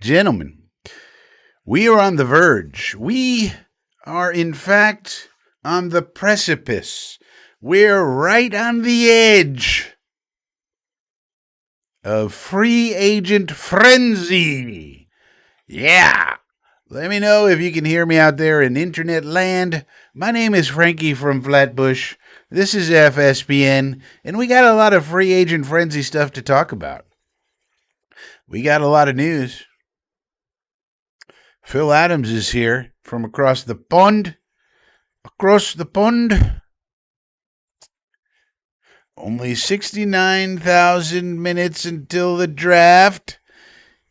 Gentlemen, we are on the verge. We are, in fact, on the precipice. We're right on the edge of free agent frenzy. Yeah. Let me know if you can hear me out there in internet land. My name is Frankie from Flatbush. This is FSPN, and we got a lot of free agent frenzy stuff to talk about. We got a lot of news. Phil Adams is here from across the pond. Across the pond. Only 69,000 minutes until the draft.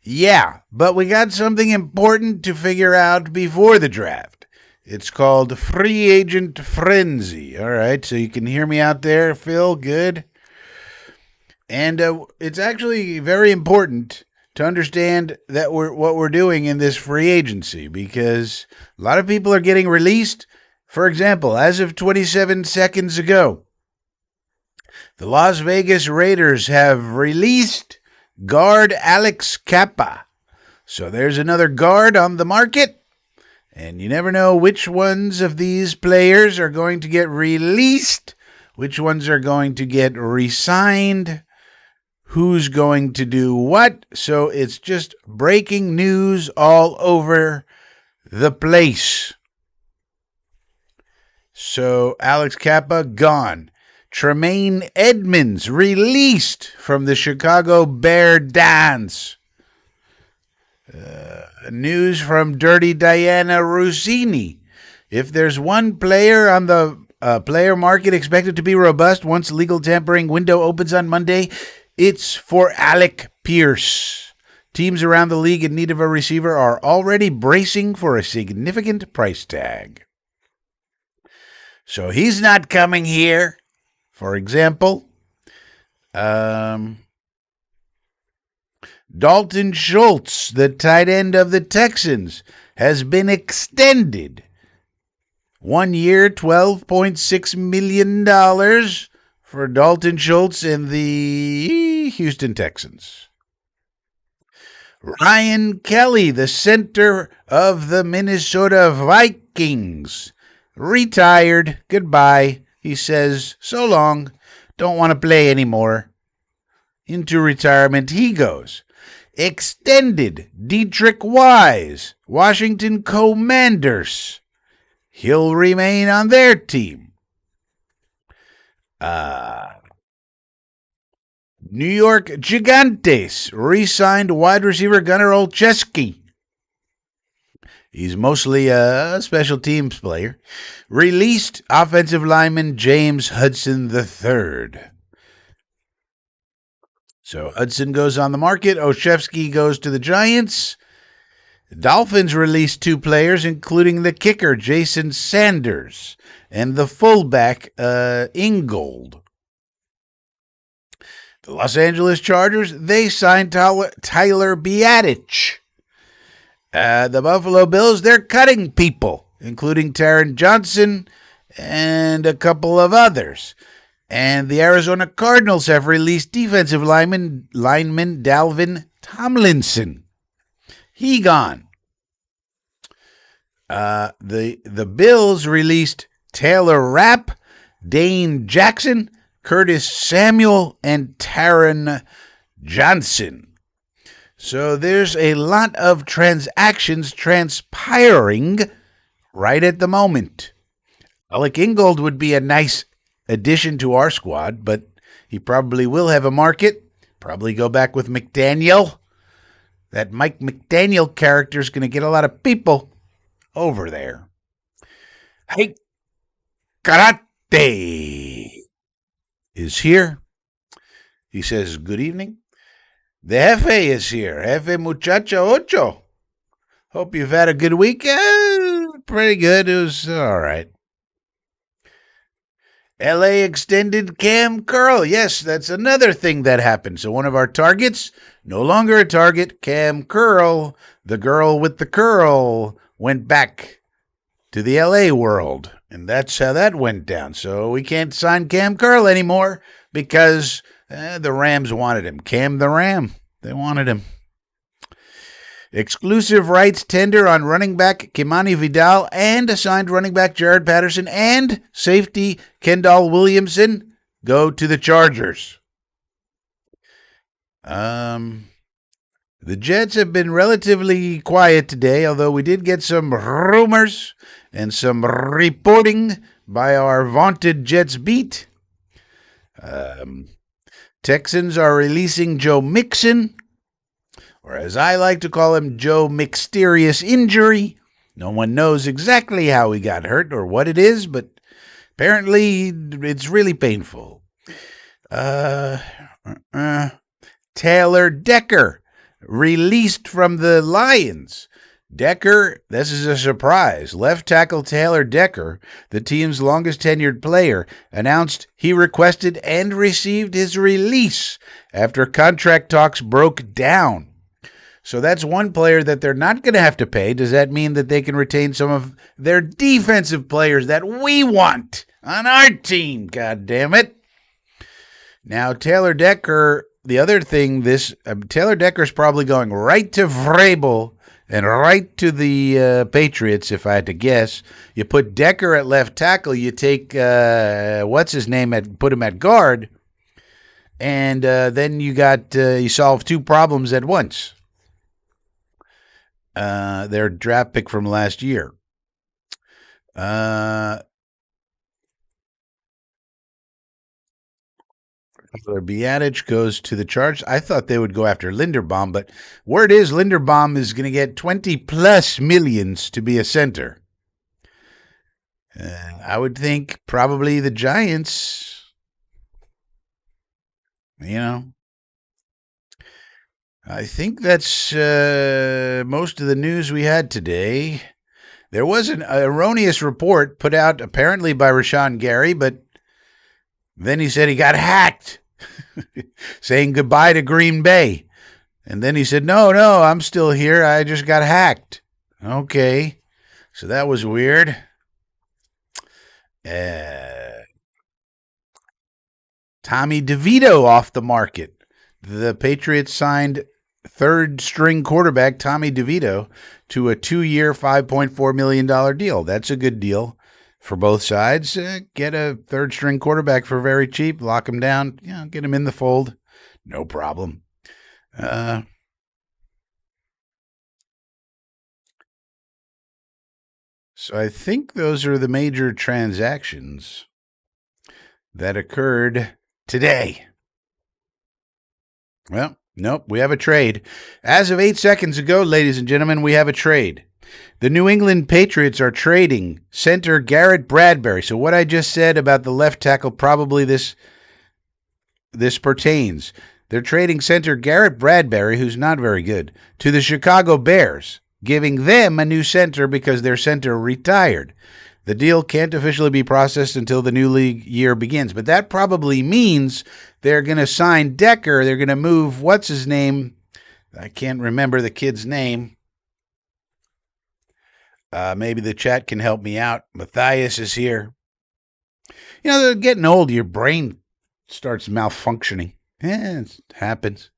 Yeah, but we got something important to figure out before the draft. It's called free agent frenzy. All right, so you can hear me out there, Phil. Good. And it's actually very important to understand that what we're doing in this free agency because a lot of people are getting released. For example, as of 27 seconds ago, the Las Vegas Raiders have released guard Alex Kappa. So there's another guard on the market, and you never know which ones of these players are going to get released, which ones are going to get re-signed, who's going to do what. So it's just breaking news all over the place. So Alex Kappa gone. Tremaine Edmonds released from the Chicago Bear Dance. News from Dirty Diana Rossini. If there's one player on the player market expected to be robust once legal tampering window opens on Monday, it's for Alec Pierce. Teams around the league in need of a receiver are already bracing for a significant price tag. So he's not coming here. For example, Dalton Schultz, the tight end of the Texans, has been extended. 1 year, $12.6 million for Dalton Schultz and the Houston Texans. Ryan Kelly, the center of the Minnesota Vikings, retired. Goodbye. He says, so long, don't want to play anymore. Into retirement he goes. Extended Dietrich Wise, Washington Commanders. He'll remain on their team. New York Gigantes re-signed wide receiver Gunnar Olszewski. He's mostly a special teams player. Released offensive lineman James Hudson III. So Hudson goes on the market. Olszewski goes to the Giants. The Dolphins released 2 players, including the kicker Jason Sanders and the fullback Ingold. The Los Angeles Chargers, they signed Tyler Biadasz. The Buffalo Bills, they're cutting people, including Taron Johnson and a couple of others. And the Arizona Cardinals have released defensive lineman Dalvin Tomlinson. He gone. The Bills released Taylor Rapp, Dane Jackson, Curtis Samuel, and Taron Johnson. So there's a lot of transactions transpiring right at the moment. Alec Ingold would be a nice addition to our squad, but he probably will have a market. Probably go back with McDaniel. That Mike McDaniel character is going to get a lot of people over there. Hey, Karate is here. He says, good evening. The Jefe is here. Jefe Muchacho Ocho. Hope you've had a good week. Pretty good. It was all right. LA extended Cam Curl. Yes, that's another thing that happened. So one of our targets, no longer a target, Cam Curl, the girl with the curl, went back to the LA world. And that's how that went down. So we can't sign Cam Curl anymore because the Rams wanted him. Cam the Ram. They wanted him. Exclusive rights tender on running back Kimani Vidal and assigned running back Jared Patterson and safety Kendall Williamson go to the Chargers. The Jets have been relatively quiet today, although we did get some rumors and some reporting by our vaunted Jets beat. Texans are releasing Joe Mixon, or as I like to call him, Joe Mysterious Injury. No one knows exactly how he got hurt or what it is, but apparently it's really painful. Taylor Decker, released from the Lions. Decker, this is a surprise. Left tackle Taylor Decker, the team's longest tenured player, announced he requested and received his release after contract talks broke down. So that's one player that they're not going to have to pay. Does that mean that they can retain some of their defensive players that we want on our team? God damn it. Now, Taylor Decker, the other thing, Taylor Decker's probably going right to Vrabel and right to the Patriots, if I had to guess. You put Decker at left tackle, you take, put him at guard, and then you solve two problems at once. Their draft pick from last year. Biadic goes to the Chargers. I thought they would go after Linderbaum, but word is Linderbaum is going to get 20+ millions to be a center. I would think probably the Giants, I think that's most of the news we had today. There was an erroneous report put out apparently by Rashawn Gary, but then he said he got hacked, saying goodbye to Green Bay. And then he said, no, I'm still here. I just got hacked. Okay, so that was weird. Tommy DeVito off the market. The Patriots signed third-string quarterback Tommy DeVito to a 2-year, $5.4 million deal. That's a good deal for both sides. Get a third-string quarterback for very cheap, lock him down, get him in the fold. No problem. So I think those are the major transactions that occurred today. Well, nope, we have a trade. As of 8 seconds ago, ladies and gentlemen, we have a trade. The New England Patriots are trading center Garrett Bradbury. So what I just said about the left tackle, probably this pertains. They're trading center Garrett Bradbury, who's not very good, to the Chicago Bears, giving them a new center because their center retired. The deal can't officially be processed until the new league year begins, but that probably means they're going to sign Decker. They're going to move, what's his name? I can't remember the kid's name. Maybe the chat can help me out. Matthias is here. They're getting old. Your brain starts malfunctioning. It happens.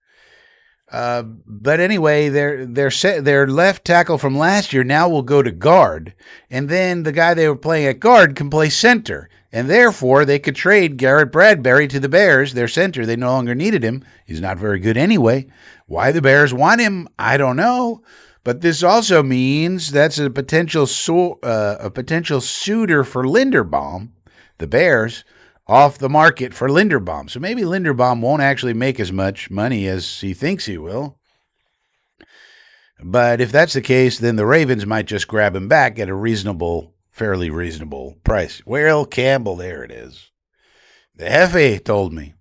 But anyway, their left tackle from last year now will go to guard, and then the guy they were playing at guard can play center, and therefore they could trade Garrett Bradbury to the Bears, their center. They no longer needed him. He's not very good anyway. Why the Bears want him, I don't know. But this also means that's a potential suitor for Linderbaum, the Bears, off the market for Linderbaum. So maybe Linderbaum won't actually make as much money as he thinks he will. But if that's the case, then the Ravens might just grab him back at a fairly reasonable price. Will Campbell, there it is. The Hefe told me.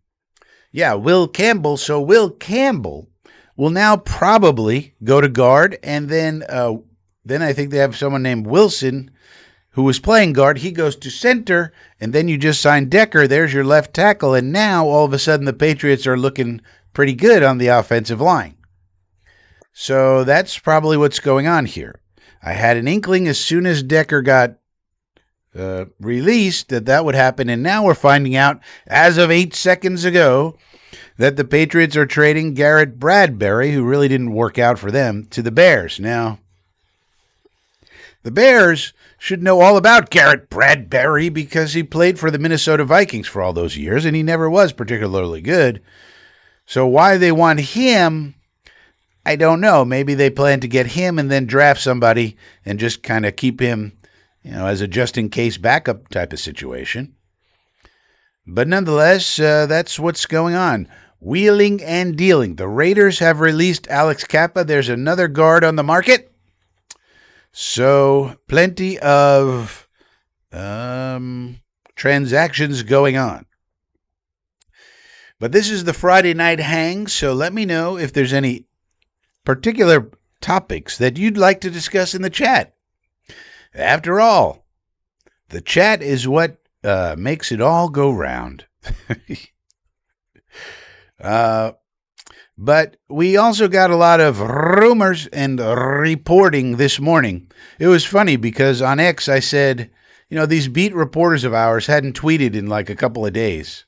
Yeah, Will Campbell. So Will Campbell will now probably go to guard, and then I think they have someone named Wilson who was playing guard. He goes to center, and then you just sign Decker. There's your left tackle, and now all of a sudden the Patriots are looking pretty good on the offensive line. So that's probably what's going on here. I had an inkling as soon as Decker got released that would happen, and now we're finding out, as of 8 seconds ago, that the Patriots are trading Garrett Bradbury, who really didn't work out for them, to the Bears. Now, the Bears should know all about Garrett Bradbury because he played for the Minnesota Vikings for all those years, and he never was particularly good. So why they want him, I don't know. Maybe they plan to get him and then draft somebody and just kind of keep him, as a just-in-case backup type of situation. But nonetheless, that's what's going on. Wheeling and dealing. The Raiders have released Alex Kappa. There's another guard on the market. So plenty of transactions going on. But this is the Friday night hang, so let me know if there's any particular topics that you'd like to discuss in the chat. After all, the chat is what makes it all go round. But we also got a lot of rumors and reporting this morning. It was funny because on X I said, these beat reporters of ours hadn't tweeted in like a couple of days.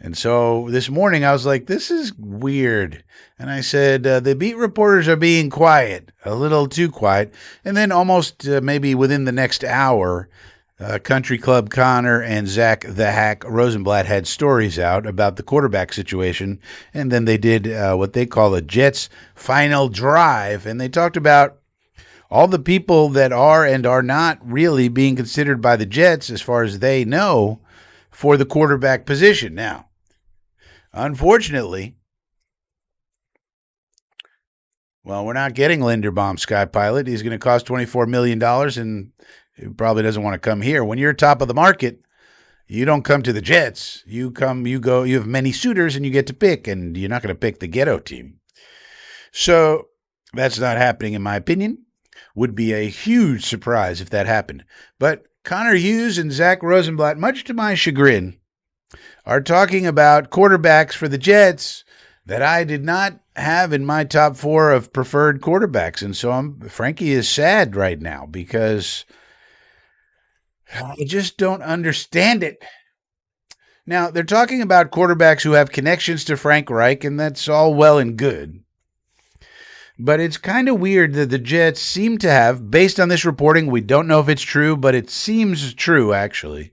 And so this morning I was like, this is weird. And I said, the beat reporters are being quiet, a little too quiet. And then almost maybe within the next hour, Country Club Connor and Zach the Hack Rosenblatt had stories out about the quarterback situation. And then they did what they call a Jets final drive. And they talked about all the people that are and are not really being considered by the Jets, as far as they know, for the quarterback position. Now, unfortunately, we're not getting Linderbaum Sky Pilot. He's going to cost $24 million, and he probably doesn't want to come here. When you're top of the market, you don't come to the Jets. You go, you have many suitors, and you get to pick, and you're not going to pick the ghetto team. So that's not happening, in my opinion. Would be a huge surprise if that happened. But Connor Hughes and Zach Rosenblatt, much to my chagrin, are talking about quarterbacks for the Jets that I did not have in my top 4 of preferred quarterbacks. And so Frankie is sad right now because I just don't understand it. Now, they're talking about quarterbacks who have connections to Frank Reich, and that's all well and good. But it's kind of weird that the Jets seem to have, based on this reporting, we don't know if it's true, but it seems true, actually,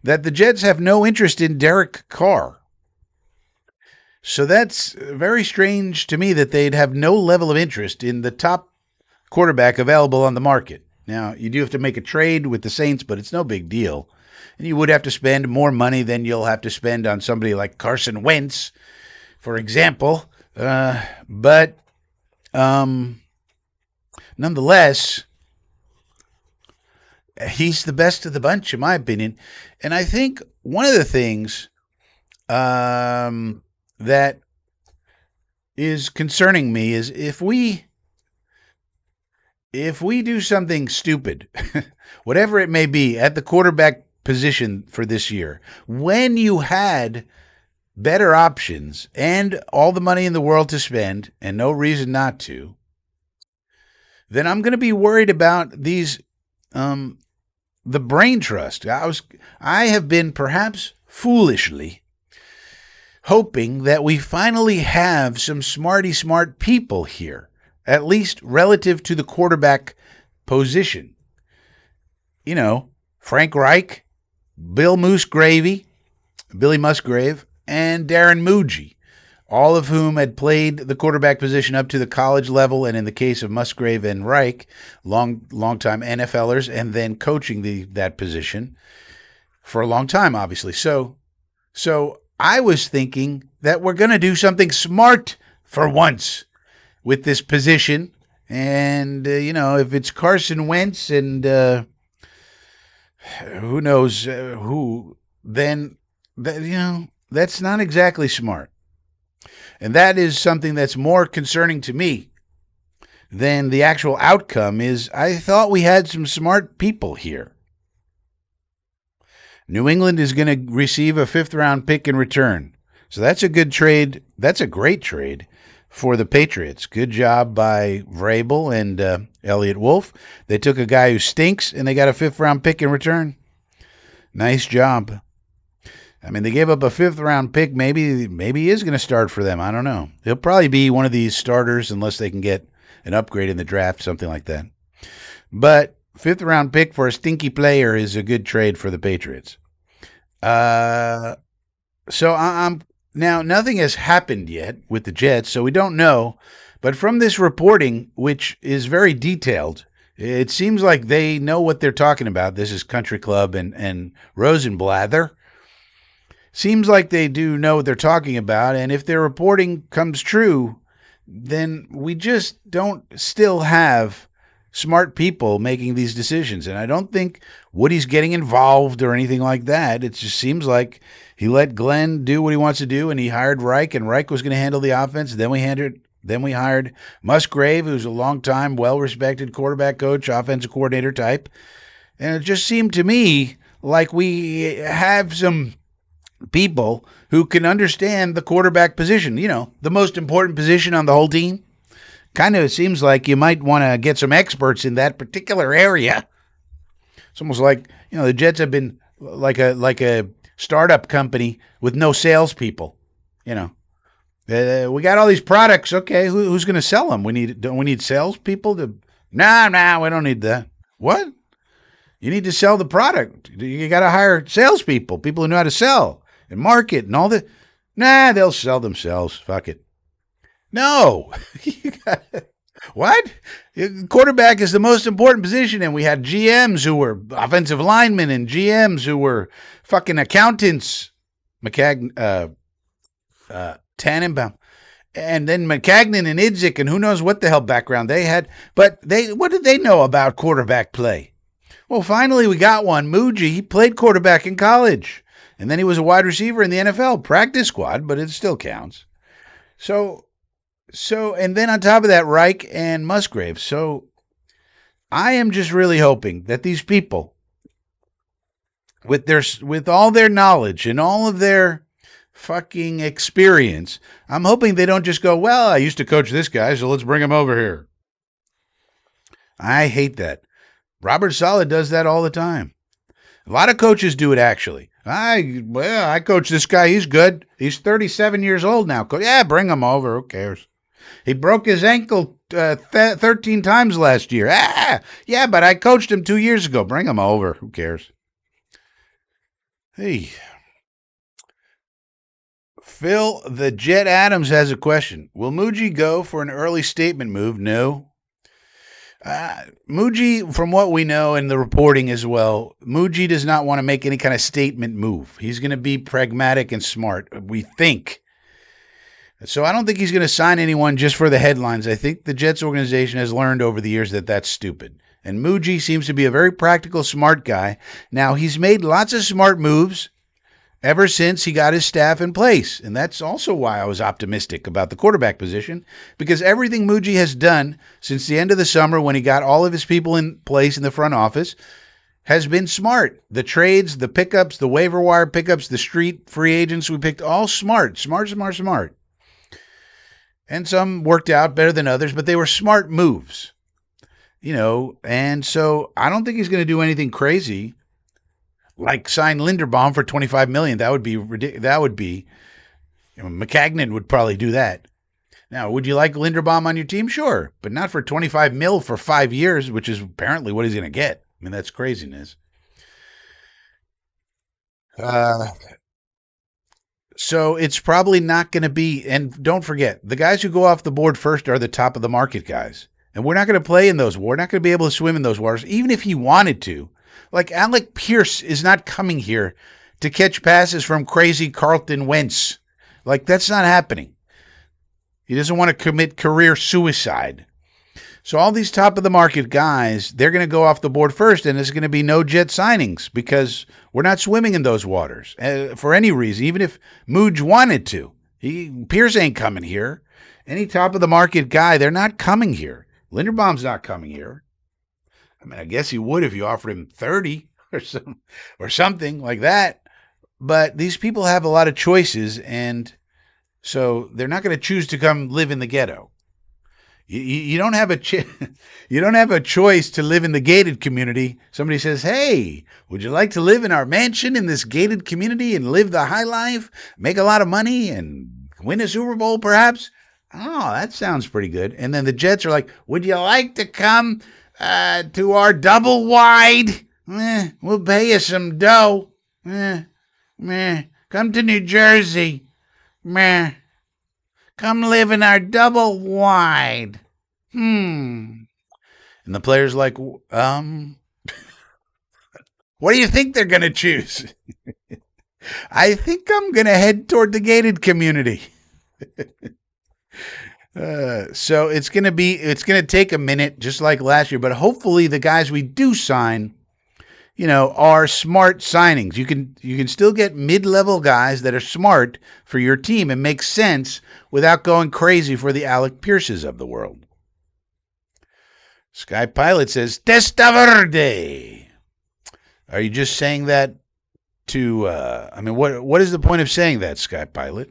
that the Jets have no interest in Derek Carr. So that's very strange to me that they'd have no level of interest in the top quarterback available on the market. Now, you do have to make a trade with the Saints, but it's no big deal. And you would have to spend more money than you'll have to spend on somebody like Carson Wentz, for example. But nonetheless, he's the best of the bunch, in my opinion. And I think one of the things that is concerning me is if we do something stupid, whatever it may be, at the quarterback position for this year, when you had better options and all the money in the world to spend and no reason not to, then I'm going to be worried about these the brain trust. I have been perhaps foolishly hoping that we finally have some smart people here, at least relative to the quarterback position. Frank Reich, Billy Musgrave, and Darren Muji, all of whom had played the quarterback position up to the college level, and in the case of Musgrave and Reich, long-time NFLers, and then coaching that position for a long time, obviously. So I was thinking that we're going to do something smart for once with this position, and if it's Carson Wentz and who knows who, then that's not exactly smart. And that is something that's more concerning to me than the actual outcome is I thought we had some smart people here. New England is going to receive a 5th-round pick in return. So that's a good trade. That's a great trade for the Patriots. Good job by Vrabel and Elliott Wolf. They took a guy who stinks, and they got a 5th-round pick in return. Nice job. I mean, they gave up a fifth round pick. Maybe he is going to start for them. I don't know. He'll probably be one of these starters unless they can get an upgrade in the draft, something like that. But fifth round pick for a stinky player is a good trade for the Patriots. Uh, so I'm now nothing has happened yet with the Jets, so we don't know. But from this reporting, which is very detailed, it seems like they know what they're talking about. This is Country Club and Rosenblather. Seems like they do know what they're talking about, and if their reporting comes true, then we just don't still have smart people making these decisions. And I don't think Woody's getting involved or anything like that. It just seems like he let Glenn do what he wants to do, and he hired Reich, and Reich was going to handle the offense. Then we hired Musgrave, who's a long-time, well-respected quarterback coach, offensive coordinator type. And it just seemed to me like we have some people who can understand the quarterback position, the most important position on the whole team. Kind of seems like you might want to get some experts in that particular area. It's almost like, the Jets have been like a startup company with no salespeople. We got all these products. Okay, who's going to sell them? Don't we need salespeople to? Nah, we don't need that. What? You need to sell the product. You got to hire salespeople, people who know how to sell and market and all that. Nah, they'll sell themselves. Fuck it. No. What? Quarterback is the most important position, and we had GMs who were offensive linemen and GMs who were fucking accountants. Tannenbaum. And then McCagnon and Idzik and who knows what the hell background they had. But what did they know about quarterback play? Well, finally we got one. Muji, he played quarterback in college. And then he was a wide receiver in the NFL, practice squad, but it still counts. So, and then on top of that, Reich and Musgrave. So I am just really hoping that these people, with all their knowledge and all of their fucking experience, I'm hoping they don't just go, well, I used to coach this guy, so let's bring him over here. I hate that. Robert Saleh does that all the time. A lot of coaches do it, actually. I coach this guy. He's good. He's 37 years old now. Yeah, bring him over. Who cares? He broke his ankle 13 times last year. Yeah, but I coached him 2 years ago. Bring him over. Who cares? Hey. Phil, the Jet Adams has a question. Will Muji go for an early statement move? No. Muji, from what we know and the reporting as well, Muji does not want to make any kind of statement move. He's going to be pragmatic and smart, we think. So I don't think he's going to sign anyone just for the headlines. I think the Jets organization has learned over the years that that's stupid. And Muji seems to be a very practical, smart guy. Now, he's made lots of smart moves ever since he got his staff in place. And that's also why I was optimistic about the quarterback position, because everything Muji has done since the end of the summer when he got all of his people in place in the front office has been smart. The trades, the pickups, the waiver wire pickups, the street free agents we picked, all smart. And some worked out better than others, but they were smart moves. And so I don't think he's going to do anything crazy, like sign Linderbaum for $25 million. That would be ridiculous. That would be, McCagnon would probably do that. Now, would you like Linderbaum on your team? Sure, but not for $25 million for 5 years, which is apparently what he's going to get. I mean, that's craziness. So it's probably not going to be, and don't forget, the guys who go off the board first are the top of the market guys. And we're not going to play in those waters. We're not going to be able to swim in those waters, even if he wanted to. Like, Alec Pierce is not coming here to catch passes from crazy Carlton Wentz. Like, that's not happening. He doesn't want to commit career suicide. So all these top-of-the-market guys, they're going to go off the board first, and there's going to be no Jet signings because we're not swimming in those waters for any reason, even if Mooj wanted to. Pierce ain't coming here. Any top-of-the-market guy, they're not coming here. Linderbaum's not coming here. I mean, I guess he would if you offered him 30 or something like that. But these people have a lot of choices, and so they're not going to choose to come live in the ghetto. You don't have you don't have a choice to live in the gated community. Somebody says, "Hey, would you like to live in our mansion in this gated community and live the high life, make a lot of money, and win a Super Bowl, perhaps?" Oh, that sounds pretty good. And then the Jets are like, "Would you like to come to our double wide? We'll pay you some dough. Come to New Jersey. Meh. Come live in our double wide." And the player's like, what do you think they're going to choose? I think I'm going to head toward the gated community. So it's going to take a minute, just like last year, but hopefully the guys we do sign, are smart signings. You can still get mid-level guys that are smart for your team and make sense without going crazy for the Alec Pierces of the world. Sky Pilot says, Testa Verde. Are you just saying that to, what is the point of saying that, Sky Pilot?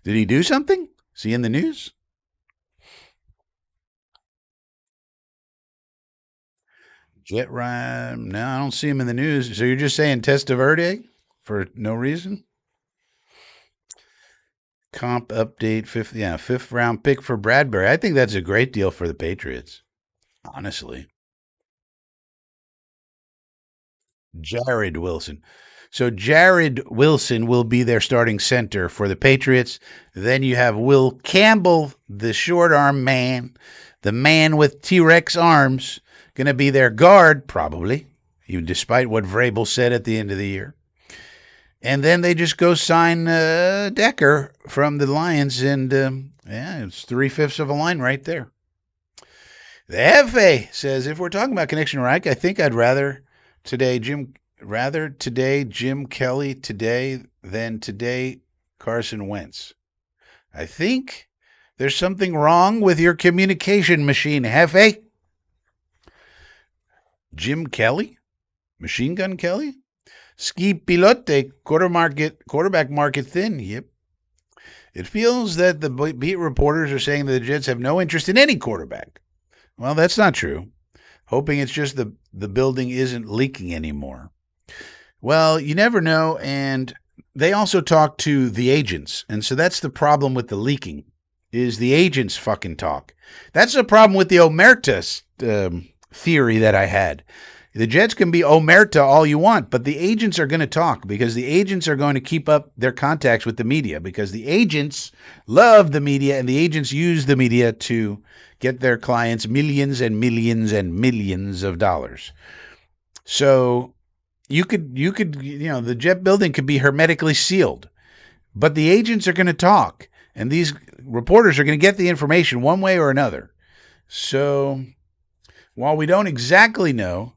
Did he do something? Is he in the news? Jet Rhyme. No, I don't see him in the news. So you're just saying Testa Verde for no reason? Comp update, fifth round pick for Bradbury. I think that's a great deal for the Patriots, honestly. Jared Wilson. So Jared Wilson will be their starting center for the Patriots. Then you have Will Campbell, the short arm man, the man with T-Rex arms, going to be their guard, probably, even despite what Vrabel said at the end of the year. And then they just go sign Decker from the Lions, and it's 3/5 of a line right there. The Hefe says, if we're talking about Connection Reich, I think I'd rather today Jim Kelly today than today Carson Wentz. I think there's something wrong with your communication machine, Hefe. Jim Kelly? Machine Gun Kelly? Ski pilote, quarterback market thin. Yep. It feels that the beat reporters are saying that the Jets have no interest in any quarterback. Well, that's not true. Hoping it's just the building isn't leaking anymore. Well, you never know, and they also talk to the agents, and so that's the problem with the leaking, is the agents fucking talk. That's the problem with the Omerta theory that I had. The Jets can be Omerta all you want, but the agents are going to talk because the agents are going to keep up their contacts with the media because the agents love the media and the agents use the media to get their clients millions and millions and millions of dollars. So you could, the Jet building could be hermetically sealed, but the agents are going to talk and these reporters are going to get the information one way or another. So while we don't exactly know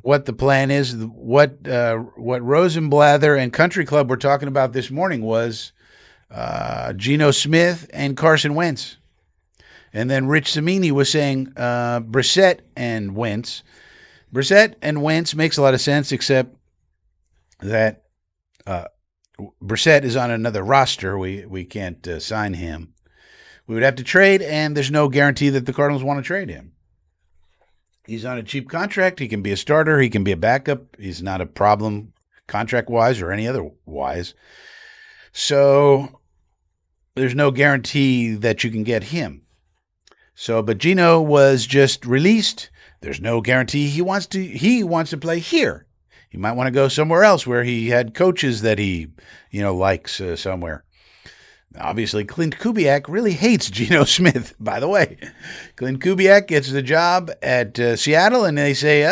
what the plan is, what Rosenblather and Country Club were talking about this morning was Geno Smith and Carson Wentz. And then Rich Cimini was saying Brissett and Wentz. Brissett and Wentz makes a lot of sense, except that Brissett is on another roster. We can't sign him. We would have to trade, and there's no guarantee that the Cardinals want to trade him. He's on a cheap contract. He can be a starter. He can be a backup. He's not a problem contract-wise or any other wise. So there's no guarantee that you can get him. So, but Geno was just released. There's no guarantee he wants to play here. He might want to go somewhere else where he had coaches that he, likes somewhere. Obviously, Clint Kubiak really hates Geno Smith, by the way. Clint Kubiak gets the job at Seattle, and they say,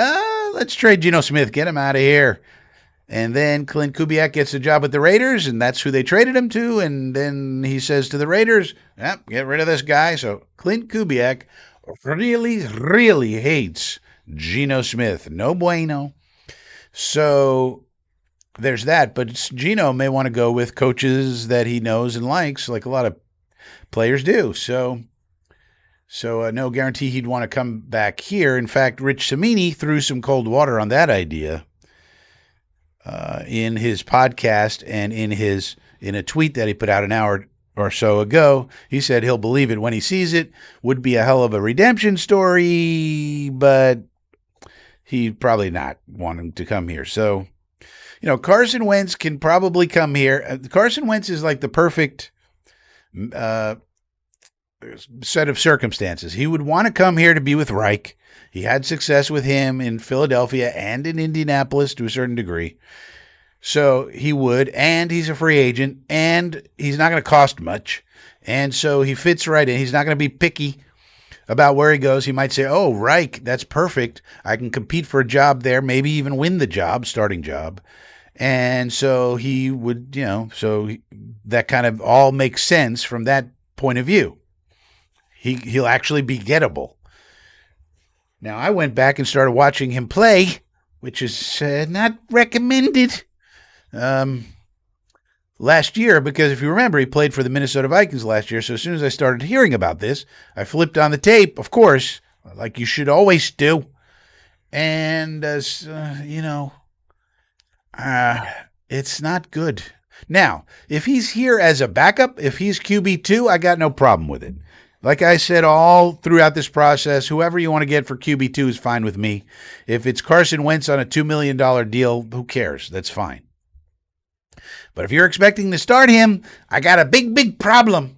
let's trade Geno Smith. Get him out of here. And then Clint Kubiak gets the job with the Raiders, and that's who they traded him to. And then he says to the Raiders, get rid of this guy. So Clint Kubiak really, really hates Geno Smith. No bueno. So there's that, but Geno may want to go with coaches that he knows and likes, like a lot of players do. So no guarantee he'd want to come back here. In fact, Rich Cimini threw some cold water on that idea in his podcast and in a tweet that he put out an hour or so ago. He said he'll believe it when he sees it. Would be a hell of a redemption story, but he'd probably not want him to come here. So, Carson Wentz can probably come here. Carson Wentz is like the perfect uh, set of circumstances. He would want to come here to be with Reich. He had success with him in Philadelphia and in Indianapolis to a certain degree. So he would, and he's a free agent, and he's not going to cost much. And so he fits right in. He's not going to be picky about where he goes. He might say, oh, Reich, that's perfect. I can compete for a job there, maybe even win the job, starting job. And so he would, that kind of all makes sense from that point of view. He'll actually be gettable. Now, I went back and started watching him play, which is not recommended last year, because if you remember, he played for the Minnesota Vikings last year. So as soon as I started hearing about this, I flipped on the tape, of course, like you should always do. And, it's not good. Now, if he's here as a backup, if he's QB2, I got no problem with it. Like I said all throughout this process, whoever you want to get for QB2 is fine with me. If it's Carson Wentz on a $2 million deal, who cares? That's fine. But if you're expecting to start him, I got a big, big problem.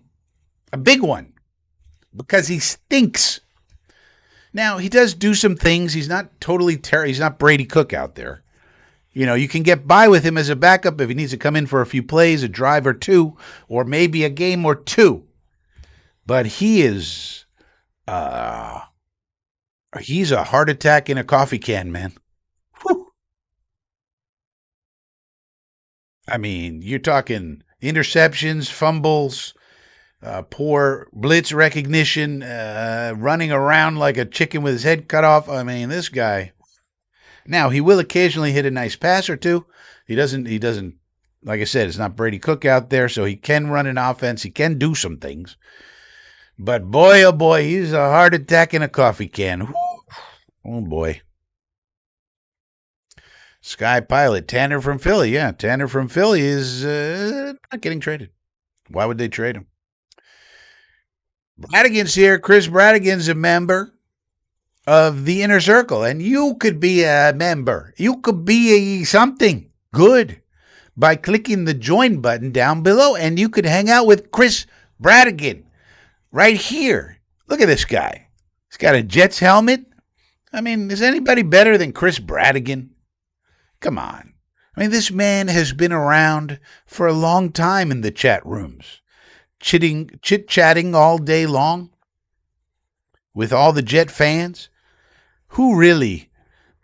A big one. Because he stinks. Now, he does do some things. He's not totally terrible. He's not Brady Cook out there. You can get by with him as a backup if he needs to come in for a few plays, a drive or two, or maybe a game or two. But he is, he's a heart attack in a coffee can, man. Whew. I mean, you're talking interceptions, fumbles, poor blitz recognition, running around like a chicken with his head cut off. I mean, this guy. Now, he will occasionally hit a nice pass or two. He doesn't, like I said, it's not Brady Cook out there, so he can run an offense. He can do some things. But boy, oh boy, he's a heart attack in a coffee can. Oh boy. Sky Pilot, Tanner from Philly. Yeah, Tanner from Philly is not getting traded. Why would they trade him? Bradigan's here. Chris Bradigan's a member of the Inner Circle, and you could be a member. You could be something good by clicking the join button down below, and you could hang out with Chris Bradigan right here. Look at this guy. He's got a Jets helmet. I mean, is anybody better than Chris Bradigan? Come on. I mean, this man has been around for a long time in the chat rooms, chit-chatting all day long with all the Jet fans. Who really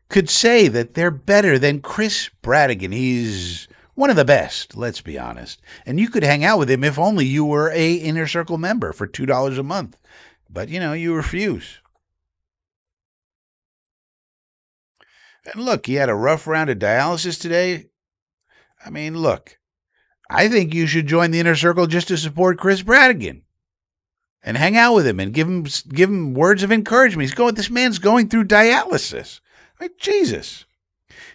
could say that they're better than Chris Bradigan? He's one of the best, let's be honest. And you could hang out with him if only you were a Inner Circle member for $2 a month. But, you refuse. And look, he had a rough round of dialysis today. I mean, look, I think you should join the Inner Circle just to support Chris Bradigan and hang out with him and give him words of encouragement. This man's going through dialysis. Like, Jesus.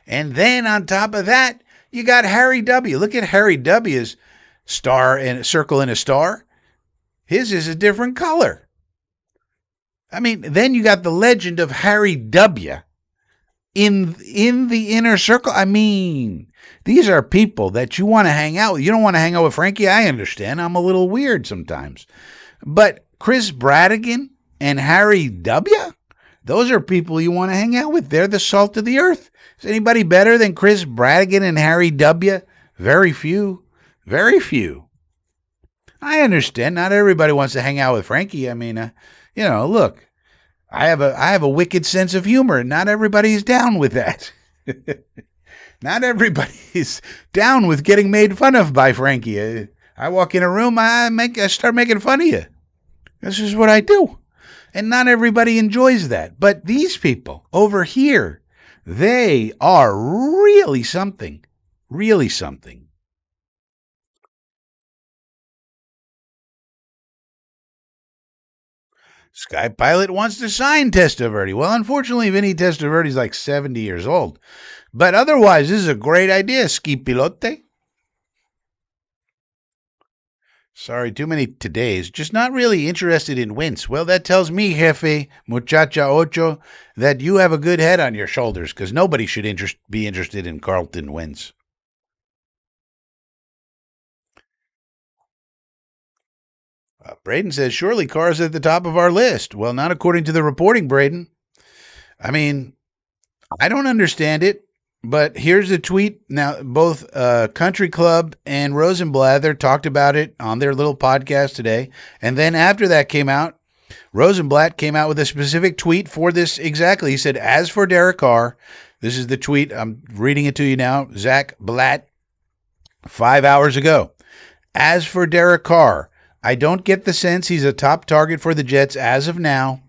And then on top of that, you got Harry W. Look at Harry W.'s star and a circle and a star. His is a different color. I mean, then you got the legend of Harry W. in the Inner Circle. I mean, these are people that you want to hang out with. You don't want to hang out with Frankie. I understand. I'm a little weird sometimes. But Chris Bradigan and Harry W., those are people you want to hang out with. They're the salt of the earth. Is anybody better than Chris Bradigan and Harry W.? Very few. Very few. I understand. Not everybody wants to hang out with Frankie. I mean, look, I have a wicked sense of humor, and not everybody's down with that. Not everybody's down with getting made fun of by Frankie. I walk in a room, I start making fun of you. This is what I do. And not everybody enjoys that. But these people over here, they are really something. Really something. Sky Pilot wants to sign Testaverde. Well, unfortunately, Vinny Testaverde's like 70 years old. But otherwise, this is a great idea, Ski Pilote. Sorry, too many todays. Just not really interested in Wentz. Well, that tells me, Jefe, Muchacha Ocho, that you have a good head on your shoulders because nobody should be interested in Carlton Wentz. Braden says, surely Carr's at the top of our list. Well, not according to the reporting, Braden. I mean, I don't understand it, but here's the tweet. Now, both Country Club and Rosenblather talked about it on their little podcast today. And then after that came out, Rosenblatt came out with a specific tweet for this exactly. He said, as for Derek Carr, this is the tweet. I'm reading it to you now. Zach Blatt, 5 hours ago. As for Derek Carr, I don't get the sense he's a top target for the Jets as of now,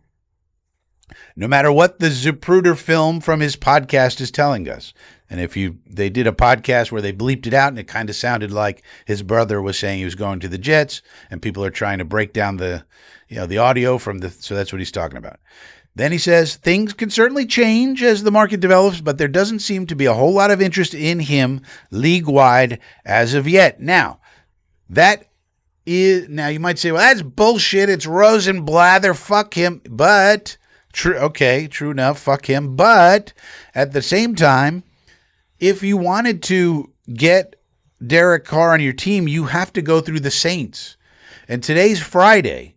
no matter what the Zapruder film from his podcast is telling us. And they did a podcast where they bleeped it out, and it kind of sounded like his brother was saying he was going to the Jets, and people are trying to break down the audio so that's what he's talking about. Then he says, things can certainly change as the market develops, but there doesn't seem to be a whole lot of interest in him league-wide as of yet. Now you might say, well, that's bullshit. It's Rosenblather. Fuck him. But true enough. Fuck him. But at the same time, if you wanted to get Derek Carr on your team, you have to go through the Saints. And today's Friday.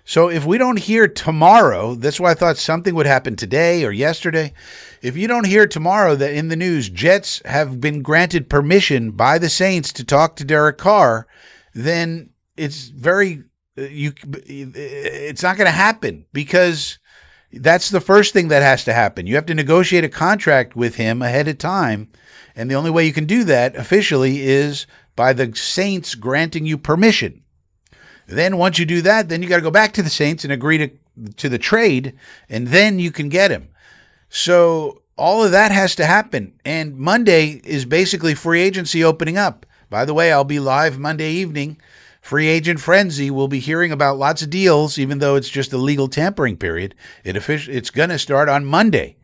So if we don't hear tomorrow, that's why I thought something would happen today or yesterday. If you don't hear tomorrow that in the news, Jets have been granted permission by the Saints to talk to Derek Carr, then it's it's not going to happen, because that's the first thing that has to happen. You have to negotiate a contract with him ahead of time, and the only way you can do that officially is by the Saints granting you permission. Then once you do that, then you got to go back to the Saints and agree to the trade, and then you can get him. So all of that has to happen, and Monday is basically free agency opening up. By the way, I'll be live Monday evening. Free agent frenzy. We'll be hearing about lots of deals, even though it's just a legal tampering period. It's going to start on Monday.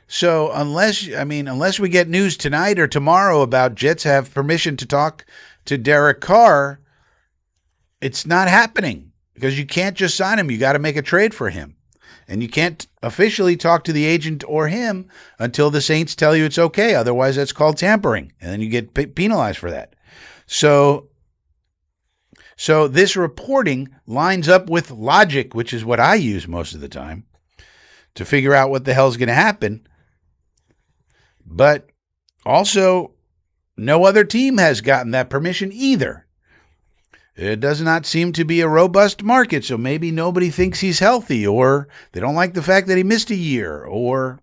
So unless we get news tonight or tomorrow about Jets have permission to talk to Derek Carr, it's not happening, because you can't just sign him. You got to make a trade for him. And you can't officially talk to the agent or him until the Saints tell you it's okay. Otherwise, that's called tampering, and then you get penalized for that. So this reporting lines up with logic, which is what I use most of the time to figure out what the hell is going to happen. But also, no other team has gotten that permission either. It does not seem to be a robust market, so maybe nobody thinks he's healthy, or they don't like the fact that he missed a year, or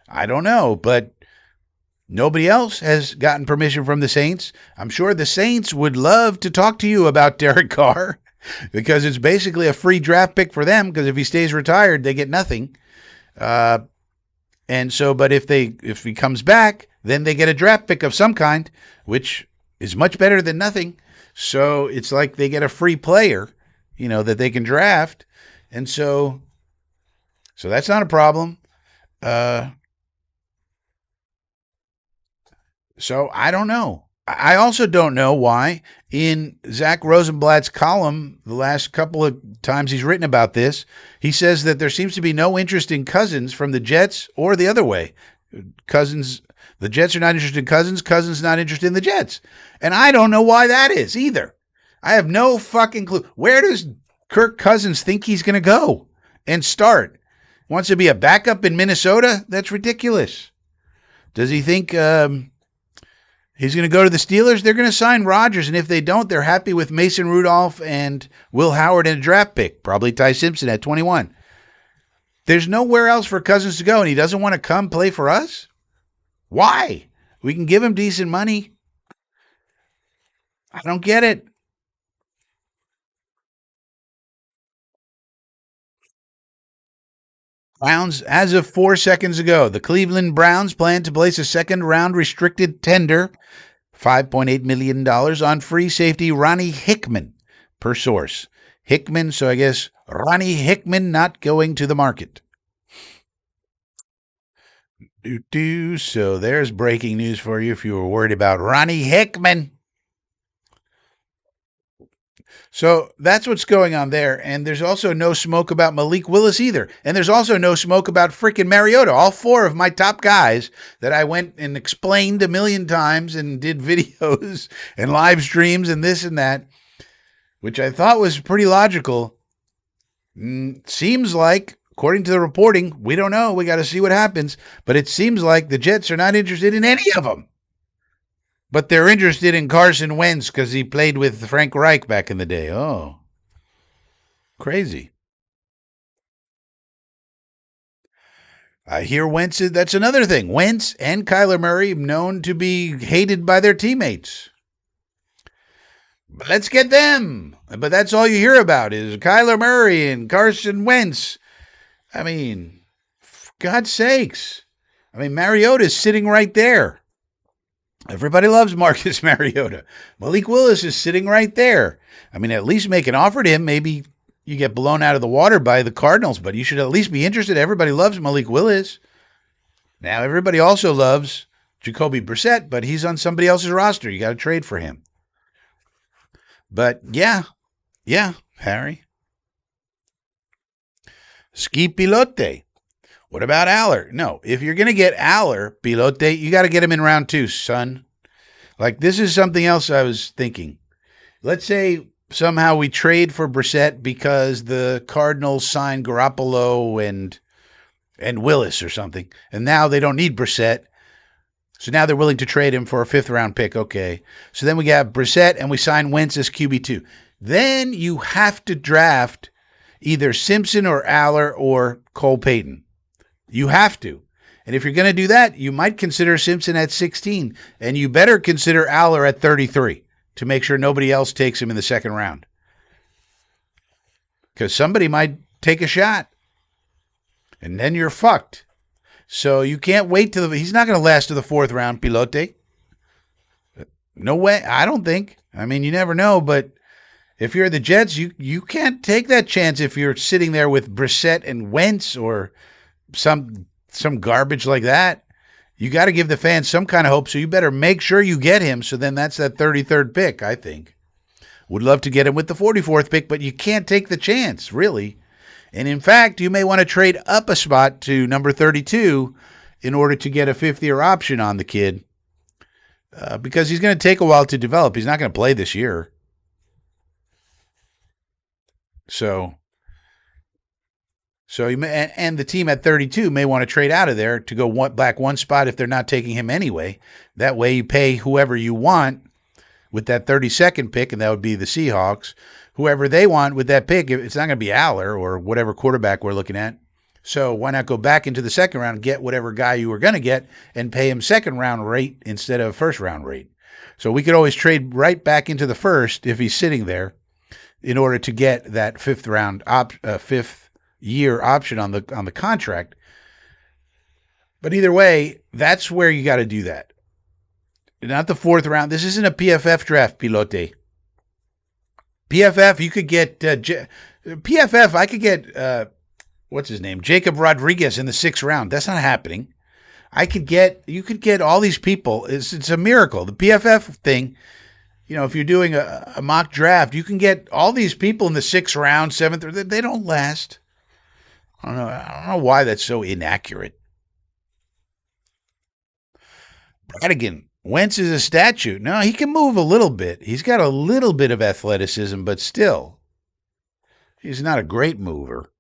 I don't know, but nobody else has gotten permission from the Saints. I'm sure the Saints would love to talk to you about Derek Carr, because it's basically a free draft pick for them, because if he stays retired, they get nothing. But if he comes back, then they get a draft pick of some kind, which is much better than nothing. So it's like they get a free player, that they can draft. And so that's not a problem. So I don't know. I also don't know why in Zach Rosenblatt's column, the last couple of times he's written about this, he says that there seems to be no interest in Cousins from the Jets, or the other way. The Jets are not interested in Cousins. Cousins not interested in the Jets. And I don't know why that is either. I have no fucking clue. Where does Kirk Cousins think he's going to go and start? Wants to be a backup in Minnesota? That's ridiculous. Does he think he's going to go to the Steelers? They're going to sign Rodgers, and if they don't, they're happy with Mason Rudolph and Will Howard and a draft pick, probably Ty Simpson at 21. There's nowhere else for Cousins to go, and he doesn't want to come play for us? Why? We can give him decent money. I don't get it. Browns, as of 4 seconds ago, the Cleveland Browns plan to place a second-round restricted tender, $5.8 million, on free safety Ronnie Hickman, per source. Hickman, so I guess Ronnie Hickman not going to the market. So there's breaking news for you if you were worried about Ronnie Hickman. So that's what's going on there. And there's also no smoke about Malik Willis either. And there's also no smoke about freaking Mariota. All four of my top guys that I went and explained a million times and did videos and live streams and this and that, which I thought was pretty logical. Seems like, according to the reporting, we don't know. We got to see what happens. But it seems like the Jets are not interested in any of them. But they're interested in Carson Wentz because he played with Frank Reich back in the day. Oh, crazy. I hear Wentz, that's another thing. Wentz and Kyler Murray known to be hated by their teammates. But let's get them. But that's all you hear about is Kyler Murray and Carson Wentz. I mean, for God's sakes. I mean, Mariota's sitting right there. Everybody loves Marcus Mariota. Malik Willis is sitting right there. I mean, at least make an offer to him. Maybe you get blown out of the water by the Cardinals, but you should at least be interested. Everybody loves Malik Willis. Now, everybody also loves Jacoby Brissett, but he's on somebody else's roster. You got to trade for him. But yeah, Harry. Ski Pilote. What about Aller? No, if you're going to get Aller, Pilote, you got to get him in round 2, son. Like, this is something else I was thinking. Let's say somehow we trade for Brissett because the Cardinals signed Garoppolo and Willis or something, and now they don't need Brissett. So now they're willing to trade him for a 5th-round pick. Okay. So then we got Brissett, and we sign Wentz as QB2. Then you have to draft either Simpson or Aller or Cole Payton. You have to. And if you're going to do that, you might consider Simpson at 16, and you better consider Aller at 33 to make sure nobody else takes him in the 2nd round. Because somebody might take a shot, and then you're fucked. So you can't wait till he's not going to last to the 4th round, Pilote. No way. I don't think. I mean, you never know, but if you're the Jets, you can't take that chance if you're sitting there with Brissett and Wentz or some garbage like that. You got to give the fans some kind of hope, so you better make sure you get him. So then that's that 33rd pick, I think. Would love to get him with the 44th pick, but you can't take the chance, really. And in fact, you may want to trade up a spot to number 32 in order to get a 5th-year option on the kid because he's going to take a while to develop. He's not going to play this year. So you may, and the team at 32 may want to trade out of there to go back one spot if they're not taking him anyway. That way you pay whoever you want with that 32nd pick, and that would be the Seahawks. Whoever they want with that pick, it's not going to be Aller or whatever quarterback we're looking at. So why not go back into the 2nd round, get whatever guy you were going to get, and pay him 2nd round rate instead of 1st round rate. So we could always trade right back into the 1st if he's sitting there in order to get that 5th round 5th year option on the contract. But either way, that's where you got to do that. Not the 4th round. This isn't a PFF draft, Pilote. PFF, you could get PFF. I could get what's his name, Jacob Rodriguez in the 6th round. That's not happening. You could get all these people. It's a miracle. The PFF thing. You know, if you're doing a mock draft, you can get all these people in the 6th round, 7th. They don't last. I don't know why that's so inaccurate. Bradigan. Wentz is a statue. No, he can move a little bit. He's got a little bit of athleticism, but still, he's not a great mover.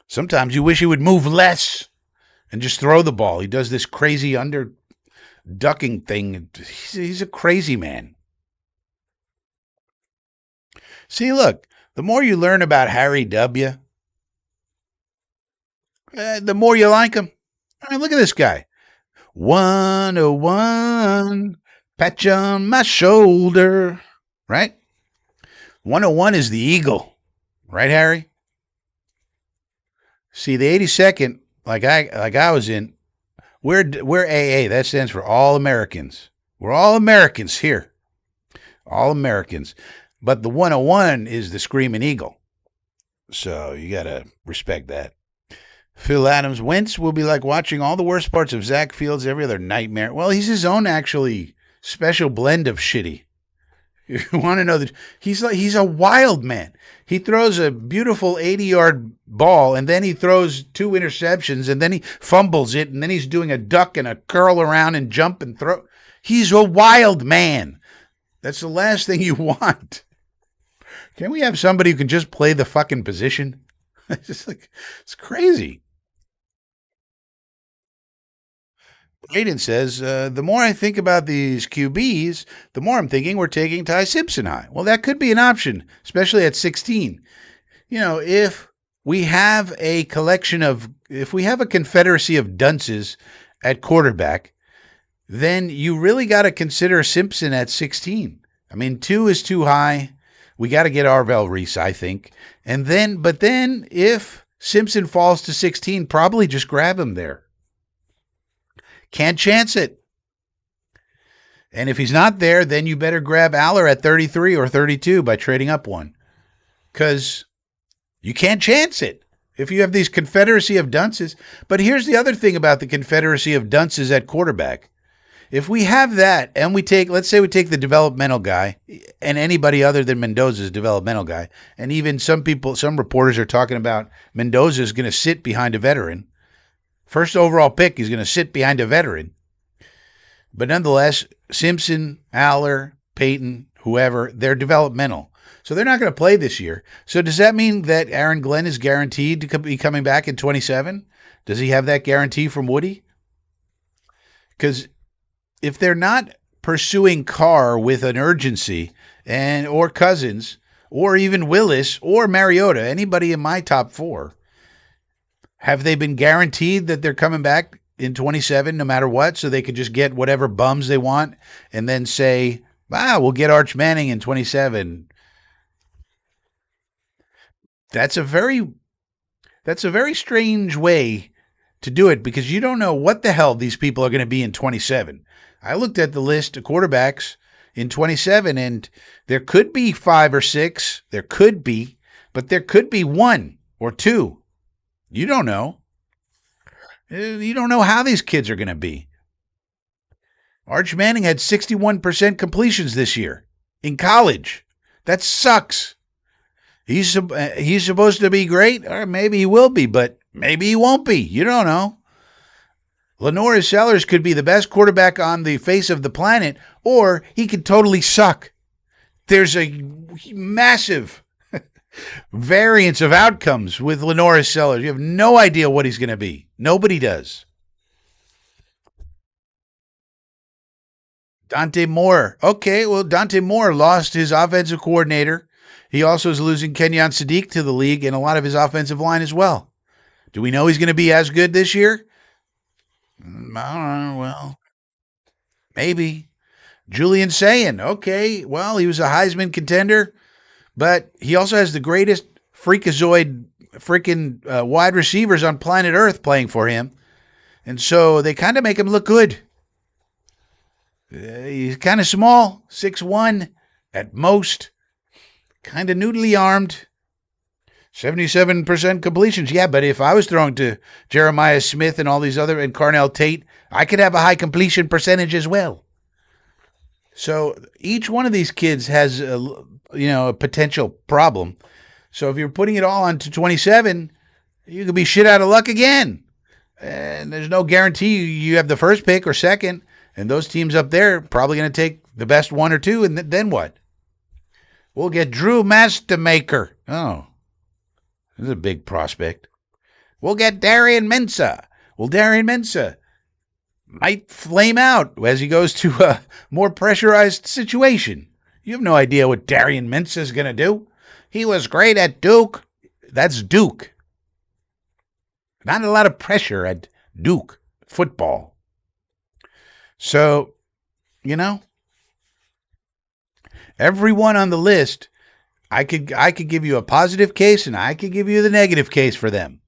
Sometimes you wish he would move less and just throw the ball. He does this crazy under ducking thing. He's a crazy man. See, look, the more you learn about Harry W., the more you like him. I mean, look at this guy. 101, pat you on my shoulder, right? 101 is the eagle, right, Harry? See, the 82nd, like I was in, we're AA. That stands for All Americans. We're all Americans here, all Americans. But the 101 is the screaming eagle, so you gotta respect that. Phil Adams, Wentz will be like watching all the worst parts of Zach Fields' every other nightmare. Well, he's his own, actually, special blend of shitty. You want to know that he's a wild man. He throws a beautiful 80-yard ball, and then he throws 2 interceptions, and then he fumbles it, and then he's doing a duck and a curl around and jump and throw. He's a wild man. That's the last thing you want. Can we have somebody who can just play the fucking position? It's just like, it's crazy. Aiden says, the more I think about these QBs, the more I'm thinking we're taking Ty Simpson high. Well, that could be an option, especially at 16. If we have a confederacy of dunces at quarterback, then you really got to consider Simpson at 16. I mean, 2 is too high. We got to get Arvell Reese, I think. But then if Simpson falls to 16, probably just grab him there. Can't chance it. And if he's not there, then you better grab Aller at 33 or 32 by trading up one. Because you can't chance it if you have these confederacy of dunces. But here's the other thing about the confederacy of dunces at quarterback. If we have that and let's say we take the developmental guy and anybody other than Mendoza's developmental guy, and even some reporters are talking about Mendoza's going to sit behind a veteran. First overall pick, he's going to sit behind a veteran. But nonetheless, Simpson, Aller, Peyton, whoever, they're developmental. So they're not going to play this year. So does that mean that Aaron Glenn is guaranteed to be coming back in 27? Does he have that guarantee from Woody? Because if they're not pursuing Carr with an urgency, or Cousins, or even Willis, or Mariota, anybody in my top 4, have they been guaranteed that they're coming back in 27 no matter what, so they could just get whatever bums they want and then say, we'll get Arch Manning in 27? That's a very strange way to do it, because you don't know what the hell these people are going to be in 27. I looked at the list of quarterbacks in 27, and there could be 5 or 6. There could be, but there could be 1 or 2. You don't know. You don't know how these kids are going to be. Arch Manning had 61% completions this year in college. That sucks. He's supposed to be great, or maybe he will be, but maybe he won't be. You don't know. Lenore Sellers could be the best quarterback on the face of the planet, or he could totally suck. There's a massive variance of outcomes with Lenore Sellers. You have no idea what he's going to be. Nobody does. Dante Moore. Okay, well, Dante Moore lost his offensive coordinator. He also is losing Kenyon Sadiq to the league and a lot of his offensive line as well. Do we know he's going to be as good this year? I don't know. Well, maybe. Julian Sayin. Okay, well, he was a Heisman contender, but he also has the greatest freakazoid freaking wide receivers on planet Earth playing for him. And so they kind of make him look good. He's kind of small, 6'1" at most, kind of noodly armed, 77% completions. Yeah, but if I was throwing to Jeremiah Smith and all these other, and Carnell Tate, I could have a high completion percentage as well. So each one of these kids has a potential problem. So if you're putting it all onto 27, you could be shit out of luck again. And there's no guarantee you have the first pick or second. And those teams up there are probably going to take the best 1 or 2, and then what? We'll get Drew Mastermaker. Oh, this is a big prospect. We'll get Darian Mensah. Well, Darian Mensah might flame out as he goes to a more pressurized situation. You have no idea what Darian Mensah is going to do. He was great at Duke. That's Duke. Not a lot of pressure at Duke football. So, everyone on the list, I could give you a positive case and I could give you the negative case for them.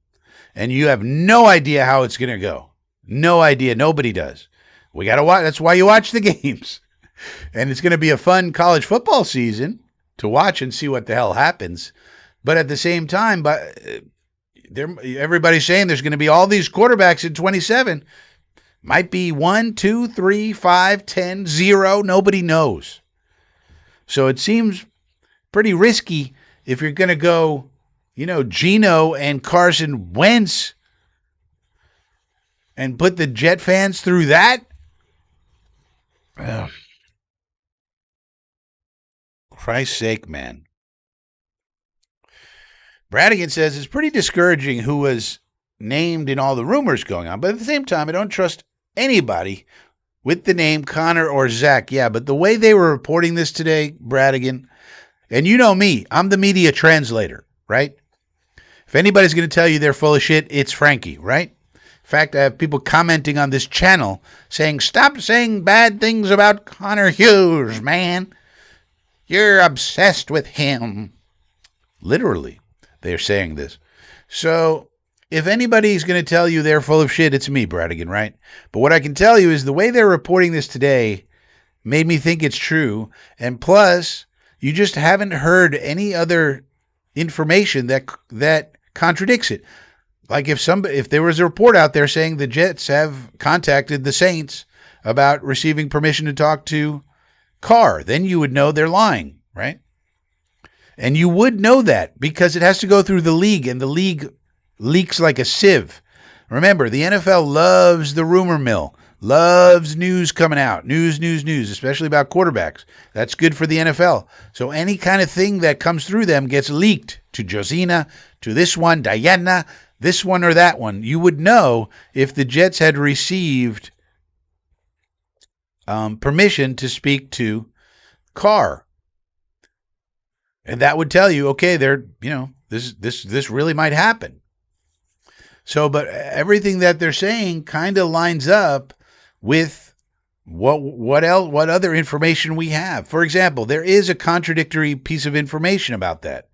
And you have no idea how it's going to go. No idea. Nobody does. We got to watch. That's why you watch the games. And it's going to be a fun college football season to watch and see what the hell happens. But at the same time, everybody's saying there's going to be all these quarterbacks in 27. Might be 1, 2, 3, 5, 10, 0. Nobody knows. So it seems pretty risky if you're going to go, Geno and Carson Wentz and put the Jet fans through that. Oh, Christ's sake, man. Bradigan says it's pretty discouraging who was named in all the rumors going on. But at the same time, I don't trust anybody with the name Connor or Zach. Yeah, but the way they were reporting this today, Bradigan, and you know me, I'm the media translator, right? If anybody's going to tell you they're full of shit, it's Frankie, right? In fact, I have people commenting on this channel saying, stop saying bad things about Connor Hughes, man. You're obsessed with him. Literally, they're saying this. So if anybody's going to tell you they're full of shit, it's me, Bradigan, right? But what I can tell you is the way they're reporting this today made me think it's true. And plus, you just haven't heard any other information that contradicts it. Like if there was a report out there saying the Jets have contacted the Saints about receiving permission to talk to Carr, then you would know they're lying, right? And you would know that because it has to go through the league, and the league leaks like a sieve. Remember, the NFL loves the rumor mill, loves news coming out, news, especially about quarterbacks. That's good for the NFL. So any kind of thing that comes through them gets leaked to Josina, to this one, Diana, this one or that one. You would know if the Jets had received permission to speak to Carr. And that would tell you, okay, this really might happen. So, but everything that they're saying kind of lines up with what other information we have. For example, there is a contradictory piece of information about that,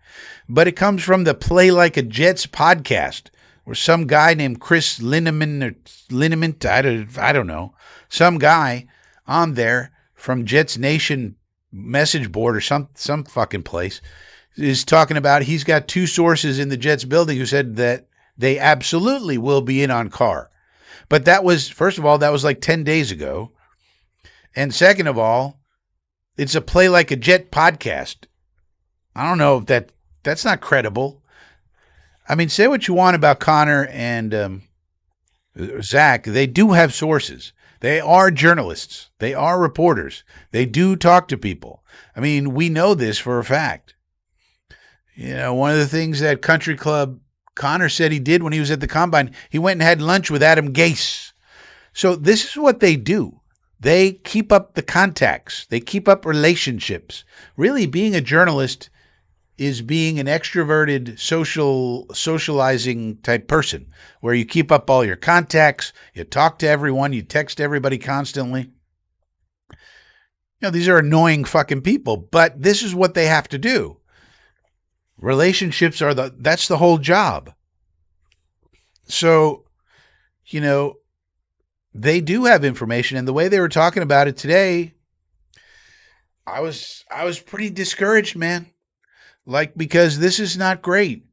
but it comes from the Play Like a Jets podcast, where some guy named Chris Lineman, I don't know, some guy on there from Jets Nation message board or some fucking place is talking about he's got two sources in the Jets building who said that they absolutely will be in on Carr. But that was, first of all, that was like 10 days ago. And second of all, it's a Play Like a Jet podcast. I don't know if that's not credible. I mean, say what you want about Connor and Zach. They do have sources. They are journalists. They are reporters. They do talk to people. I mean, we know this for a fact. One of the things that Country Club Connor said he did when he was at the Combine, he went and had lunch with Adam Gase. So this is what they do. They keep up the contacts. They keep up relationships. Really, being a journalist is being an extroverted, socializing type person, where you keep up all your contacts, you talk to everyone, you text everybody constantly. These are annoying fucking people, but this is what they have to do. Relationships that's the whole job. So, they do have information, and the way they were talking about it today, I was pretty discouraged, man. Because this is not great.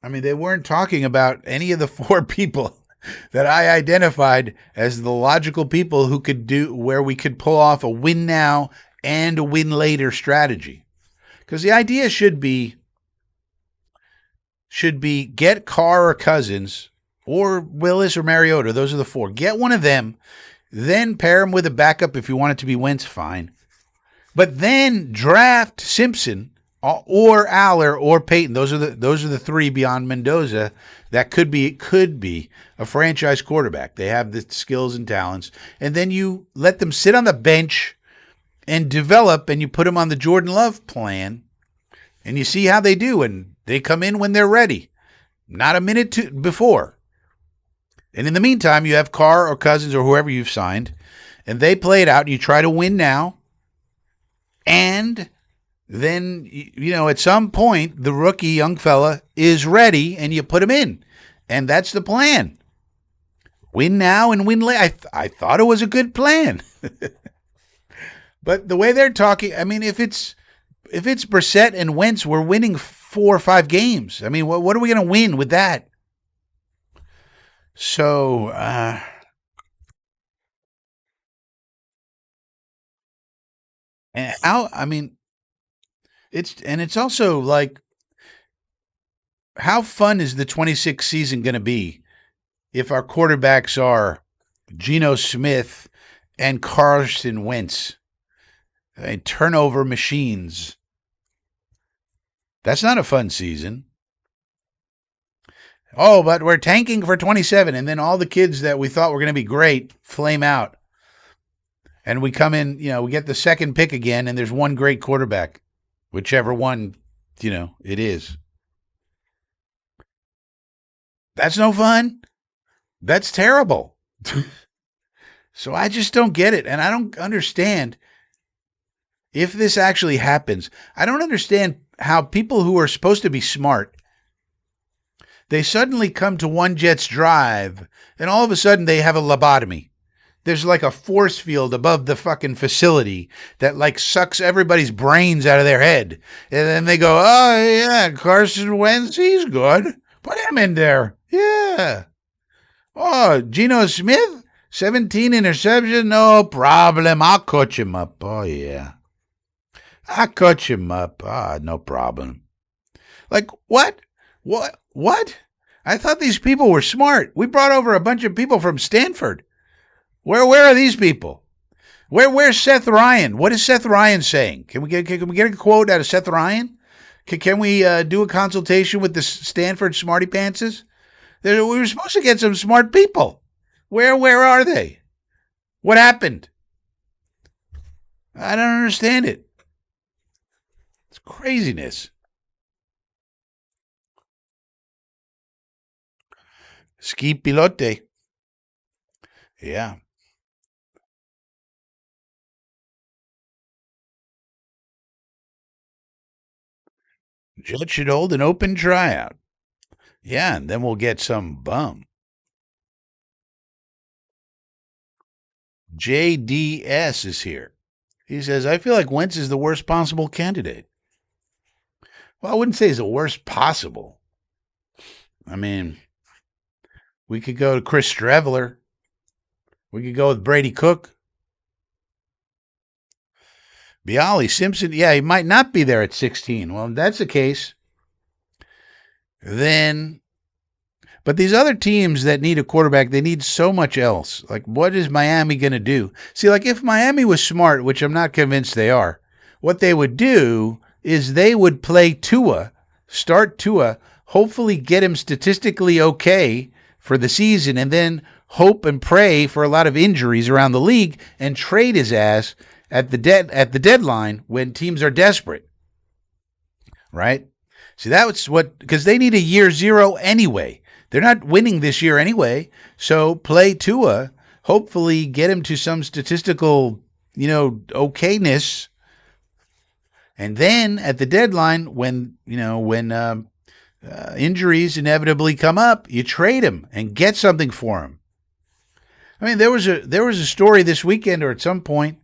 I mean, they weren't talking about any of the four people that I identified as the logical people who could do where we could pull off a win now and a win later strategy. Because the idea should be get Carr or Cousins or Willis or Mariota. Those are the four. Get one of them, then pair them with a backup if you want it to be Wentz, fine. But then draft Simpson or Aller or Peyton. Those are the three beyond Mendoza that could be a franchise quarterback. They have the skills and talents. And then you let them sit on the bench and develop, and you put them on the Jordan Love plan, and you see how they do, and they come in when they're ready, not a minute before. And in the meantime, you have Carr or Cousins or whoever you've signed, and they play it out, and you try to win now. And then, at some point, the rookie young fella is ready and you put him in. And that's the plan. Win now and win later. I thought it was a good plan. But the way they're talking, I mean, if it's Brissett and Wentz, we're winning 4 or 5 games. I mean, what are we going to win with that? So, And I mean, it's also like, how fun is the 26th season going to be if our quarterbacks are Geno Smith and Carson Wentz, turnover machines? That's not a fun season. Oh, but we're tanking for 27, and then all the kids that we thought were going to be great flame out. And we come in, we get the second pick again, and there's one great quarterback, whichever one, it is. That's no fun. That's terrible. So I just don't get it. And I don't understand if this actually happens. I don't understand how people who are supposed to be smart, they suddenly come to One Jet's drive, and all of a sudden they have a lobotomy. There's like a force field above the fucking facility that like sucks everybody's brains out of their head. And then they go, oh, yeah, Carson Wentz, he's good. Put him in there. Yeah. Oh, Geno Smith, 17 interceptions, no problem. I'll coach him up. Oh, yeah. I'll coach him up. Ah, no problem. Like, what? What? I thought these people were smart. We brought over a bunch of people from Stanford. Where are these people? Where's Seth Ryan? What is Seth Ryan saying? Can we get a quote out of Seth Ryan? Can we do a consultation with the Stanford smarty pantses? We were supposed to get some smart people. Where are they? What happened? I don't understand it. It's craziness. Ski pilote. Yeah. Judge should hold an open tryout. Yeah, and then we'll get some bum. JDS is here. He says, I feel like Wentz is the worst possible candidate. Well, I wouldn't say he's the worst possible. I mean, we could go to Chris Streveler. We could go with Brady Cook. Bialy Simpson, yeah, he might not be there at 16. Well, if that's the case, then. But these other teams that need a quarterback, they need so much else. Like, what is Miami going to do? See, like, if Miami was smart, which I'm not convinced they are, what they would do is they would play Tua, start Tua, hopefully get him statistically okay for the season, and then hope and pray for a lot of injuries around the league and trade his ass at the deadline when teams are desperate. Right? See, that's what, because they need a year zero anyway. They're not winning this year anyway. So play Tua, hopefully get him to some statistical, okayness. And then at the deadline, when injuries inevitably come up, you trade him and get something for him. I mean, there was a story this weekend or at some point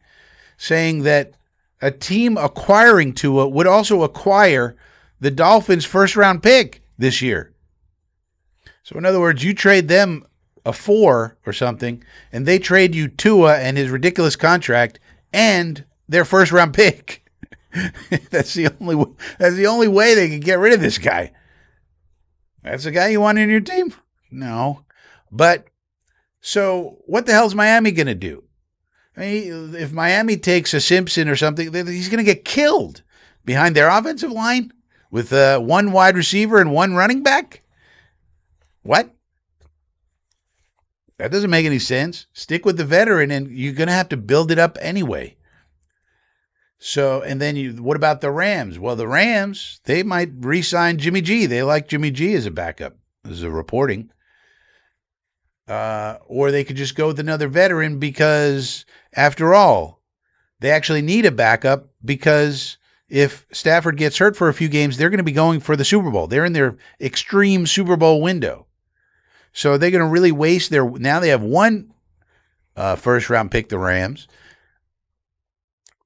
saying that a team acquiring Tua would also acquire the Dolphins' first-round pick this year. So, in other words, you trade them a 4 or something, and they trade you Tua and his ridiculous contract and their first-round pick. That's the only way they can get rid of this guy. That's the guy you want in your team? No. But, so what the hell's Miami going to do? I mean, if Miami takes a Simpson or something, he's going to get killed behind their offensive line with one wide receiver and one running back. What? That doesn't make any sense. Stick with the veteran, and you're going to have to build it up anyway. So, and then what about the Rams? Well, the Rams, they might re-sign Jimmy G. They like Jimmy G as a backup, as a reporting. Or they could just go with another veteran because, after all, they actually need a backup because if Stafford gets hurt for a few games, they're going to be going for the Super Bowl. They're in their extreme Super Bowl window. So are they going to really waste now they have one first-round pick, the Rams.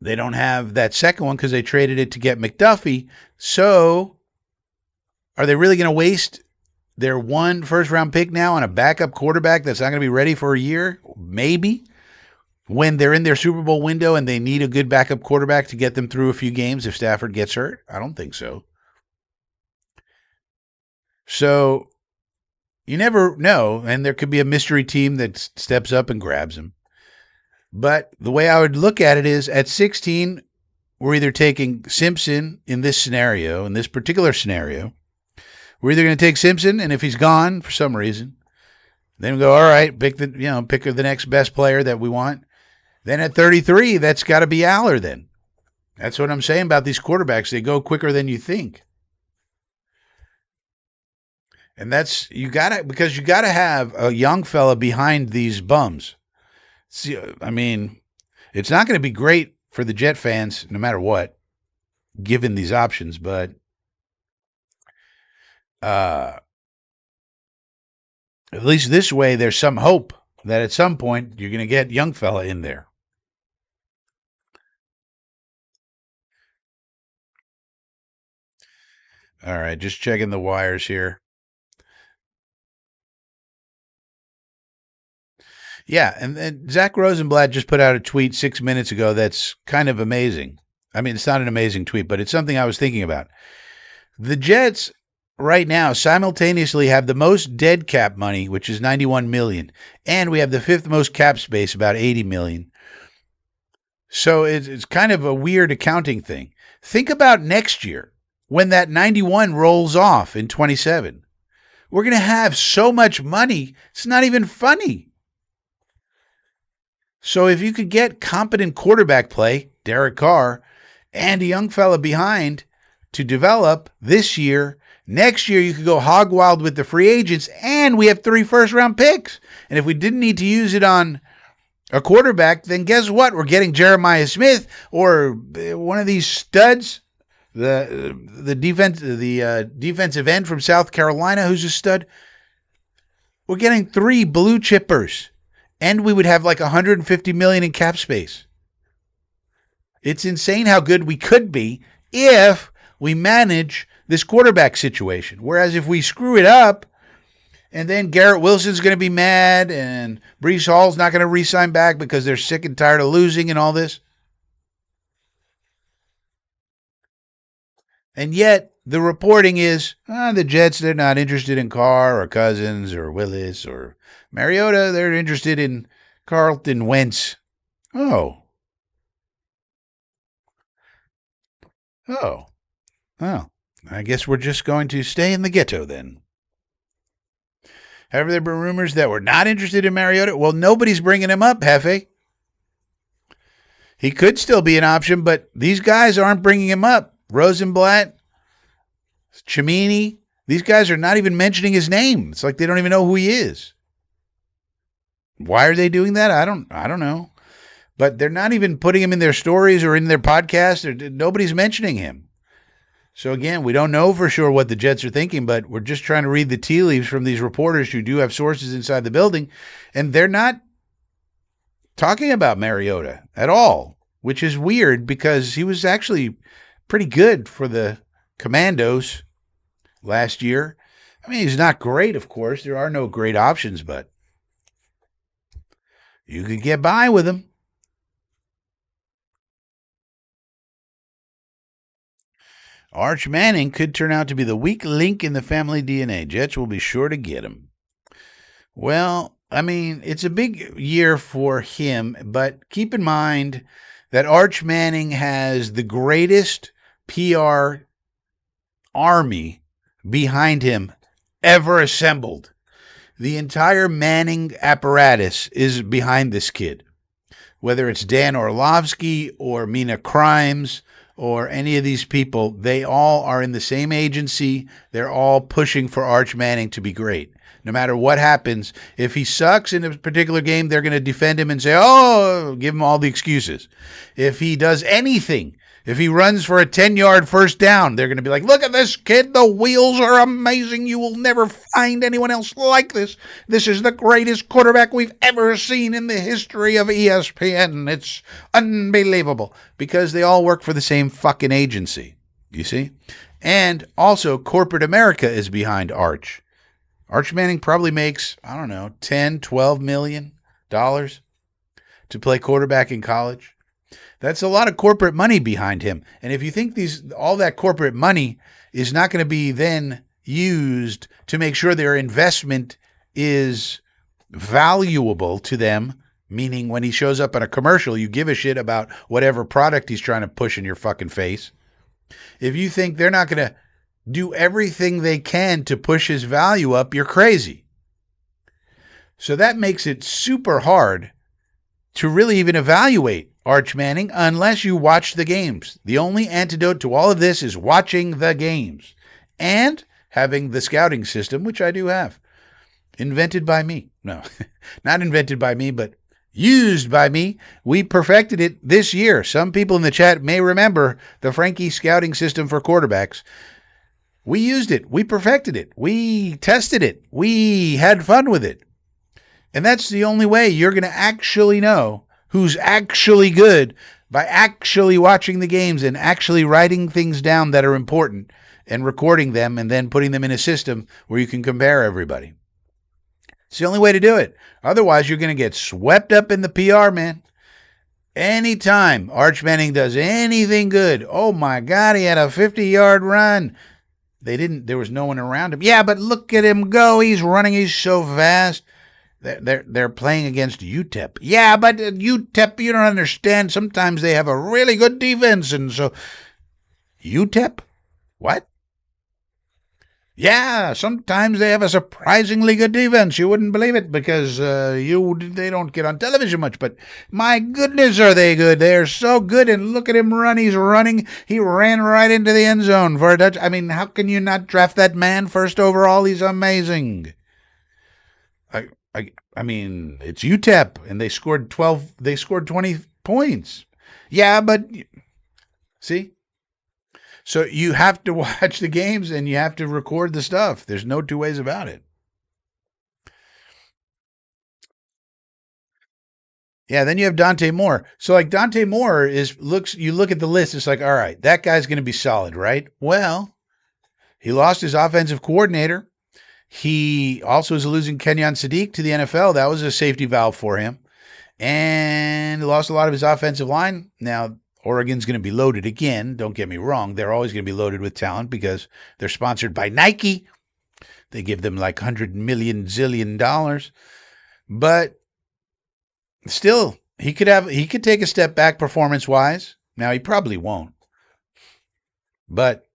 They don't have that second one because they traded it to get McDuffie. So are they really going to waste their one first-round pick now on a backup quarterback that's not going to be ready for a year? Maybe. when they're in their Super Bowl window and they need a good backup quarterback to get them through a few games if Stafford gets hurt? I don't think so. So you never know, and there could be a mystery team that steps up and grabs him. But the way I would look at it is at 16, we're either taking Simpson in this scenario, in this particular scenario. We're either going to take Simpson, and if he's gone for some reason, then we go, all right, pick the next best player that we want. Then at 33, that's got to be Aller then. That's what I'm saying about these quarterbacks. They go quicker than you think. And that's because you gotta have a young fella behind these bums. See, I mean, it's not going to be great for the Jet fans, no matter what, given these options. But at least this way, there's some hope that at some point you're going to get young fella in there. All right, just checking the wires here. Yeah, and Zach Rosenblatt just put out a tweet 6 minutes ago that's kind of amazing. I mean, it's not an amazing tweet, but it's something I was thinking about. The Jets right now simultaneously have the most dead cap money, which is $91 million, and we have the fifth most cap space, about $80 million. So it's kind of a weird accounting thing. Think about next year when that 91 rolls off in 27. We're going to have so much money, it's not even funny. So if you could get competent quarterback play, Derek Carr, and a young fella behind to develop this year, next year you could go hog wild with the free agents, and we have 3 first-round picks. And if we didn't need to use it on a quarterback, then guess what? We're getting Jeremiah Smith or one of these studs, the defensive end from South Carolina who's a stud. We're getting 3 blue chippers. And we would have like $150 million in cap space. It's insane how good we could be if we manage this quarterback situation. Whereas if we screw it up, and then Garrett Wilson's going to be mad, and Breece Hall's not going to re-sign back because they're sick and tired of losing and all this. And yet the reporting is the Jets, they're not interested in Carr or Cousins or Willis or Mariota. They're interested in Carlton Wentz. Oh. Well, I guess we're just going to stay in the ghetto then. Have there been rumors that we're not interested in Mariota? Well, nobody's bringing him up, Hefe. He could still be an option, but these guys aren't bringing him up. Rosenblatt, Chimini, these guys are not even mentioning his name. It's like they don't even know who he is. Why are they doing that? I don't know. But they're not even putting him in their stories or in their podcasts. Nobody's mentioning him. So again, we don't know for sure what the Jets are thinking, but we're just trying to read the tea leaves from these reporters who do have sources inside the building, and they're not talking about Mariota at all, which is weird because he was actually pretty good for the Commandos last year. I mean, he's not great, of course. There are no great options, but you could get by with him. Arch Manning could turn out to be the weak link in the family DNA. Jets will be sure to get him. Well, I mean, it's a big year for him, but keep in mind that Arch Manning has the greatest PR army behind him ever assembled. The entire Manning apparatus is behind this kid. Whether it's Dan Orlovsky or Mina Crimes or any of these people, they all are in the same agency. They're all pushing for Arch Manning to be great. No matter what happens, if he sucks in a particular game, they're going to defend him and say, oh, give him all the excuses. If he does anything, if he runs for a 10-yard first down, they're going to be like, look at this kid. The wheels are amazing. You will never find anyone else like this. This is the greatest quarterback we've ever seen in the history of ESPN. It's unbelievable because they all work for the same fucking agency, you see? And also, corporate America is behind Arch. Arch Manning probably makes, I don't know, $10, $12 million to play quarterback in college. That's a lot of corporate money behind him. And if you think all that corporate money is not going to be then used to make sure their investment is valuable to them, meaning when he shows up in a commercial, you give a shit about whatever product he's trying to push in your fucking face. If you think they're not going to do everything they can to push his value up, you're crazy. So that makes it super hard to really even evaluate Arch Manning unless you watch the games. The only antidote to all of this is watching the games and having the scouting system, which I do have. Invented by me. No, not invented by me, but used by me. We perfected it this year. Some people in the chat may remember the Frankie scouting system for quarterbacks. We used it. We perfected it. We tested it. We had fun with it. And that's the only way you're going to actually know who's actually good, by actually watching the games and actually writing things down that are important and recording them and then putting them in a system where you can compare everybody. It's the only way to do it. Otherwise, you're going to get swept up in the PR, man. Anytime Arch Manning does anything good, oh my God, he had a 50-yard run. There was no one around him. Yeah, but look at him go. He's running. He's so fast. They're playing against UTEP. Yeah, but UTEP, you don't understand. Sometimes they have a really good defense, and so UTEP? What? Yeah, sometimes they have a surprisingly good defense. You wouldn't believe it because they don't get on television much. But my goodness, are they good? They're so good. And look at him run. He's running. He ran right into the end zone for a touch. I mean, how can you not draft that man first overall? He's amazing. I mean, it's UTEP, and they scored 20 points. Yeah, but see? So you have to watch the games and you have to record the stuff. There's no two ways about it. Yeah, then you have Dante Moore. So like Dante Moore you look at the list, it's like, all right, that guy's going to be solid, right? Well, he lost his offensive coordinator. He also is losing Kenyon Sadiq to the NFL. That was a safety valve for him. And he lost a lot of his offensive line. Now, Oregon's going to be loaded again. Don't get me wrong. They're always going to be loaded with talent because they're sponsored by Nike. They give them like $100 million zillion. But still, he could take a step back performance-wise. Now, he probably won't. But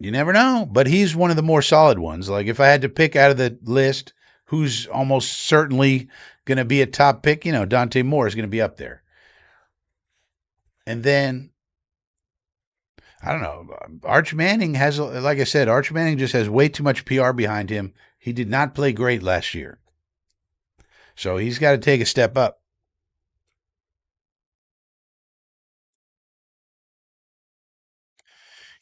you never know, but he's one of the more solid ones. Like if I had to pick out of the list who's almost certainly going to be a top pick, Dante Moore is going to be up there. And then, I don't know, Arch Manning like I said, Arch Manning just has way too much PR behind him. He did not play great last year. So he's got to take a step up.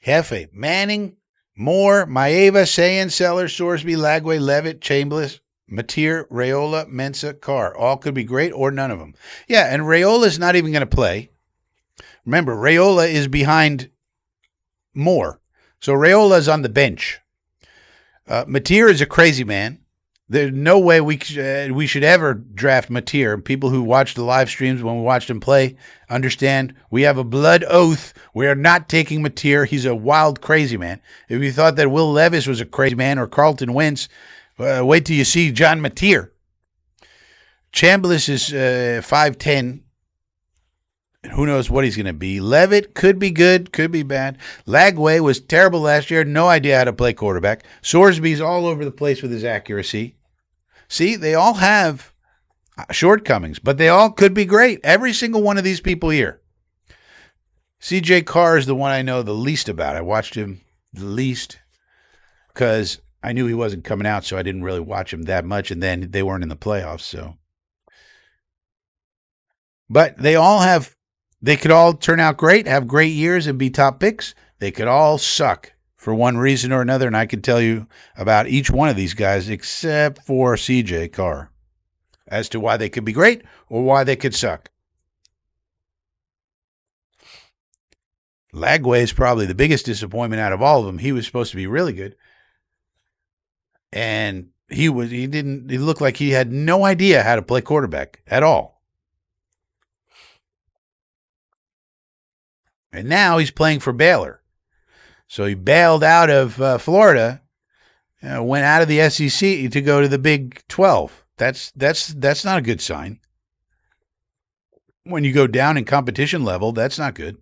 Hefe, Manning, Moore, Maeva, Sayan, Sellers, Sorsby, Lagway, Levitt, Chambliss, Mateer, Raiola, Mensah, Carr. All could be great or none of them. Yeah, and Raiola's not even going to play. Remember, Raiola is behind Moore. So Raiola's on the bench. Mateer is a crazy man. There's no way we should ever draft Mateer. People who watch the live streams when we watched him play understand we have a blood oath. We are not taking Mateer. He's a wild, crazy man. If you thought that Will Levis was a crazy man or Carlton Wentz, wait till you see John Mateer. Chambliss is 5'10". Who knows what he's going to be. Levitt could be good, could be bad. Lagway was terrible last year. No idea how to play quarterback. Sorsby's all over the place with his accuracy. See, they all have shortcomings, but they all could be great. Every single one of these people here. CJ Carr is the one I know the least about. I watched him the least because I knew he wasn't coming out, so I didn't really watch him that much, and then they weren't in the playoffs. So, but they could all turn out great, have great years, and be top picks. They could all suck for one reason or another, and I could tell you about each one of these guys except for CJ Carr as to why they could be great or why they could suck. Lagway is probably the biggest disappointment out of all of them. He was supposed to be really good. And he looked like he had no idea how to play quarterback at all. And now he's playing for Baylor. So he bailed out of Florida, went out of the SEC to go to the Big 12. That's not a good sign. When you go down in competition level, that's not good.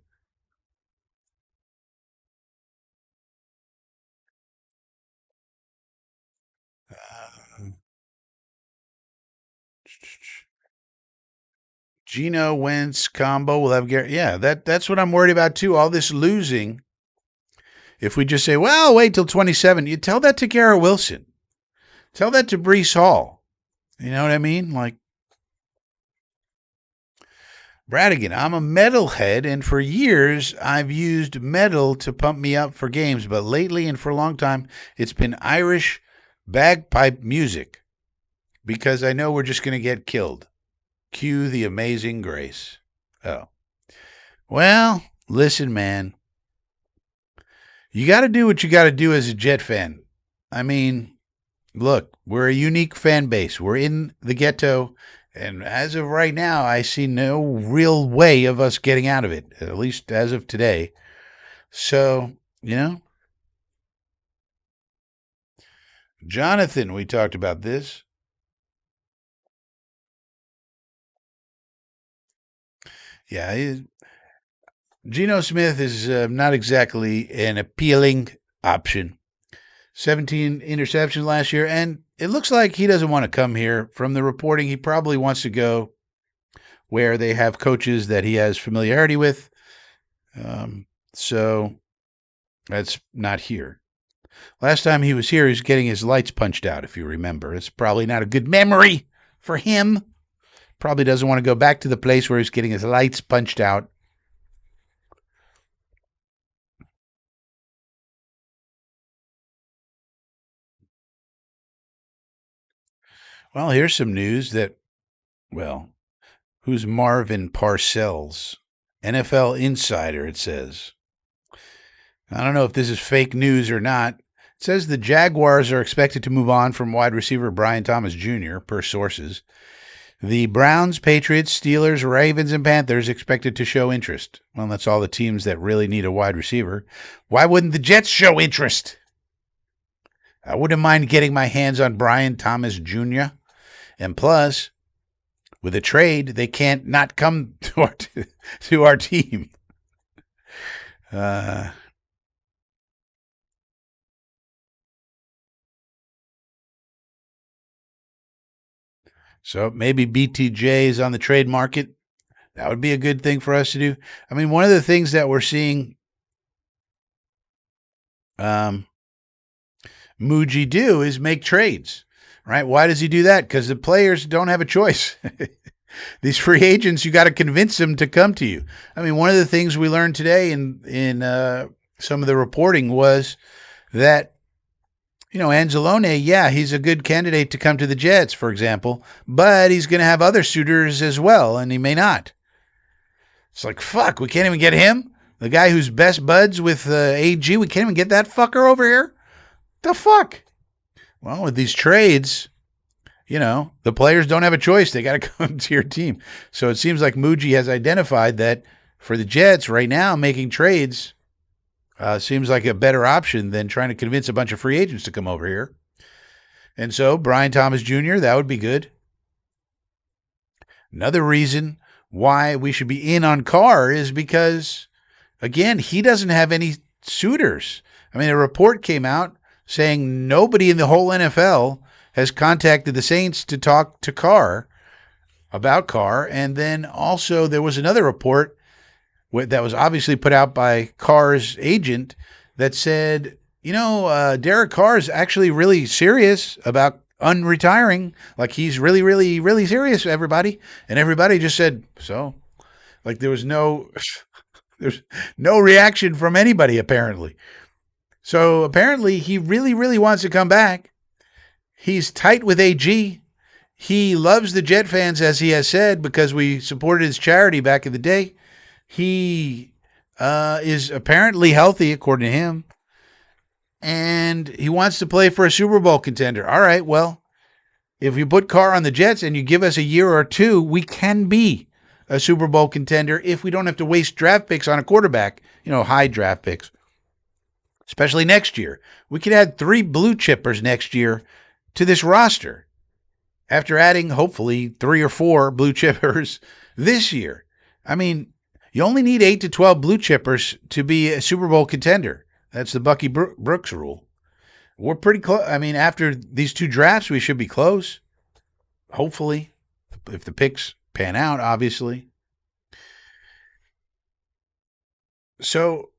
Geno Wentz combo will have Garrett. Yeah, that's what I'm worried about too. All this losing. If we just say, well, wait till 27, you tell that to Garrett Wilson. Tell that to Breece Hall. You know what I mean? Like, Bradigan, I'm a metalhead, and for years I've used metal to pump me up for games, but lately and for a long time, it's been Irish bagpipe music because I know we're just going to get killed. Cue the Amazing Grace. Oh. Well, listen, man. You got to do what you got to do as a Jet fan. I mean, look, we're a unique fan base. We're in the ghetto. And as of right now, I see no real way of us getting out of it, at least as of today. So, Jonathan, we talked about this. Yeah, Geno Smith is not exactly an appealing option. 17 interceptions last year, and it looks like he doesn't want to come here. From the reporting, he probably wants to go where they have coaches that he has familiarity with. So that's not here. Last time he was here, he was getting his lights punched out, if you remember. It's probably not a good memory for him. Probably doesn't want to go back to the place where he's getting his lights punched out. Well, here's some news that, well, who's Marvin Parcells? NFL Insider, it says. I don't know if this is fake news or not. It says the Jaguars are expected to move on from wide receiver Brian Thomas Jr., per sources. The Browns, Patriots, Steelers, Ravens, and Panthers expected to show interest. Well, that's all the teams that really need a wide receiver. Why wouldn't the Jets show interest? I wouldn't mind getting my hands on Brian Thomas Jr. And plus, with a trade, they can't not come to our team. So maybe BTJ is on the trade market. That would be a good thing for us to do. I mean, one of the things that we're seeing Muji do is make trades, right? Why does he do that? Because the players don't have a choice. These free agents, you got to convince them to come to you. I mean, one of the things we learned today in some of the reporting was that, Anzalone, yeah, he's a good candidate to come to the Jets, for example, but he's going to have other suitors as well, and he may not. It's like, fuck, we can't even get him? The guy who's best buds with AG, we can't even get that fucker over here? The fuck? Well, with these trades, the players don't have a choice. They got to come to your team. So it seems like Muji has identified that for the Jets right now, making trades seems like a better option than trying to convince a bunch of free agents to come over here. And so Brian Thomas Jr., that would be good. Another reason why we should be in on Carr is because, again, he doesn't have any suitors. I mean, a report came out saying nobody in the whole NFL has contacted the Saints to talk to Carr about Carr. And then also there was another report that was obviously put out by Carr's agent that said, Derek Carr is actually really serious about unretiring. Like, he's really, really, really serious, everybody. And everybody just said, so. Like, there's no reaction from anybody, apparently. So apparently he really, really wants to come back. He's tight with AG. He loves the Jet fans, as he has said, because we supported his charity back in the day. He is apparently healthy, according to him, and he wants to play for a Super Bowl contender. All right, well, if you put Carr on the Jets and you give us a year or two, we can be a Super Bowl contender if we don't have to waste draft picks on a quarterback, high draft picks, especially next year. We could add 3 blue chippers next year to this roster after adding, hopefully, 3 or 4 blue chippers this year. I mean, you only need 8 to 12 blue chippers to be a Super Bowl contender. That's the Bucky Brooks rule. We're pretty close. I mean, after these 2 drafts, we should be close. Hopefully, if the picks pan out, obviously. So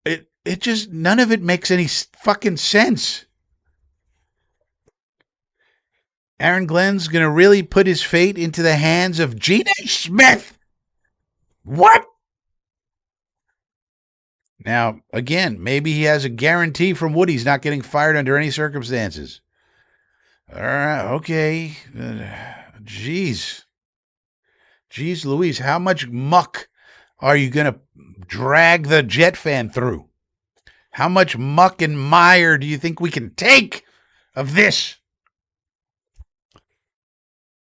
it just, none of it makes any fucking sense. Aaron Glenn's going to really put his fate into the hands of Geno Smith. What? Now, again, maybe he has a guarantee from Woody he's not getting fired under any circumstances. All right, okay. Jeez Louise, how much muck are you going to drag the Jet fan through? How much muck and mire do you think we can take of this?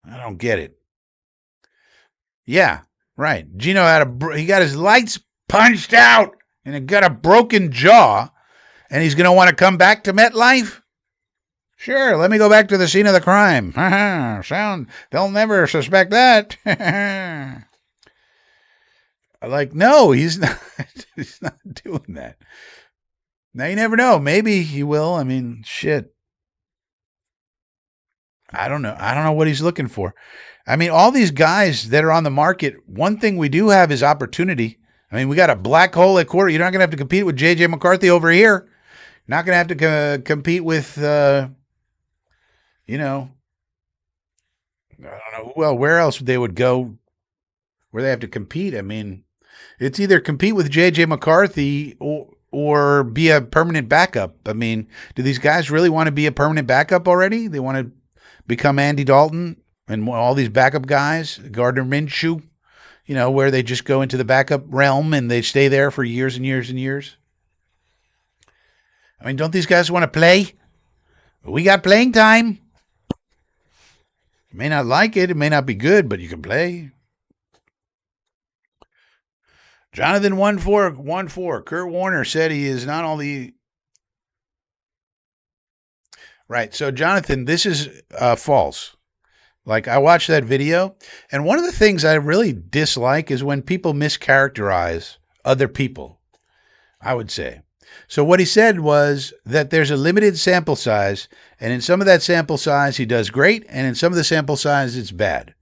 I don't get it. Yeah, right. Geno he got his lights punched out and he got a broken jaw, and he's going to want to come back to MetLife? Sure, let me go back to the scene of the crime. They'll never suspect that. No, he's not. He's not doing that. Now, you never know. Maybe he will. I mean, shit. I don't know. I don't know what he's looking for. I mean, all these guys that are on the market, one thing we do have is opportunity. I mean, we got a black hole at quarter. You're not going to have to compete with J.J. McCarthy over here. Not going to have to compete with, I don't know. Well, where else they would go where they have to compete? I mean, it's either compete with J.J. McCarthy or be a permanent backup. I mean, do these guys really want to be a permanent backup already? They want to become Andy Dalton and all these backup guys, Gardner Minshew, where they just go into the backup realm and they stay there for years and years and years. I mean, don't these guys want to play? We got playing time. You may not like it. It may not be good, but you can play. Jonathan 1414. Kurt Warner said he is not all the... Right. So, Jonathan, this is false. Like, I watched that video, and one of the things I really dislike is when people mischaracterize other people, I would say. So what he said was that there's a limited sample size, and in some of that sample size, he does great, and in some of the sample size, it's bad.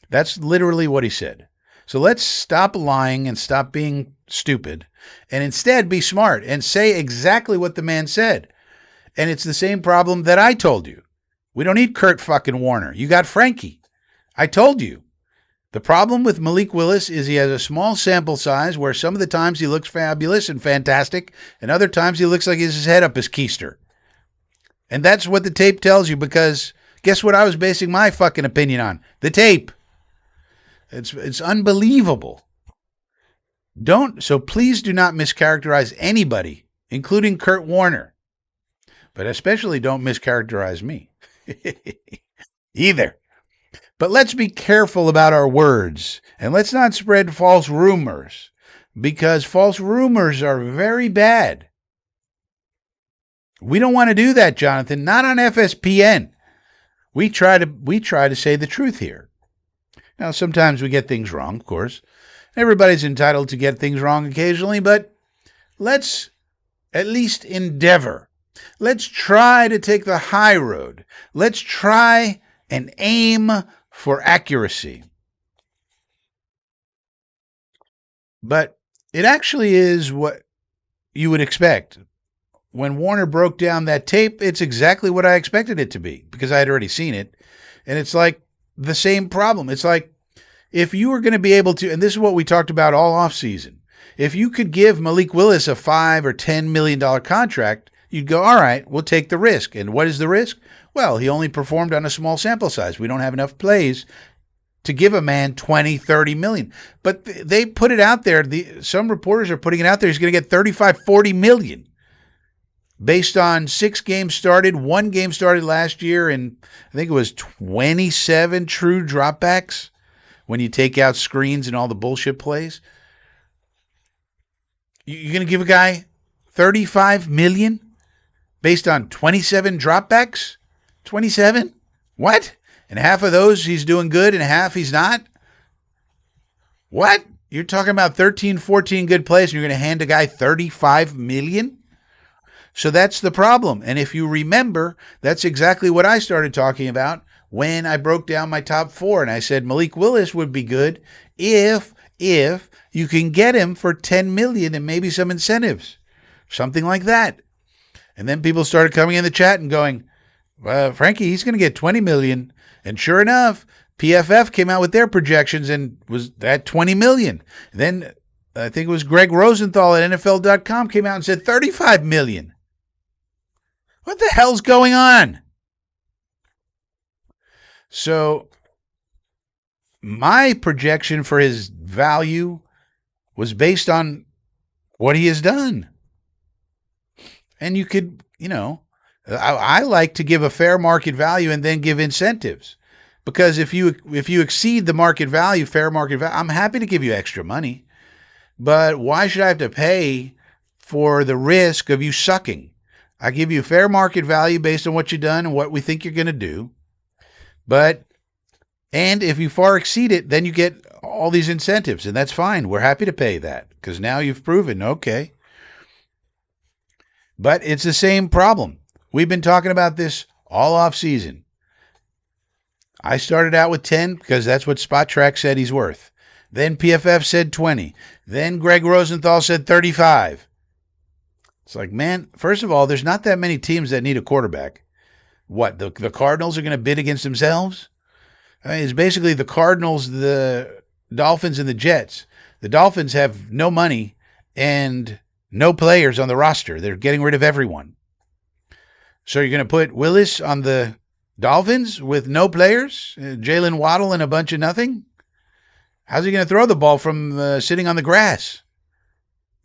That's literally what he said. So let's stop lying and stop being stupid, and instead be smart and say exactly what the man said. And it's the same problem that I told you. We don't need Kurt fucking Warner. You got Frankie. I told you. The problem with Malik Willis is he has a small sample size where some of the times he looks fabulous and fantastic, and other times he looks like he has his head up his keister. And that's what the tape tells you, because guess what I was basing my fucking opinion on? The tape. It's unbelievable. So please do not mischaracterize anybody, including Kurt Warner. But especially don't mischaracterize me. Either. But let's be careful about our words, and let's not spread false rumors, because false rumors are very bad. We don't want to do that, Jonathan. Not on FSPN. We try to say the truth here. Now, sometimes we get things wrong, of course. Everybody's entitled to get things wrong occasionally, but let's at least endeavor. Let's try to take the high road. Let's try and aim for accuracy. But it actually is what you would expect. When Warner broke down that tape, it's exactly what I expected it to be, because I had already seen it. And it's like the same problem. It's like if you were going to be able to, and this is what we talked about all offseason, if you could give Malik Willis a $5 or $10 million contract, you'd go, all right, we'll take the risk. And what is the risk? Well, he only performed on a small sample size. We don't have enough plays to give a man 20, 30 million. But they put it out there. Some reporters are putting it out there. He's going to get 35, 40 million based on 6 games started. 1 game started last year, and I think it was 27 true dropbacks. when you take out screens and all the bullshit plays. You're going to give a guy 35 million based on 27 dropbacks? 27? What? And half of those he's doing good and half he's not? What? You're talking about 13, 14 good plays and you're going to hand a guy 35 million? So that's the problem. And if you remember, that's exactly what I started talking about when I broke down my top four. And I said Malik Willis would be good if you can get him for 10 million and maybe some incentives, something like that. And then people started coming in the chat and going, Frankie, he's going to get 20 million. And sure enough, PFF came out with their projections and was at 20 million. And then I think it was Greg Rosenthal at NFL.com came out and said 35 million. What the hell's going on? So my projection for his value was based on what he has done. And you could, I like to give a fair market value and then give incentives. Because if you exceed the market value, fair market value, I'm happy to give you extra money. But why should I have to pay for the risk of you sucking? I give you fair market value based on what you've done and what we think you're going to do. And if you far exceed it, then you get all these incentives, and that's fine. We're happy to pay that because now you've proven, okay. But it's the same problem. We've been talking about this all off season. I started out with 10 because that's what Spot Track said he's worth. Then PFF said 20. Then Greg Rosenthal said 35. It's like, man, first of all, there's not that many teams that need a quarterback. What, the Cardinals are going to bid against themselves? I mean, it's basically the Cardinals, the Dolphins, and the Jets. The Dolphins have no money and no players on the roster. They're getting rid of everyone. So you're going to put Willis on the Dolphins with no players? Jalen Waddle and a bunch of nothing? How's he going to throw the ball from sitting on the grass?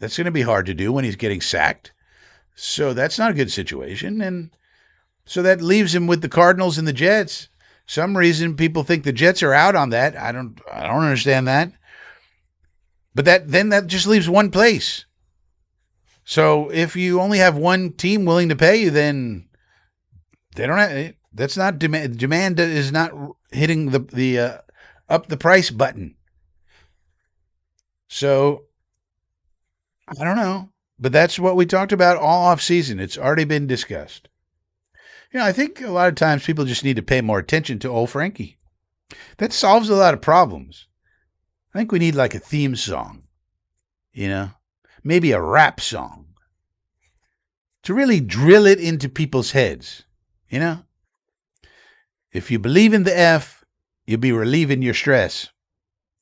That's going to be hard to do when he's getting sacked. So that's not a good situation. And so that leaves him with the Cardinals and the Jets. Some reason people think the Jets are out on that. I don't understand that. But that just leaves one place. So if you only have one team willing to pay you, then they don't have. That's not demand. Demand is not hitting the up the price button. So I don't know, but that's what we talked about all off season. It's already been discussed. I think a lot of times people just need to pay more attention to old Frankie. That solves a lot of problems. I think we need like a theme song, maybe a rap song to really drill it into people's heads, If you believe in the F, you'll be relieving your stress.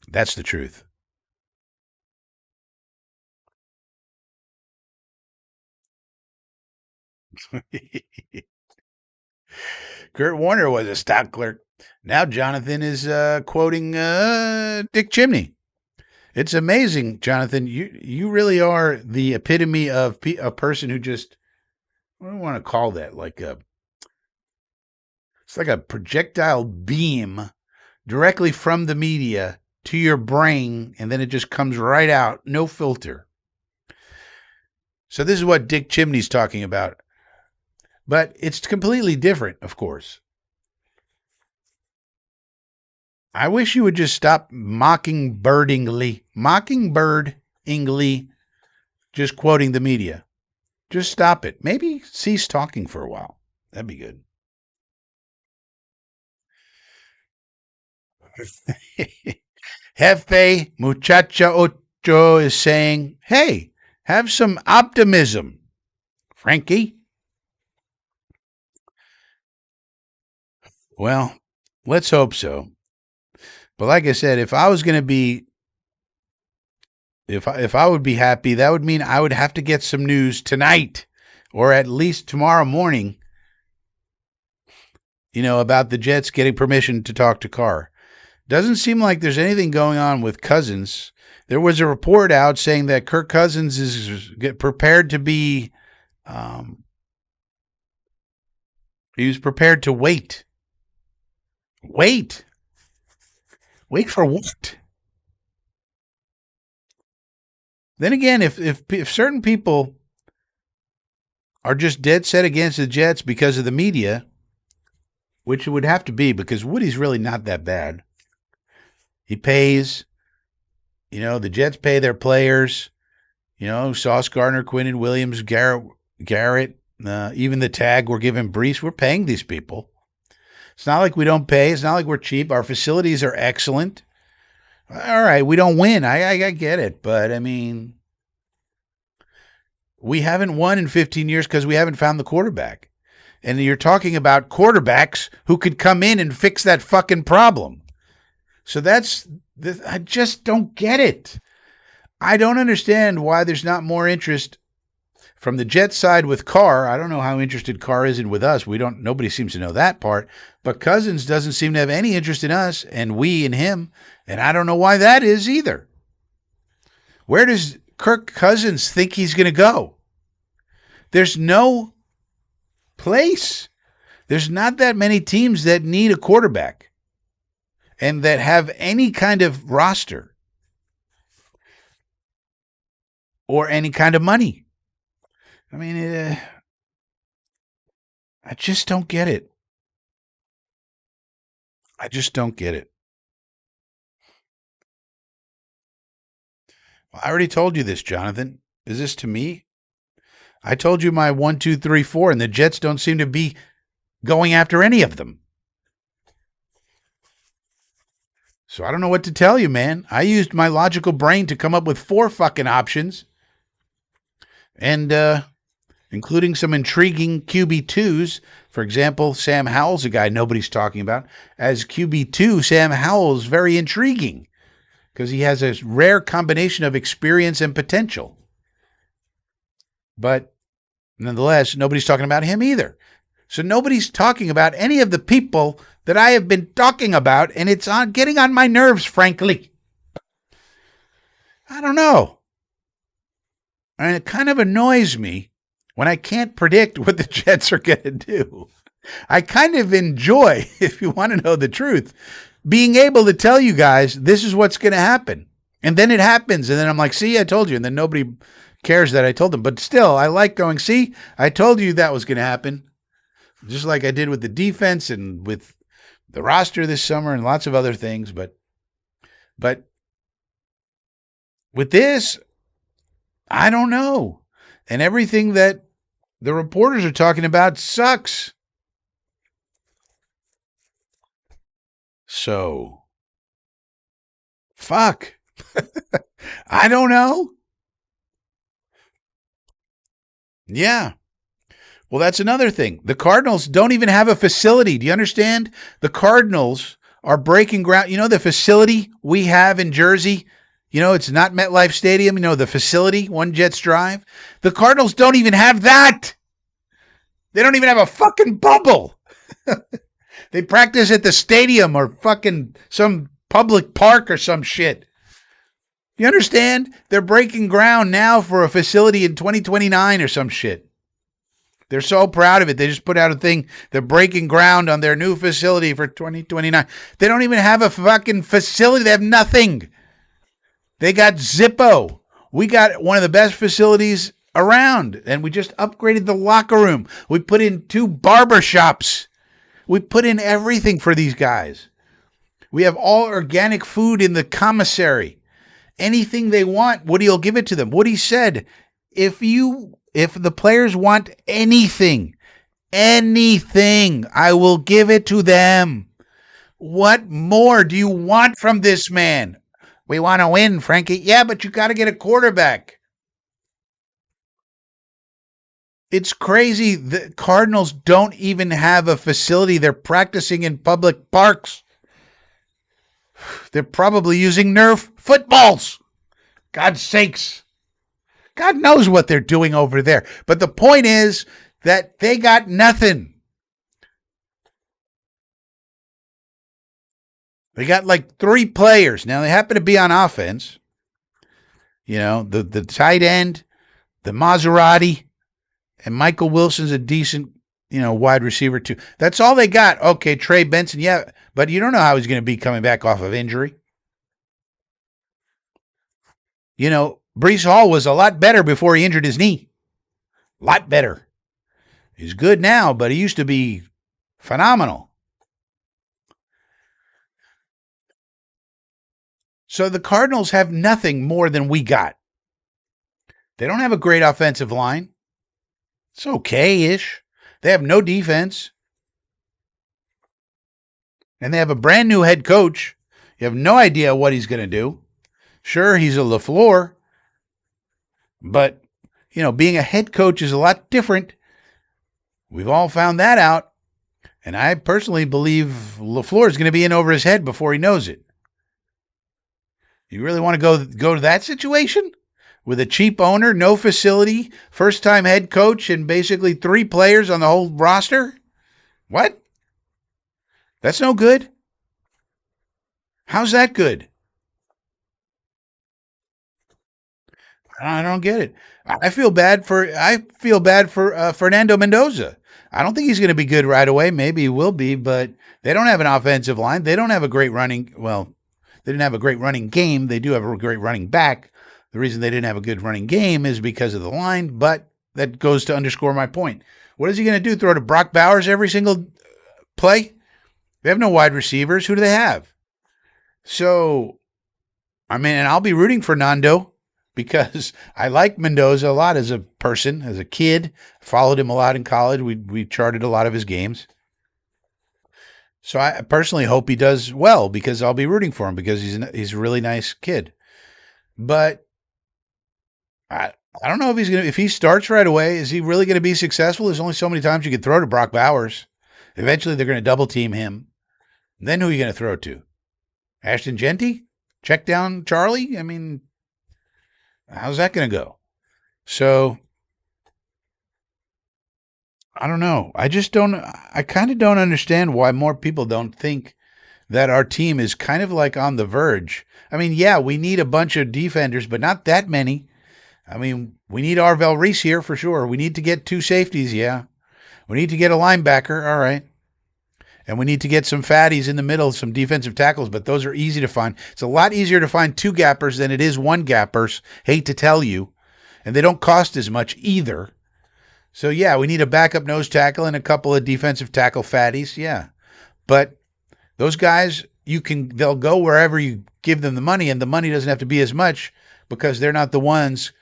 That's the truth. Kurt Warner was a stock clerk. Now Jonathan is quoting Dick Chimney. It's amazing, Jonathan. You really are the epitome of a person who just, what do I want to call that? It's like a projectile beam directly from the media to your brain, and then it just comes right out, no filter. So this is what Dick Chimney's talking about. But it's completely different, of course. I wish you would just stop mockingbirdingly, just quoting the media. Just stop it. Maybe cease talking for a while. That'd be good. Jefe Muchacha Ocho is saying, hey, have some optimism, Frankie. Well, let's hope so. But like I said, if I was going to be, if I would be happy, that would mean I would have to get some news tonight or at least tomorrow morning, about the Jets getting permission to talk to Carr. Doesn't seem like there's anything going on with Cousins. There was a report out saying that Kirk Cousins is prepared to be, he was prepared to wait. Wait. Wait for what? Then again, if certain people are just dead set against the Jets because of the media, which it would have to be because Woody's really not that bad. He pays, the Jets pay their players, Sauce Gardner, Quinnen Williams, Garrett, even the tag we're giving Brees, we're paying these people. It's not like we don't pay. It's not like we're cheap. Our facilities are excellent. All right, we don't win. I get it. But, I mean, we haven't won in 15 years because we haven't found the quarterback. And you're talking about quarterbacks who could come in and fix that fucking problem. So I just don't get it. I don't understand why there's not more interest from the Jets side with Carr. I don't know how interested Carr is in with us. Nobody seems to know that part. But Cousins doesn't seem to have any interest in us and we in him. And I don't know why that is either. Where does Kirk Cousins think he's going to go? There's no place. There's not that many teams that need a quarterback and that have any kind of roster or any kind of money. I mean, I just don't get it. I just don't get it. I already told you this, Jonathan. Is this to me? I told you my 1, 2, 3, 4, and the Jets don't seem to be going after any of them. So I don't know what to tell you, man. I used my logical brain to come up with 4 fucking options. And including some intriguing QB2s. For example, Sam Howell's a guy nobody's talking about. As QB2, Sam Howell's very intriguing because he has a rare combination of experience and potential. But nonetheless, nobody's talking about him either. So nobody's talking about any of the people that I have been talking about, and it's getting on my nerves, frankly. I don't know. And it kind of annoys me when I can't predict what the Jets are going to do. I kind of enjoy, if you want to know the truth, being able to tell you guys this is what's going to happen. And then it happens. And then I'm like, see, I told you. And then nobody cares that I told them. But still, I like going, see, I told you that was going to happen. Just like I did with the defense and with the roster this summer and lots of other things. But with this, I don't know. And everything that the reporters are talking about sucks. So, fuck. I don't know. Yeah. Well, that's another thing. The Cardinals don't even have a facility. Do you understand? The Cardinals are breaking ground. You know the facility we have in Jersey? It's not MetLife Stadium. The facility, One Jets Drive. The Cardinals don't even have that. They don't even have a fucking bubble. They practice at the stadium or fucking some public park or some shit. You understand? They're breaking ground now for a facility in 2029 or some shit. They're so proud of it. They just put out a thing. They're breaking ground on their new facility for 2029. They don't even have a fucking facility. They have nothing. They got Zippo. We got one of the best facilities around, and we just upgraded the locker room. We put in 2 barber shops. We put in everything for these guys. We have all organic food in the commissary. Anything they want, Woody will give it to them. Woody said, if the players want anything, I will give it to them. What more do you want from this man? We want to win, Frankie. Yeah, but you got to get a quarterback. It's crazy. The Cardinals don't even have a facility. They're practicing in public parks. They're probably using Nerf footballs. God's sakes. God knows what they're doing over there. But the point is that they got nothing. They got like 3 players. Now, they happen to be on offense. The tight end, the Maserati, and Michael Wilson's a decent wide receiver too. That's all they got. Okay, Trey Benson, yeah, but you don't know how he's going to be coming back off of injury. Brees Hall was a lot better before he injured his knee. A lot better. He's good now, but he used to be phenomenal. So the Cardinals have nothing more than we got. They don't have a great offensive line. It's okay-ish. They have no defense. And they have a brand new head coach. You have no idea what he's going to do. Sure, he's a LaFleur, but being a head coach is a lot different. We've all found that out. And I personally believe LaFleur is going to be in over his head before he knows it. You really want to go to that situation? With a cheap owner, no facility, first-time head coach, and basically 3 players on the whole roster? What? That's no good. How's that good? I don't get it. I feel bad for Fernando Mendoza. I don't think he's going to be good right away. Maybe he will be, but they don't have an offensive line. They don't have a great running. Well, they didn't have a great running game. They do have a great running back. The reason they didn't have a good running game is because of the line, but that goes to underscore my point. What is he going to do? Throw to Brock Bowers every single play? They have no wide receivers. Who do they have? So, and I'll be rooting for Nando because I like Mendoza a lot as a person, as a kid. Followed him a lot in college. We charted a lot of his games. So I personally hope he does well because I'll be rooting for him because he's a really nice kid. But I don't know if he starts right away, is he really going to be successful? There's only so many times you can throw to Brock Bowers. Eventually they're going to double team him. Then who are you going to throw to? Ashton Genty? Check down Charlie? How's that going to go? So I don't know. I kind of don't understand why more people don't think that our team is kind of like on the verge. Yeah, we need a bunch of defenders, but not that many. We need Arvell Reese here for sure. We need to get 2 safeties, yeah. We need to get a linebacker, all right. And we need to get some fatties in the middle, some defensive tackles, but those are easy to find. It's a lot easier to find 2 gappers than it is 1 gappers. Hate to tell you. And they don't cost as much either. So, yeah, we need a backup nose tackle and a couple of defensive tackle fatties, yeah. But those guys, they'll go wherever you give them the money, and the money doesn't have to be as much because they're not the ones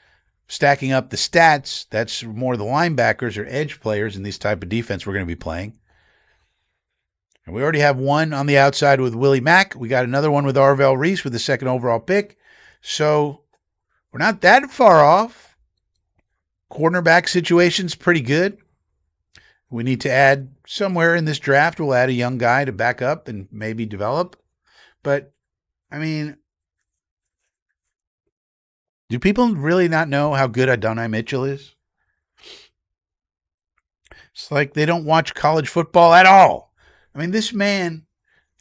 stacking up the stats. That's more the linebackers or edge players in these type of defense we're going to be playing. And we already have one on the outside with Willie Mack. We got another one with Arvell Reese with the 2nd overall pick. So we're not that far off. Cornerback situation's pretty good. We need to add somewhere in this draft. We'll add a young guy to back up and maybe develop. But, do people really not know how good Adonai Mitchell is? It's like they don't watch college football at all. This man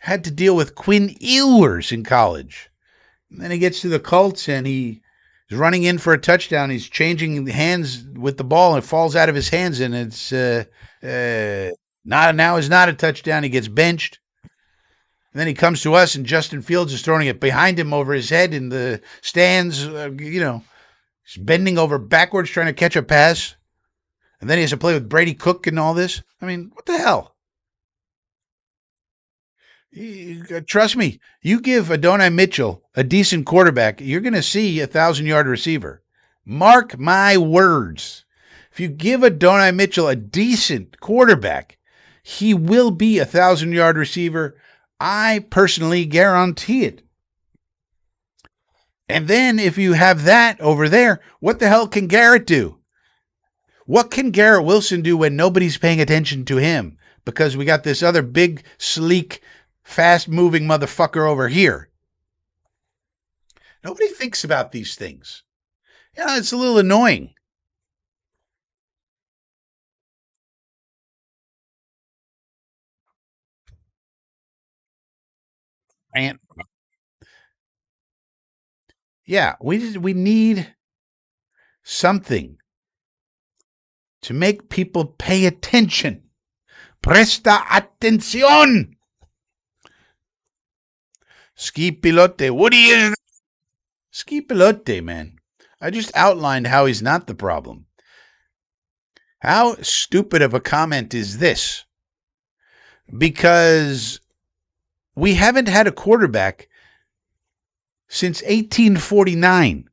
had to deal with Quinn Ewers in college. And then he gets to the Colts and he's running in for a touchdown. He's changing hands with the ball and it falls out of his hands and it's not a touchdown. He gets benched. And then he comes to us and Justin Fields is throwing it behind him over his head in the stands. He's bending over backwards trying to catch a pass. And then he has to play with Brady Cook and all this. What the hell? Trust me, you give Adonai Mitchell a decent quarterback, you're going to see a 1,000-yard receiver. Mark my words. If you give Adonai Mitchell a decent quarterback, he will be a 1,000-yard receiver. I personally guarantee it. And then if you have that over there, what the hell can Garrett do? What can Garrett Wilson do when nobody's paying attention to him? Because we got this other big, sleek, fast-moving motherfucker over here. Nobody thinks about these things. It's a little annoying. And yeah, we need something to make people pay attention. Presta atención. Ski pilote. Woody is ski pilote, man. I just outlined how he's not the problem. How stupid of a comment is this? Because we haven't had a quarterback since 1849.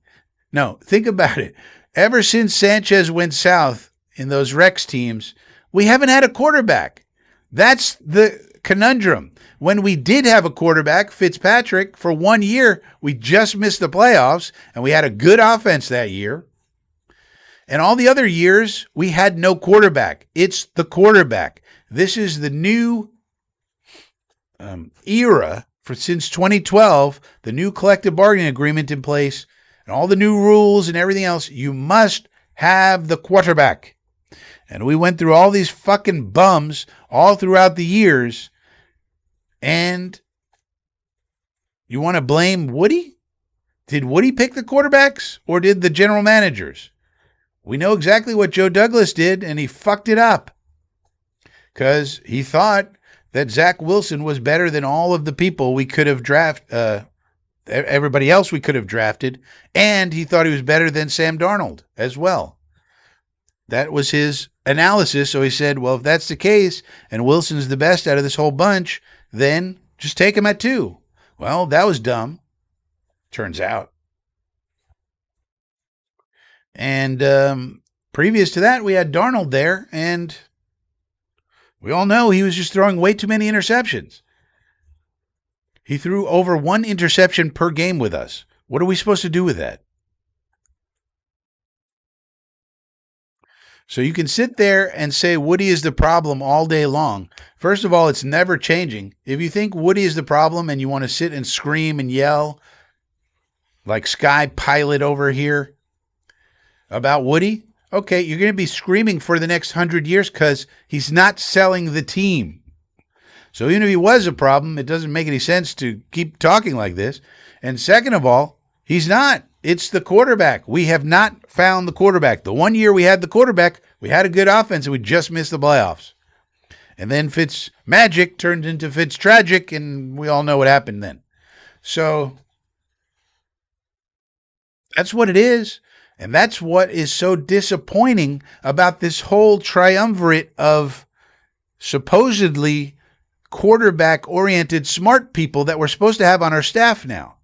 No, think about it. Ever since Sanchez went south in those Rex teams, we haven't had a quarterback. That's the conundrum. When we did have a quarterback, Fitzpatrick, for 1 year, we just missed the playoffs, and we had a good offense that year. And all the other years, we had no quarterback. It's the quarterback. This is the new era for since 2012, the new collective bargaining agreement in place, and all the new rules and everything else. You must have the quarterback. And we went through all these fucking bums all throughout the years. And you want to blame Woody? Did Woody pick the quarterbacks or did the general managers? We know exactly what Joe Douglas did, and he fucked it up because he thought that Zach Wilson was better than all of the people we could have drafted, everybody else we could have drafted, and he thought he was better than Sam Darnold as well. That was his analysis, so he said, well, if that's the case, and Wilson's the best out of this whole bunch, then just take him at 2. Well, that was dumb, turns out. And previous to that, we had Darnold there, and we all know he was just throwing way too many interceptions. He threw over 1 interception per game with us. What are we supposed to do with that? So you can sit there and say Woody is the problem all day long. First of all, it's never changing. If you think Woody is the problem and you want to sit and scream and yell like Sky Pilot over here about Woody, okay, you're going to be screaming for the next 100 years because he's not selling the team. So even if he was a problem, it doesn't make any sense to keep talking like this. And second of all, he's not. It's the quarterback. We have not found the quarterback. The 1 year we had the quarterback, we had a good offense, and we just missed the playoffs. And then Fitz Magic turned into Fitz Tragic, and we all know what happened then. So that's what it is. And that's what is so disappointing about this whole triumvirate of supposedly quarterback-oriented smart people that we're supposed to have on our staff now.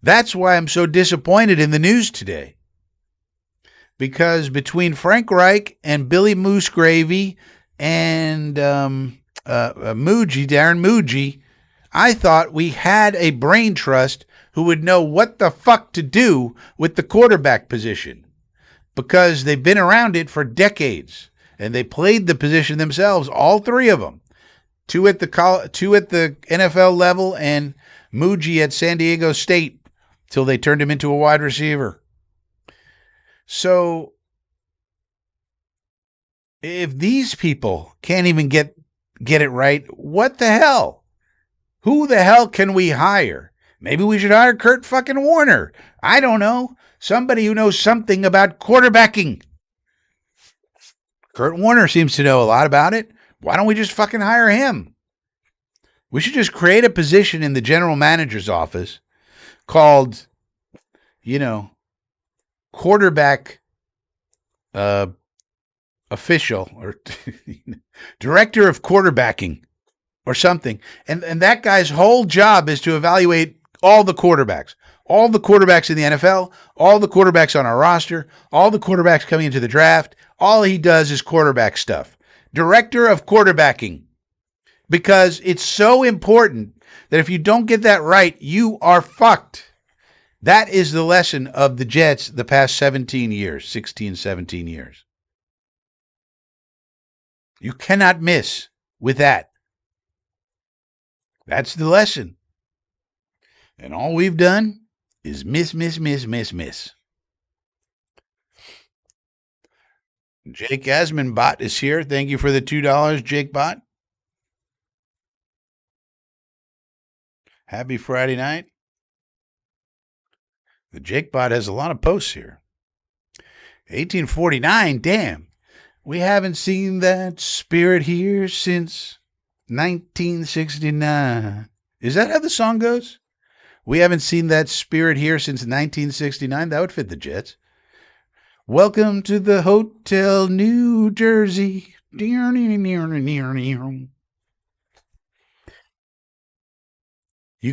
That's why I'm so disappointed in the news today. Because between Frank Reich and Billy Moosegravy and Darren Muji, I thought we had a brain trust who would know what the fuck to do with the quarterback position. Because they've been around it for decades. And they played the position themselves, all 3 of them. 2 at the NFL level and Muji at San Diego State till they turned him into a wide receiver. So if these people can't even get it right, what the hell? Who the hell can we hire? Maybe we should hire Kurt fucking Warner. I don't know. Somebody who knows something about quarterbacking. Kurt Warner seems to know a lot about it. Why don't we just fucking hire him? We should just create a position in the general manager's office called, quarterback official or director of quarterbacking or something. And that guy's whole job is to evaluate all the quarterbacks in the NFL, all the quarterbacks on our roster, all the quarterbacks coming into the draft. All he does is quarterback stuff. Director of quarterbacking. Because it's so important that if you don't get that right, you are fucked. That is the lesson of the Jets the past 17 years, 16, 17 years. You cannot miss with that. That's the lesson. And all we've done is miss. Jake Asmanbot is here. Thank you for the $2, Jake Bot. Happy Friday night. The Jake Bot has a lot of posts here. 1849, damn. We haven't seen that spirit here since 1969. Is that how the song goes? We haven't seen that spirit here since 1969. That would fit the Jets. Welcome to the Hotel New Jersey. You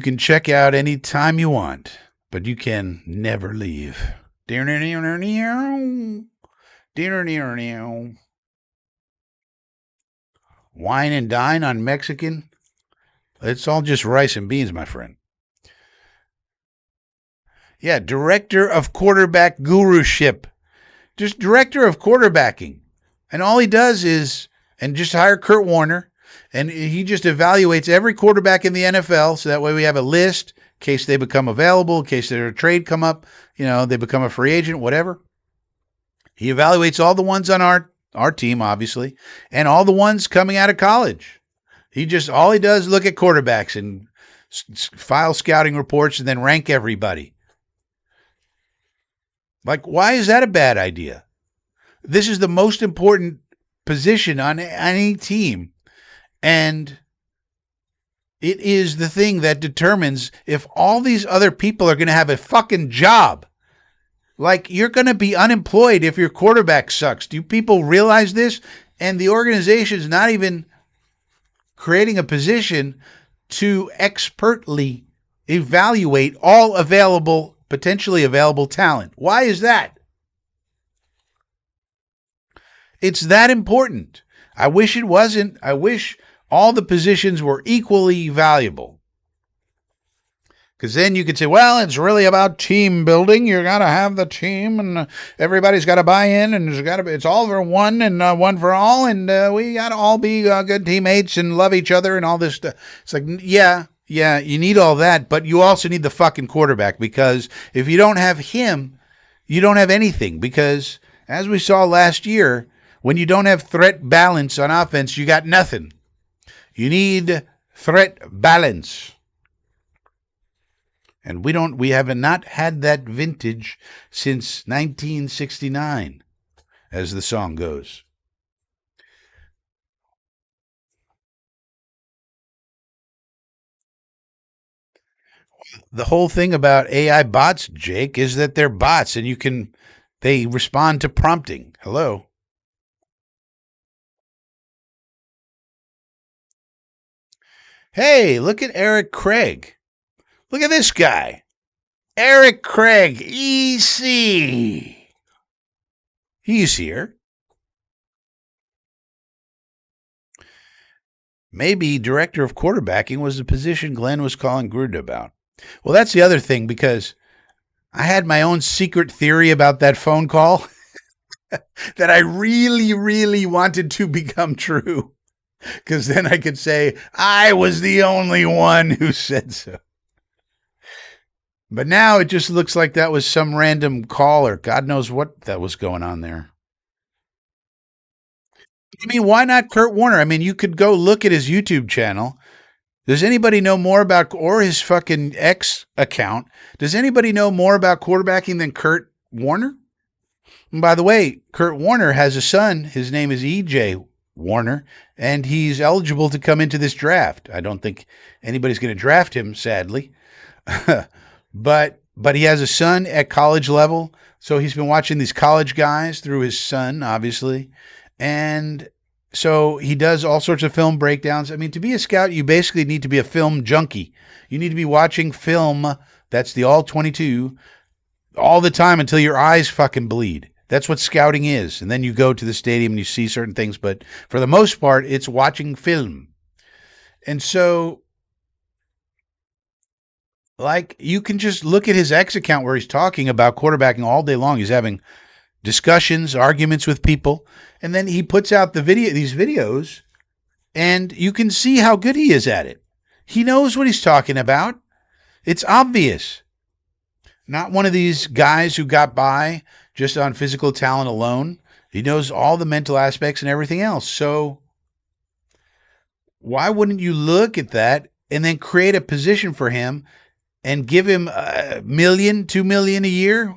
can check out any time you want, but you can never leave. Wine and dine on Mexican. It's all just rice and beans, my friend. Yeah, director of quarterback guruship. Just director of quarterbacking. And all he does is, and just hire Kurt Warner, and he just evaluates every quarterback in the NFL, so that way we have a list in case they become available, in case their trade come up, they become a free agent, whatever. He evaluates all the ones on our team, obviously, and all the ones coming out of college. All he does is look at quarterbacks and file scouting reports and then rank everybody. Like, why is that a bad idea? This is the most important position on any team. And it is the thing that determines if all these other people are going to have a fucking job. Like, you're going to be unemployed if your quarterback sucks. Do people realize this? And the organization's not even creating a position to expertly evaluate all potentially available talent. Why is that? It's that important. I wish it wasn't. I wish all the positions were equally valuable. Because then you could say, well, it's really about team building. You got to have the team, and everybody's got to buy in, and it's all for one and one for all, and we got to all be good teammates and love each other and all this stuff. It's like, yeah, you need all that, but you also need the fucking quarterback, because if you don't have him, you don't have anything. Because as we saw last year, when you don't have threat balance on offense, you got nothing. You need threat balance. And we have not had that vintage since 1969, as the song goes. The whole thing about AI bots, Jake, is that they're bots and they respond to prompting. Hello. Hey, look at Eric Craig. Look at this guy. Eric Craig, EC. He's here. Maybe director of quarterbacking was the position Glenn was calling Gruden about. Well, that's the other thing, because I had my own secret theory about that phone call that I really, really wanted to become true. Because then I could say, I was the only one who said so. But now it just looks like that was some random call, or God knows what that was going on there. I mean, why not Kurt Warner? I mean, you could go look at his YouTube channel. Does anybody know more about, or his fucking X account? Does anybody know more about quarterbacking than Kurt Warner? And by the way, Kurt Warner has a son. His name is EJ Warner, and he's eligible to come into this draft. I don't think anybody's going to draft him, sadly. But he has a son at college level, so he's been watching these college guys through his son, obviously. And so he does all sorts of film breakdowns. I mean, to be a scout, you basically need to be a film junkie. You need to be watching film, that's the all 22, all the time until your eyes fucking bleed. That's what scouting is. And then you go to the stadium and you see certain things. But for the most part, it's watching film. And so, like, you can just look at his X account where he's talking about quarterbacking all day long. He's having discussions, arguments with people. And then he puts out these videos, and you can see how good he is at it. He knows what he's talking about. It's obvious. Not one of these guys who got by just on physical talent alone. He knows all the mental aspects and everything else. So why wouldn't you look at that and then create a position for him and give him $1 million, $2 million a year?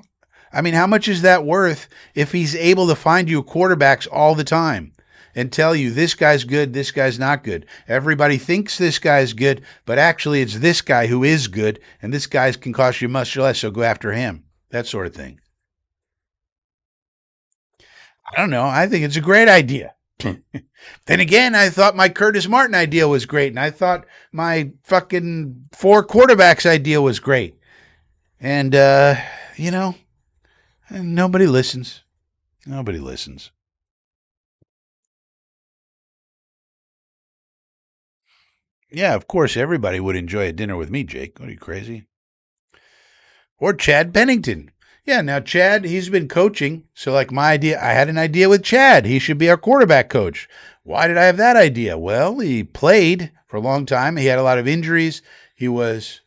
I mean, how much is that worth if he's able to find you quarterbacks all the time and tell you this guy's good, this guy's not good? Everybody thinks this guy's good, but actually it's this guy who is good, and this guy can cost you much less, so go after him. That sort of thing. I don't know. I think it's a great idea. Then again, I thought my Curtis Martin idea was great, and I thought my fucking four quarterbacks idea was great. And, you know, nobody listens. Nobody listens. Yeah, of course, everybody would enjoy a dinner with me, Jake. What are you, crazy? Or Chad Pennington. Yeah, now Chad, he's been coaching. So, like, my idea, I had an idea with Chad. He should be our quarterback coach. Why did I have that idea? Well, he played for a long time. He had a lot of injuries. He was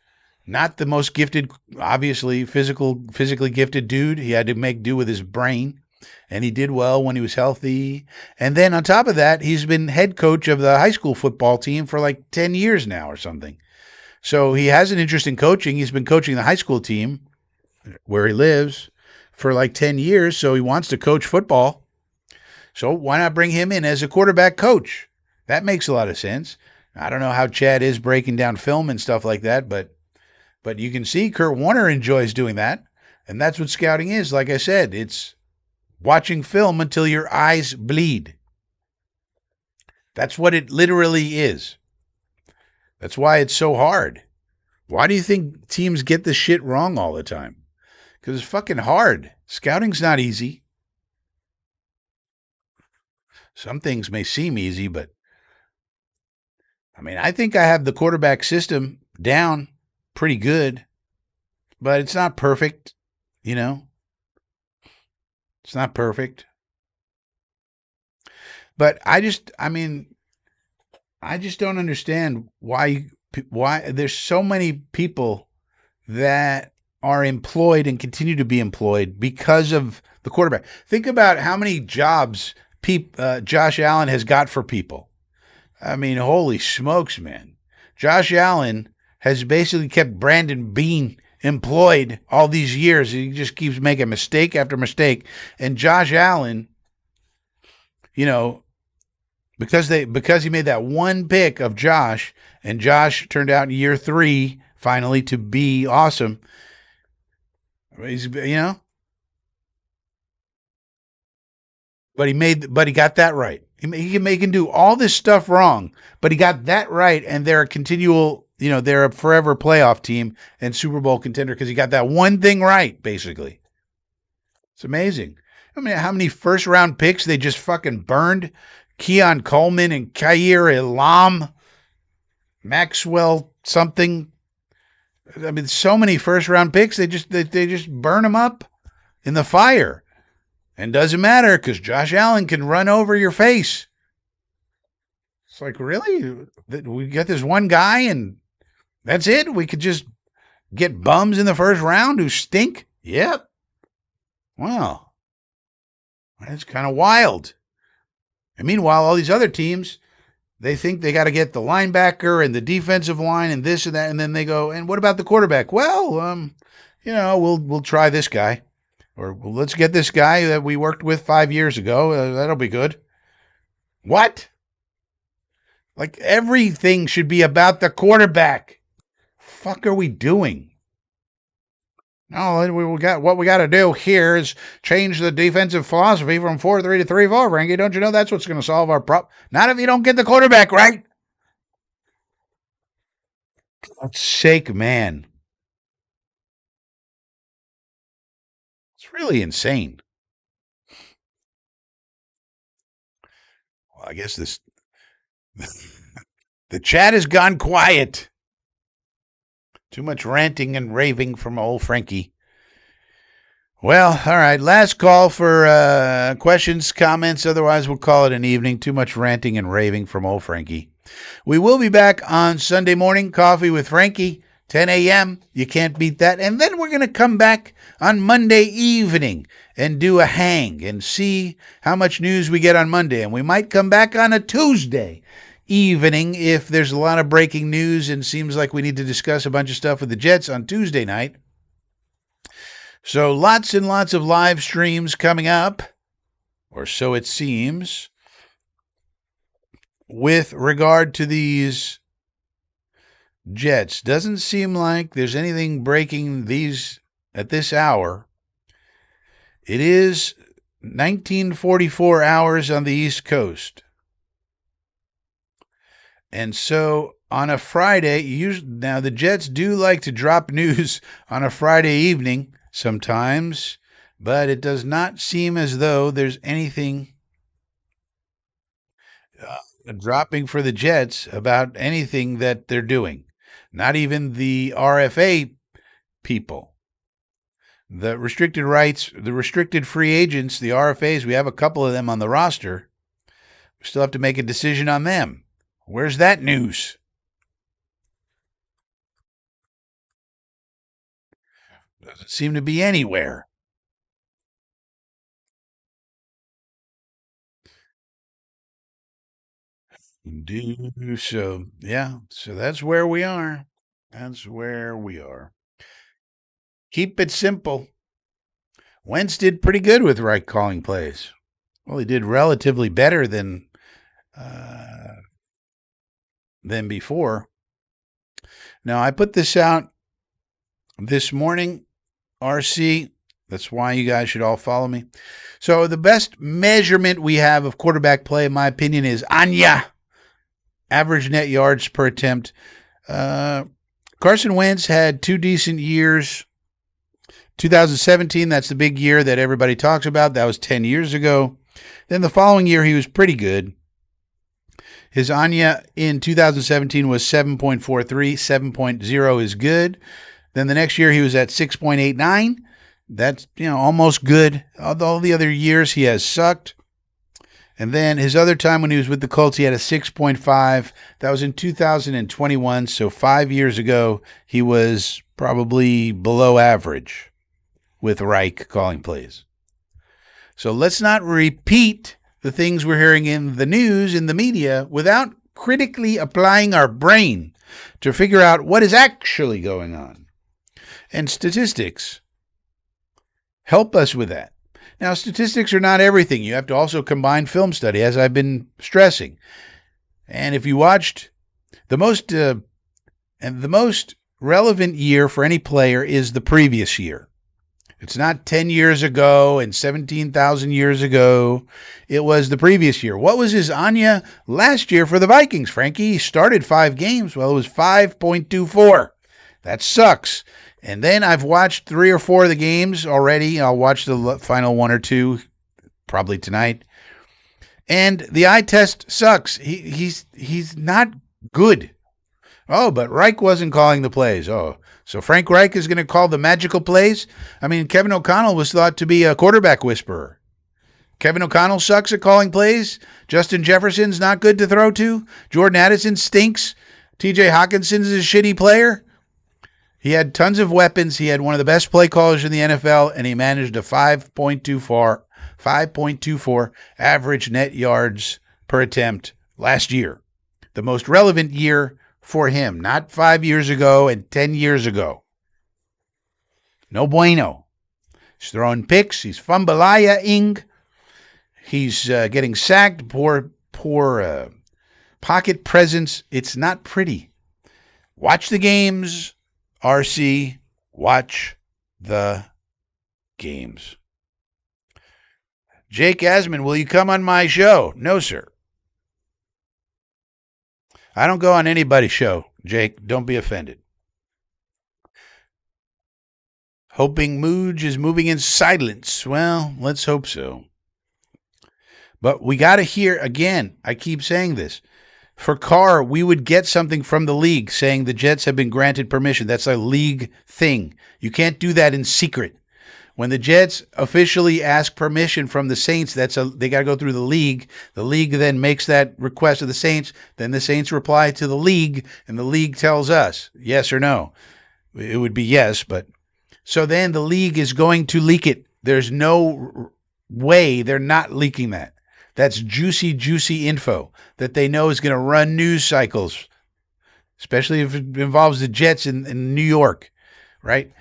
not the most gifted, obviously, physically gifted dude. He had to make do with his brain. And he did well when he was healthy. And then on top of that, he's been head coach of the high school football team for like 10 years now or something. So he has an interest in coaching. He's been coaching the high school team where he lives for like 10 years. So he wants to coach football. So why not bring him in as a quarterback coach? That makes a lot of sense. I don't know how Chad is breaking down film and stuff like that, but you can see Kurt Warner enjoys doing that. And that's what scouting is. Like I said, it's watching film until your eyes bleed. That's what it literally is. That's why it's so hard. Why do you think teams get this shit wrong all the time? Because it's fucking hard. Scouting's not easy. Some things may seem easy, but I mean, I think I have the quarterback system down pretty good, but it's not perfect, you know? It's not perfect. But I just don't understand why there's so many people that are employed and continue to be employed because of the quarterback. Think about how many jobs Josh Allen has got for people. I mean, holy smokes, man. Josh Allen has basically kept Brandon Beane employed all these years. He just keeps making mistake after mistake. And Josh Allen, you know, because he made that one pick of Josh, and Josh turned out in year 3 finally to be awesome. He's, but he got that right. He can do all this stuff wrong, but he got that right, and they're a continual, they're a forever playoff team and Super Bowl contender because he got that one thing right, basically. It's amazing. I mean, how many first round picks they just fucking burned? Keon Coleman and Khair Elam, Maxwell something. I mean, so many first round picks, they just burn them up in the fire. And doesn't matter because Josh Allen can run over your face. It's like, really? We got this one guy and that's it? We could just get bums in the first round who stink? Yep. Wow. That's kind of wild. And meanwhile, all these other teams, they think they got to get the linebacker and the defensive line and this and that. And then they go, and what about the quarterback? Well, we'll try this guy. Or well, let's get this guy that we worked with 5 years ago. That'll be good. What? Like everything should be about the quarterback. Fuck are we doing? No, what we got to do here is change the defensive philosophy from 4-3 to 3-4, Frankie. Don't you know that's what's going to solve our problem? Not if you don't get the quarterback right. For God's sake, man. It's really insane. Well, I guess the chat has gone quiet. Too much ranting and raving from old Frankie. Well, all right. Last call for questions, comments. Otherwise, we'll call it an evening. Too much ranting and raving from old Frankie. We will be back on Sunday morning. Coffee with Frankie, 10 a.m. You can't beat that. And then we're going to come back on Monday evening and do a hang and see how much news we get on Monday. And we might come back on a Tuesday evening if there's a lot of breaking news and seems like we need to discuss a bunch of stuff with the Jets on Tuesday night. So lots and lots of live streams coming up, or so it seems, with regard to these Jets. Doesn't seem like there's anything breaking these at this hour. It is 1944 hours on the East Coast. And so on a Friday, now the Jets do like to drop news on a Friday evening sometimes, but it does not seem as though there's anything dropping for the Jets about anything that they're doing. Not even the RFA people. The restricted rights, the restricted free agents, the RFAs, we have a couple of them on the roster. We still have to make a decision on them. Where's that news? Doesn't seem to be anywhere. Do so. Yeah. So that's where we are. That's where we are. Keep it simple. Wentz did pretty good with right calling plays. Well, he did relatively better uh, than before. Now, I put this out this morning, RC. That's why you guys should all follow me. So, the best measurement we have of quarterback play, in my opinion, is Anya, average net yards per attempt. Carson Wentz had 2 decent years. 2017, that's the big year that everybody talks about. That was 10 years ago. Then the following year, he was pretty good. His Anya in 2017 was 7.43. 7.0 is good. Then the next year, he was at 6.89. That's, almost good. All the other years, he has sucked. And then his other time when he was with the Colts, he had a 6.5. That was in 2021. So 5 years ago, he was probably below average with Reich calling plays. So let's not repeat the things we're hearing in the news, in the media, without critically applying our brain to figure out what is actually going on. And statistics help us with that. Now, statistics are not everything. You have to also combine film study, as I've been stressing. And if you watched the most relevant year for any player is the previous year. It's not 10 years ago and 17,000 years ago. It was the previous year. What was his Anya last year for the Vikings, Frankie? He started 5 games. Well, it was 5.24. That sucks. And then I've watched 3 or 4 of the games already. I'll watch the final 1 or 2 probably tonight. And the eye test sucks. He's not good. Oh, but Reich wasn't calling the plays. Oh, so Frank Reich is going to call the magical plays? I mean, Kevin O'Connell was thought to be a quarterback whisperer. Kevin O'Connell sucks at calling plays. Justin Jefferson's not good to throw to. Jordan Addison stinks. TJ Hawkinson's a shitty player. He had tons of weapons. He had one of the best play callers in the NFL, and he managed a 5.24 average net yards per attempt last year. The most relevant year for him, not 5 years ago and 10 years ago. No bueno. He's throwing picks. He's fumbling. He's getting sacked. Poor pocket presence. It's not pretty. Watch the games, RC. Watch the games. Jake Asman, will you come on my show? No, sir. I don't go on anybody's show, Jake. Don't be offended. Hoping Mooj is moving in silence. Well, let's hope so. But we got to hear, again, I keep saying this. For Carr, we would get something from the league saying the Jets have been granted permission. That's a league thing. You can't do that in secret. When the Jets officially ask permission from the Saints, they got to go through the league. The league then makes that request of the Saints. Then the Saints reply to the league, and the league tells us yes or no. It would be yes, but so then the league is going to leak it. There's no way they're not leaking that. That's juicy, juicy info that they know is going to run news cycles, especially if it involves the Jets in New York, right?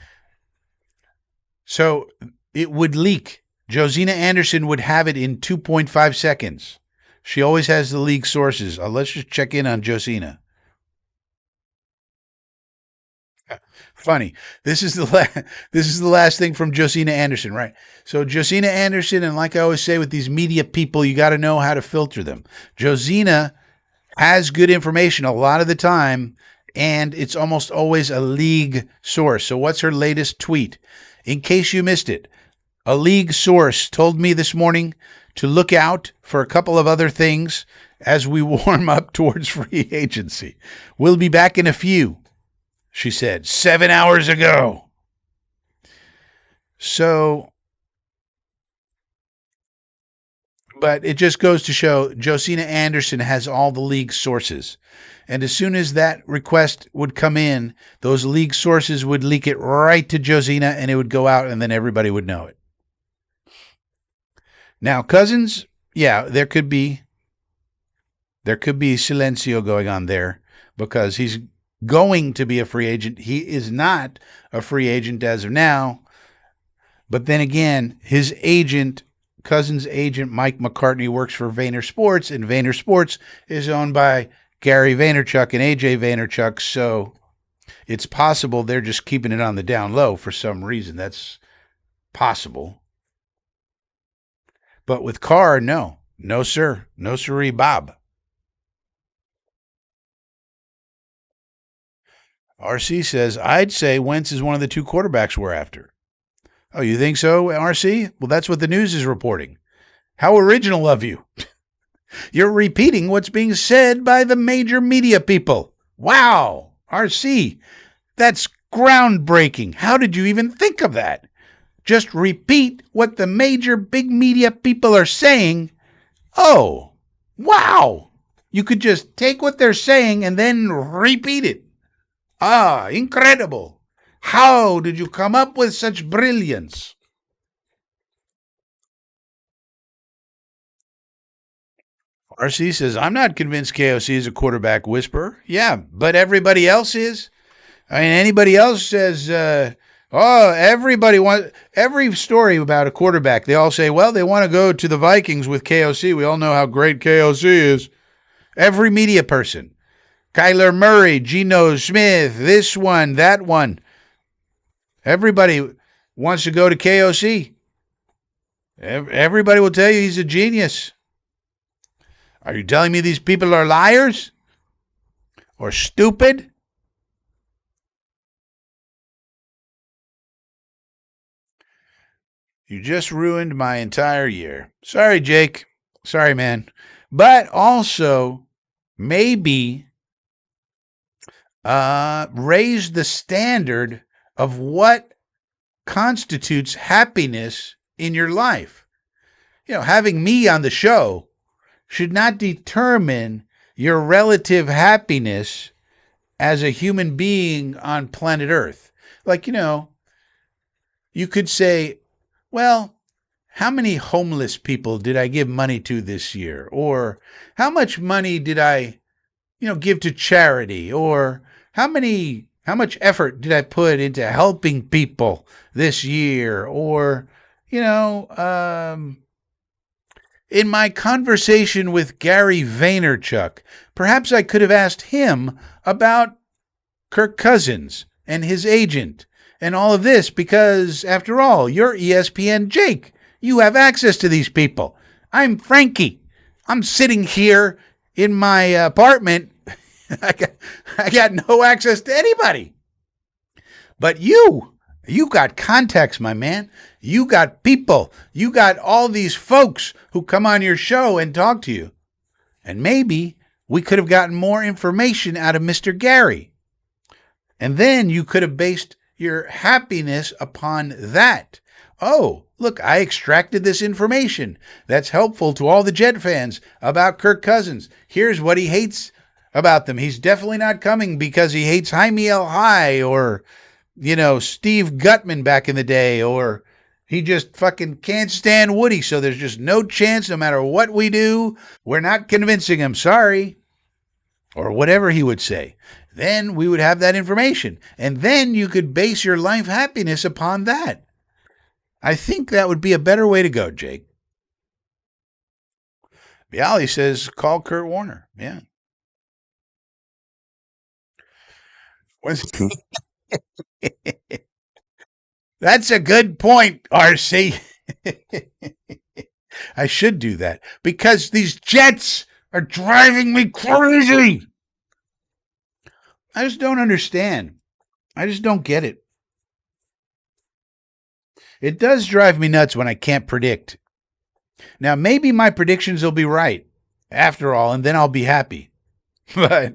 So it would leak. Josina Anderson would have it in 2.5 seconds. She always has the leak sources. Let's just check in on Josina. Funny. This is the last thing from Josina Anderson, right? So Josina Anderson, and like I always say with these media people, you got to know how to filter them. Josina has good information a lot of the time, and it's almost always a league source. So what's her latest tweet? In case you missed it, a league source told me this morning to look out for a couple of other things as we warm up towards free agency. We'll be back in a few, she said 7 hours ago. So, but it just goes to show Josina Anderson has all the league sources. And as soon as that request would come in, those league sources would leak it right to Josina and it would go out and then everybody would know it. Now, Cousins, yeah, there could be silencio going on there because he's going to be a free agent. He is not a free agent as of now. But then again, his agent, Cousins' agent, Mike McCartney, works for Vayner Sports, and Vayner Sports is owned by Gary Vaynerchuk and AJ Vaynerchuk. So it's possible they're just keeping it on the down low for some reason. That's possible. But with Carr, no. No, sir. No, sirree, Bob. RC says, I'd say Wentz is one of the two quarterbacks we're after. Oh, you think so, RC? Well, that's what the news is reporting. How original of you. You're repeating what's being said by the major media people. Wow, RC, that's groundbreaking. How did you even think of that? Just repeat what the major big media people are saying. Oh, wow. You could just take what they're saying and then repeat it. Ah, incredible. How did you come up with such brilliance? RC says, I'm not convinced KOC is a quarterback whisperer. Yeah, but everybody else is. I mean, anybody else says, every story about a quarterback, they all say, well, they want to go to the Vikings with KOC. We all know how great KOC is. Every media person. Kyler Murray, Geno Smith, this one, that one. Everybody wants to go to KOC. Everybody will tell you he's a genius. Are you telling me these people are liars? Or stupid? You just ruined my entire year. Sorry, Jake. Sorry, man. But also, maybe raise the standard of what constitutes happiness in your life. You know, having me on the show should not determine your relative happiness as a human being on planet Earth. Like, you know, you could say, well, how many homeless people did I give money to this year? Or how much money did I, give to charity? Or how much effort did I put into helping people this year? Or, in my conversation with Gary Vaynerchuk, perhaps I could have asked him about Kirk Cousins and his agent and all of this because, after all, you're ESPN Jake. You have access to these people. I'm Frankie. I'm sitting here in my apartment. I got no access to anybody. But you got contacts, my man. You got people. You got all these folks who come on your show and talk to you. And maybe we could have gotten more information out of Mr. Gary. And then you could have based your happiness upon that. Oh, look, I extracted this information that's helpful to all the Jet fans about Kirk Cousins. Here's what he hates about them. He's definitely not coming because he hates Jaime El High or, Steve Gutman back in the day, or he just fucking can't stand Woody. So there's just no chance, no matter what we do, we're not convincing him. Sorry. Or whatever he would say. Then we would have that information. And then you could base your life happiness upon that. I think that would be a better way to go, Jake. Bialy says call Kurt Warner. Yeah. That's a good point, RC. I should do that because these Jets are driving me crazy. I just don't understand. I just don't get it. It does drive me nuts when I can't predict. Now, maybe my predictions will be right after all, and then I'll be happy. But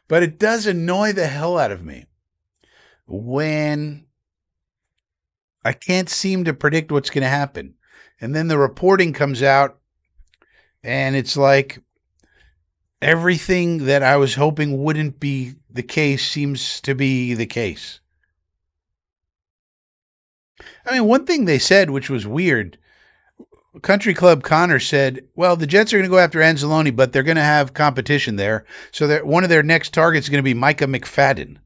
but it does annoy the hell out of me when I can't seem to predict what's going to happen. And then the reporting comes out and it's like everything that I was hoping wouldn't be the case seems to be the case. I mean, one thing they said, which was weird, Country Club Connor said, well, the Jets are going to go after Anzalone, but they're going to have competition there. So that one of their next targets is going to be Micah McFadden.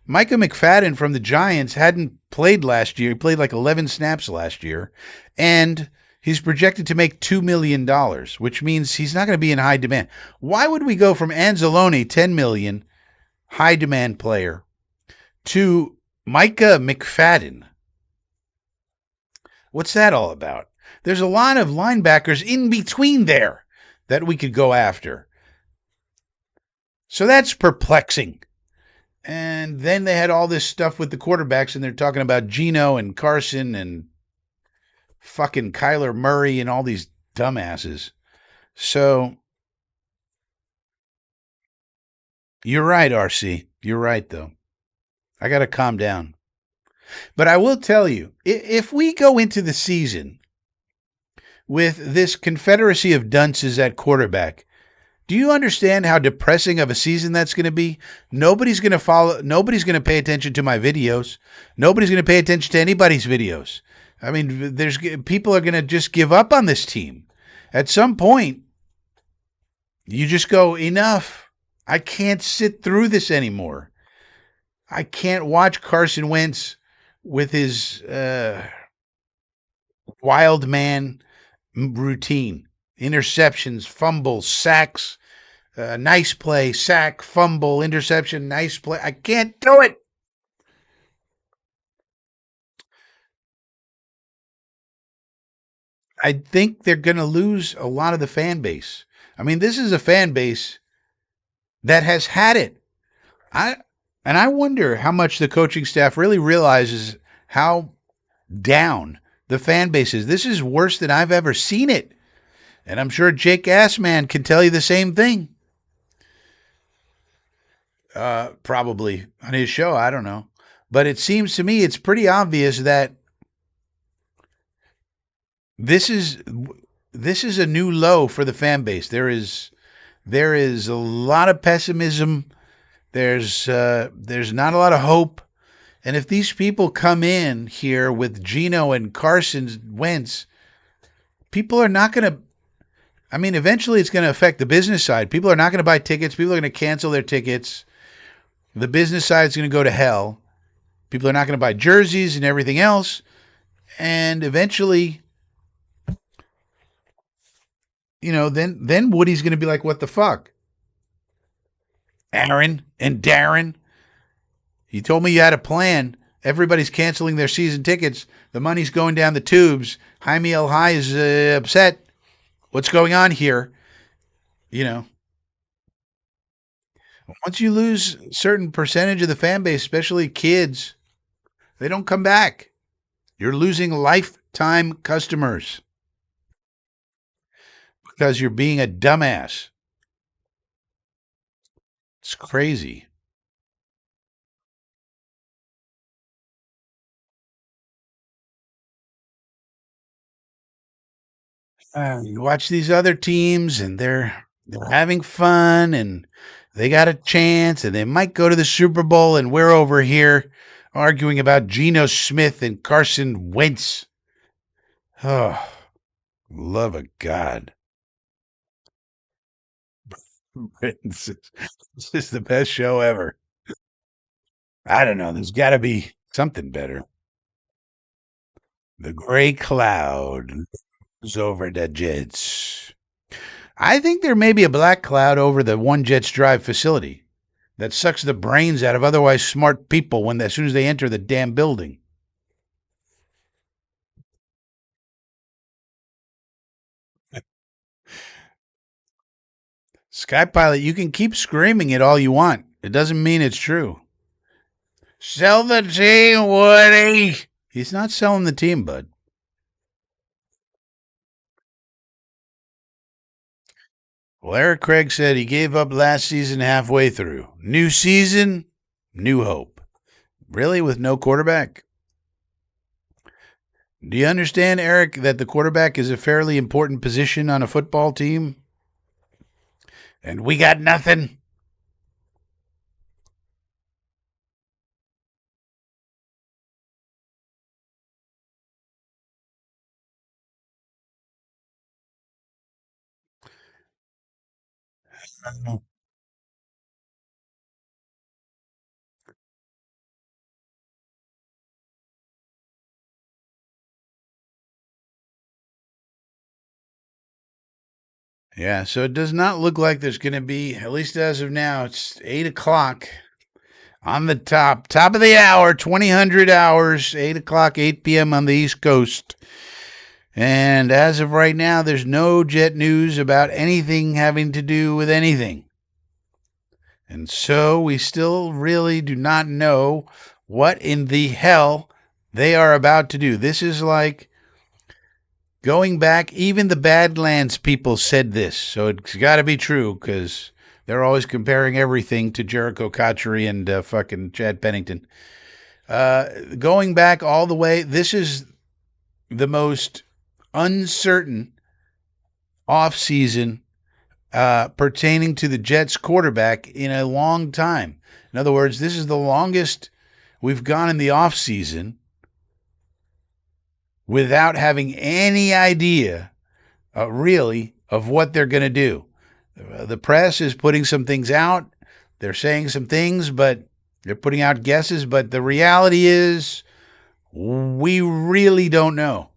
Micah McFadden from the Giants hadn't played last year. He played like 11 snaps last year. And he's projected to make $2 million, which means he's not going to be in high demand. Why would we go from Anzalone, $10 million, high demand player, to Micah McFadden? What's that all about? There's a lot of linebackers in between there that we could go after. So that's perplexing. And then they had all this stuff with the quarterbacks, and they're talking about Geno and Carson and fucking Kyler Murray and all these dumbasses. So you're right, RC. You're right, though. I got to calm down. But I will tell you, if we go into the season with this confederacy of dunces at quarterback, do you understand how depressing of a season that's going to be? Nobody's going to follow. Nobody's going to pay attention to my videos. Nobody's going to pay attention to anybody's videos. I mean, there's people are going to just give up on this team. At some point, you just go, enough. I can't sit through this anymore. I can't watch Carson Wentz with his wild man routine. Interceptions, fumbles, sacks, nice play, sack, fumble, interception, nice play. I can't do it. I think they're going to lose a lot of the fan base. I mean, this is a fan base that has had it. I and I wonder how much the coaching staff really realizes how down the fan base is. This is worse than I've ever seen it. And I'm sure Jake Assman can tell you the same thing. Probably on his show. I don't know. But it seems to me it's pretty obvious that this is this is a new low for the fan base. There is a lot of pessimism. There's not a lot of hope. And if these people come in here with Geno and Carson Wentz, people are not going to. I mean, eventually it's going to affect the business side. People are not going to buy tickets. People are going to cancel their tickets. The business side is going to go to hell. People are not going to buy jerseys and everything else. And eventually, then Woody's going to be like, what the fuck? Aaron and Darren, you told me you had a plan. Everybody's canceling their season tickets. The money's going down the tubes. Jaime El High is upset. What's going on here? You know, once you lose a certain percentage of the fan base, especially kids, they don't come back. You're losing lifetime customers because you're being a dumbass. It's crazy. You watch these other teams and they're having fun and they got a chance and they might go to the Super Bowl and we're over here arguing about Geno Smith and Carson Wentz. Oh, love of God. This is the best show ever. I don't know. There's got to be something better. The gray cloud is over the Jets. I think there may be a black cloud over the One Jets Drive facility that sucks the brains out of otherwise smart people when as soon as they enter the damn building. Sky Pilot, you can keep screaming it all you want. It doesn't mean it's true. Sell the team, Woody. He's not selling the team, bud. Well, Eric Craig said he gave up last season halfway through. New season, new hope. Really, with no quarterback? Do you understand, Eric, that the quarterback is a fairly important position on a football team? And we got nothing. Yeah, so it does not look like there's going to be, at least as of now, it's 8 o'clock on the top of the hour, 2000 hours, 8 o'clock, 8 p.m. on the East Coast. And as of right now, there's no Jet news about anything having to do with anything. And so we still really do not know what in the hell they are about to do. This is like going back, even the Badlands people said this, so it's got to be true because they're always comparing everything to Jericho Cotchery and fucking Chad Pennington. Going back all the way, this is the most uncertain offseason pertaining to the Jets quarterback in a long time. In other words, this is the longest we've gone in the offseason without having any idea, really, of what they're going to do. The press is putting some things out. They're saying some things, but they're putting out guesses. But the reality is, we really don't know.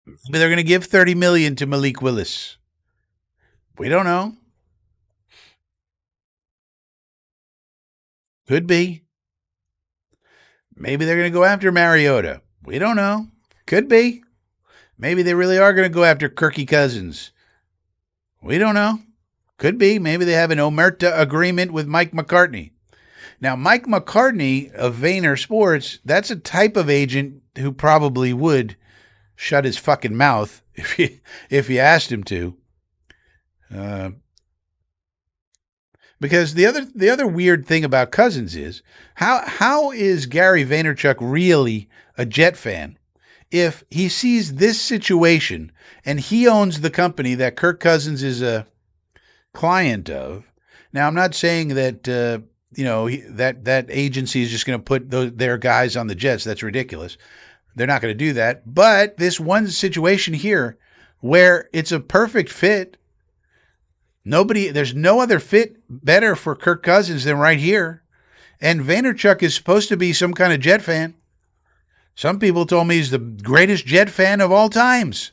Maybe they're going to give $30 million to Malik Willis. We don't know. Could be. Maybe they're going to go after Mariota. We don't know. Could be. Maybe they really are going to go after Kirky Cousins. We don't know. Could be. Maybe they have an omerta agreement with Mike McCartney. Now, Mike McCartney of Vayner Sports, that's a type of agent who probably would shut his fucking mouth if you asked him to. Because the other weird thing about Cousins is how is Gary Vaynerchuk really a Jet fan if he sees this situation and he owns the company that Kirk Cousins is a client of? Now, I'm not saying that that agency is just going to put their guys on the Jets. That's ridiculous. They're not going to do that. But this one situation here where it's a perfect fit. There's no other fit better for Kirk Cousins than right here. And Vaynerchuk is supposed to be some kind of Jet fan. Some people told me he's the greatest Jet fan of all times.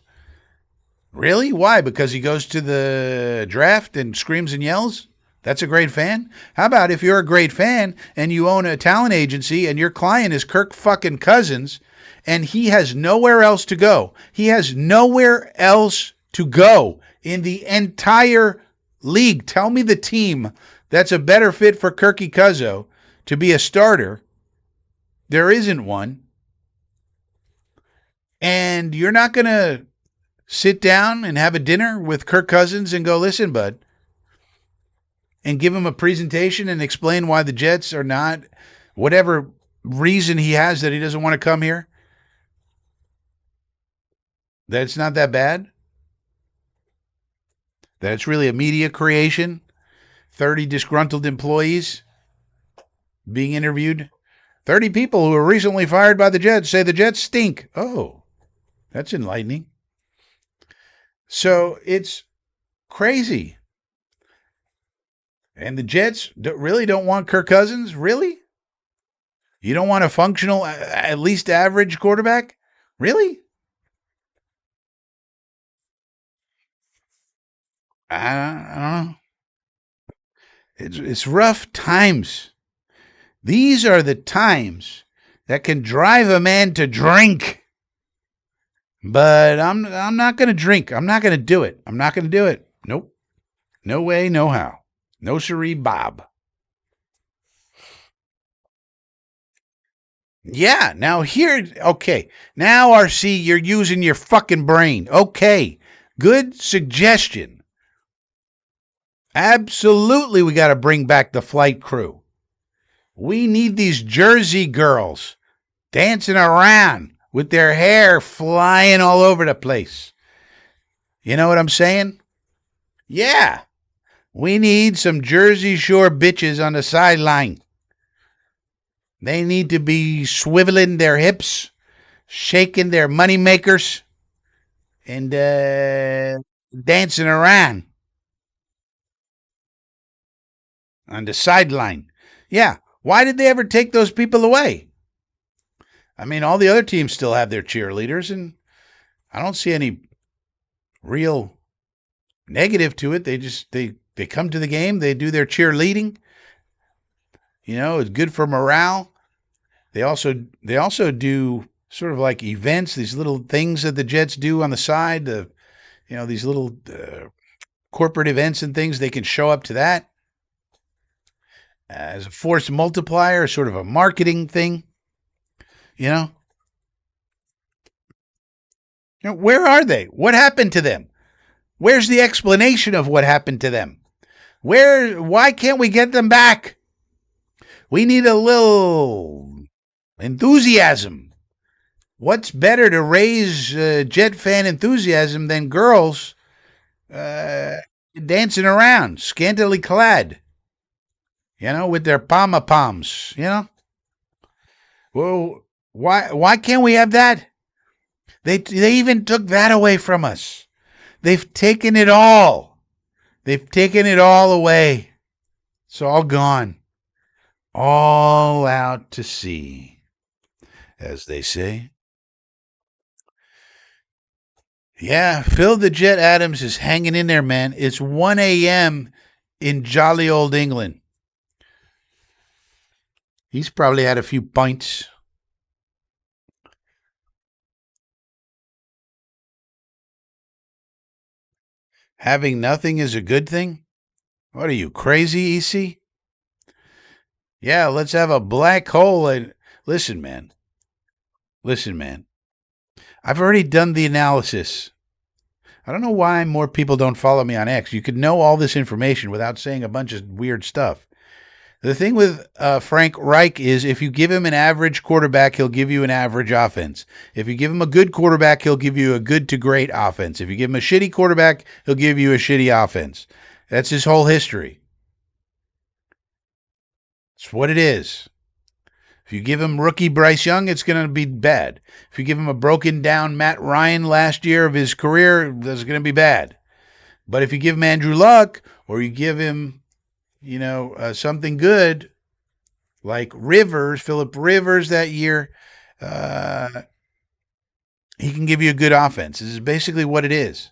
Really? Why? Because he goes to the draft and screams and yells? That's a great fan? How about if you're a great fan and you own a talent agency and your client is Kirk fucking Cousins and he has nowhere else to go? He has nowhere else to go in the entire league. Tell me the team that's a better fit for Kirky Cuzzo to be a starter. There isn't one. And you're not going to sit down and have a dinner with Kirk Cousins and go, listen, bud, and give him a presentation and explain why the Jets are not, whatever reason he has that he doesn't want to come here, that it's not that bad, that it's really a media creation, 30 disgruntled employees being interviewed, 30 people who were recently fired by the Jets say the Jets stink. Oh, that's enlightening. So it's crazy. And the Jets really don't want Kirk Cousins? Really? You don't want a functional, at least average quarterback? Really? I don't know. It's rough times. These are the times that can drive a man to drink. But I'm not going to drink. I'm not going to do it. I'm not going to do it. Nope. No way, no how. No siree, Bob. Yeah, now here, okay. Now, RC, you're using your fucking brain. Okay, good suggestion. Absolutely, we got to bring back the flight crew. We need these Jersey girls dancing around with their hair flying all over the place. You know what I'm saying? Yeah, we need some Jersey Shore bitches on the sideline. They need to be swiveling their hips, shaking their money makers, and dancing around on the sideline. Yeah. Why did they ever take those people away? I mean, all the other teams still have their cheerleaders, and I don't see any real negative to it. They come to the game, they do their cheerleading. You know, it's good for morale. They also do sort of like events, these little things that the Jets do on the side, these little corporate events and things. They can show up to that as a force multiplier, sort of a marketing thing. You know, where are they? What happened to them? Where's the explanation of what happened to them? Why can't we get them back? We need a little enthusiasm. What's better to raise Jet fan enthusiasm than girls dancing around, scantily clad, with their pom-poms, Well, why can't we have that? They even took that away from us. They've taken it all. They've taken it all away. It's all gone. All out to sea, as they say. Yeah, Phil the Jet Adams is hanging in there, man. It's 1 a.m. in jolly old England. He's probably had a few pints. Having nothing is a good thing? What are you, crazy, EC? Yeah, let's have a black hole. Listen, man. Listen, man. I've already done the analysis. I don't know why more people don't follow me on X. You could know all this information without saying a bunch of weird stuff. The thing with Frank Reich is if you give him an average quarterback, he'll give you an average offense. If you give him a good quarterback, he'll give you a good to great offense. If you give him a shitty quarterback, he'll give you a shitty offense. That's his whole history. It's what it is. If you give him rookie Bryce Young, it's going to be bad. If you give him a broken down Matt Ryan last year of his career, that's going to be bad. But if you give him Andrew Luck or you give him something good like Phillip Rivers that year, he can give you a good offense. This is basically what it is.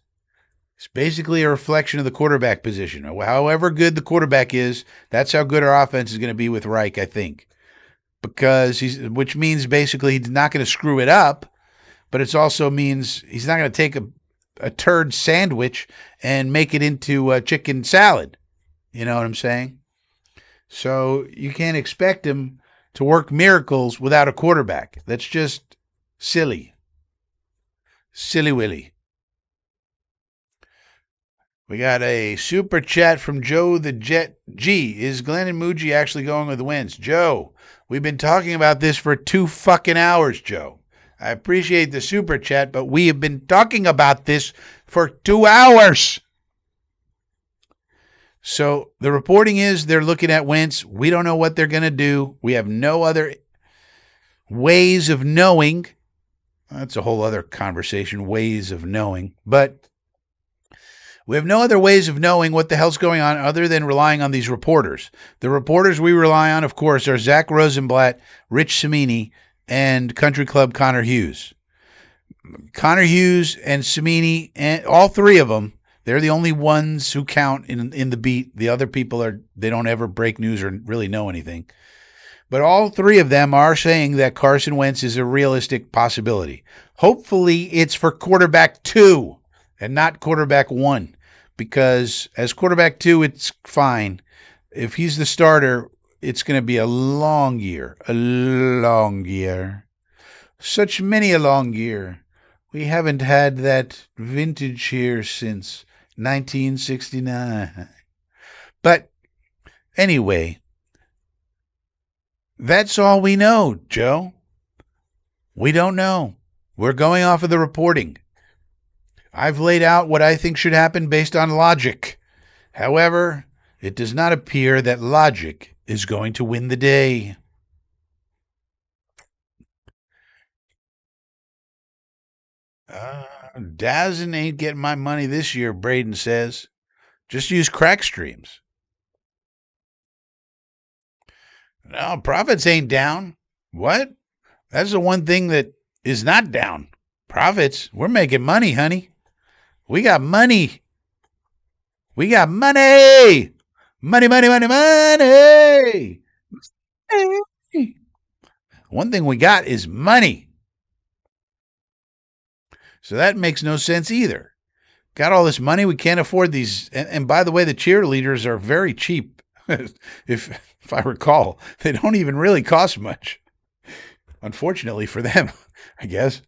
It's basically a reflection of the quarterback position. However good the quarterback is, that's how good our offense is going to be with Reich, I think. Which means basically he's not going to screw it up, but it also means he's not going to take a turd sandwich and make it into a chicken salad. You know what I'm saying? So you can't expect him to work miracles without a quarterback. That's just silly. Silly Willy. We got a super chat from Joe the Jet G. Is Glenn and Muji actually going with the wins? Joe, we've been talking about this for 2 fucking hours, Joe. I appreciate the super chat, but we have been talking about this for 2 hours. So the reporting is they're looking at Wentz. We don't know what they're going to do. We have no other ways of knowing. That's a whole other conversation, ways of knowing. But We have no other ways of knowing what the hell's going on other than relying on these reporters. The reporters we rely on, of course, are Zach Rosenblatt, Rich Cimini, and Country Club Connor Hughes. Connor Hughes and Cimini, and all three of them, they're the only ones who count in the beat. The other people they don't ever break news or really know anything. But all three of them are saying that Carson Wentz is a realistic possibility. Hopefully it's for quarterback 2 and not quarterback 1, because as quarterback 2, it's fine. If he's the starter, it's going to be a long year. A long year. Such many a long year. We haven't had that vintage here since 1969. But anyway, that's all we know, Joe. We don't know. We're going off of the reporting. I've laid out what I think should happen based on logic. However, it does not appear that logic is going to win the day. Dazen ain't getting my money this year, Braden says. Just use crack streams. No, profits ain't down. What? That's the one thing that is not down. Profits. We're making money, honey. We got money. We got money. Money, money, money, money. Hey. One thing we got is money. So that makes no sense either. Got all this money, we can't afford these. And by the way, the cheerleaders are very cheap. if I recall, they don't even really cost much. Unfortunately for them, I guess.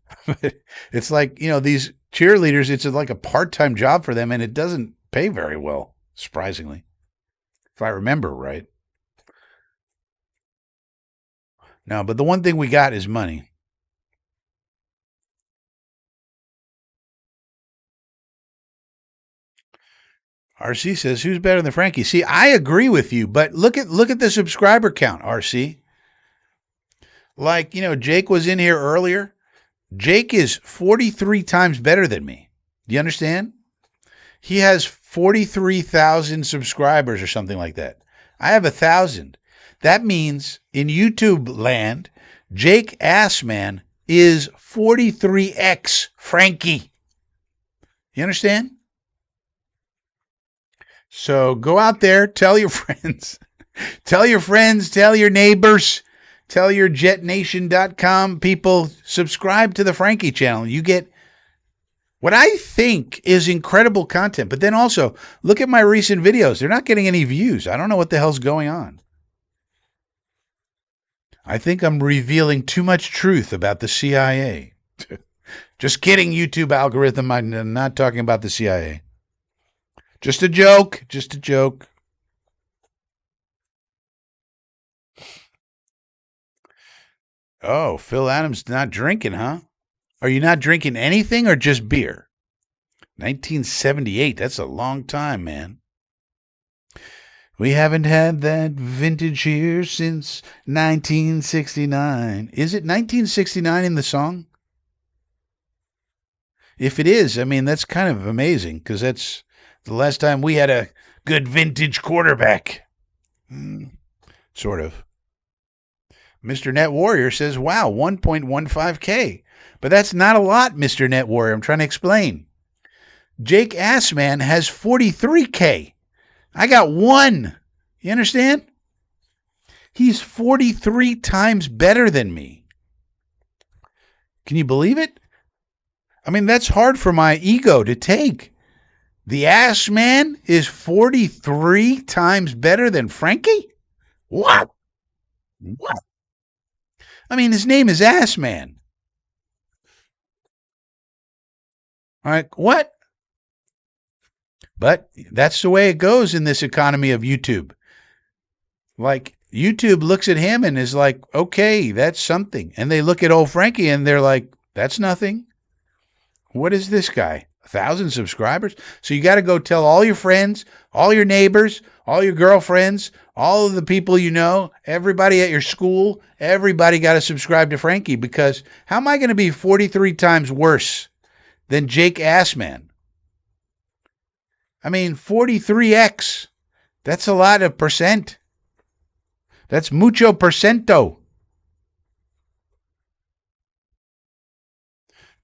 It's like, these cheerleaders, it's like a part-time job for them, and it doesn't pay very well, surprisingly, if I remember right. No, but the one thing we got is money. RC says, who's better than Frankie? See, I agree with you, but look at the subscriber count, RC. Like, Jake was in here earlier. Jake is 43 times better than me. Do you understand? He has 43,000 subscribers or something like that. I have 1,000. That means in YouTube land, Jake Assman is 43x Frankie. You understand? So go out there, tell your friends, tell your neighbors, tell your jetnation.com people, subscribe to the Frankie channel. You get what I think is incredible content. But then also, look at my recent videos. They're not getting any views. I don't know what the hell's going on. I think I'm revealing too much truth about the CIA. Just kidding, YouTube algorithm. I'm not talking about the CIA. Just a joke. Just a joke. Oh, Phil Adams not drinking, huh? Are you not drinking anything or just beer? 1978. That's a long time, man. We haven't had that vintage here since 1969. Is it 1969 in the song? If it is, I mean, that's kind of amazing because that's the last time we had a good vintage quarterback. Sort of. Mr. Net Warrior says, wow, 1.15K. But that's not a lot, Mr. Net Warrior. I'm trying to explain. Jake Assman has 43K. I got 1. You understand? He's 43 times better than me. Can you believe it? I mean, that's hard for my ego to take. The Assman is 43 times better than Frankie? What? What? I mean, his name is Assman. Like, what? But that's the way it goes in this economy of YouTube. Like, YouTube looks at him and is like, okay, that's something. And they look at old Frankie and they're like, that's nothing. What is this guy? 1,000 subscribers? So you got to go tell all your friends, all your neighbors, all your girlfriends, all of the people you know, everybody at your school, everybody got to subscribe to Frankie, because how am I going to be 43 times worse than Jake Assman? I mean, 43x. That's a lot of percent. That's mucho percento.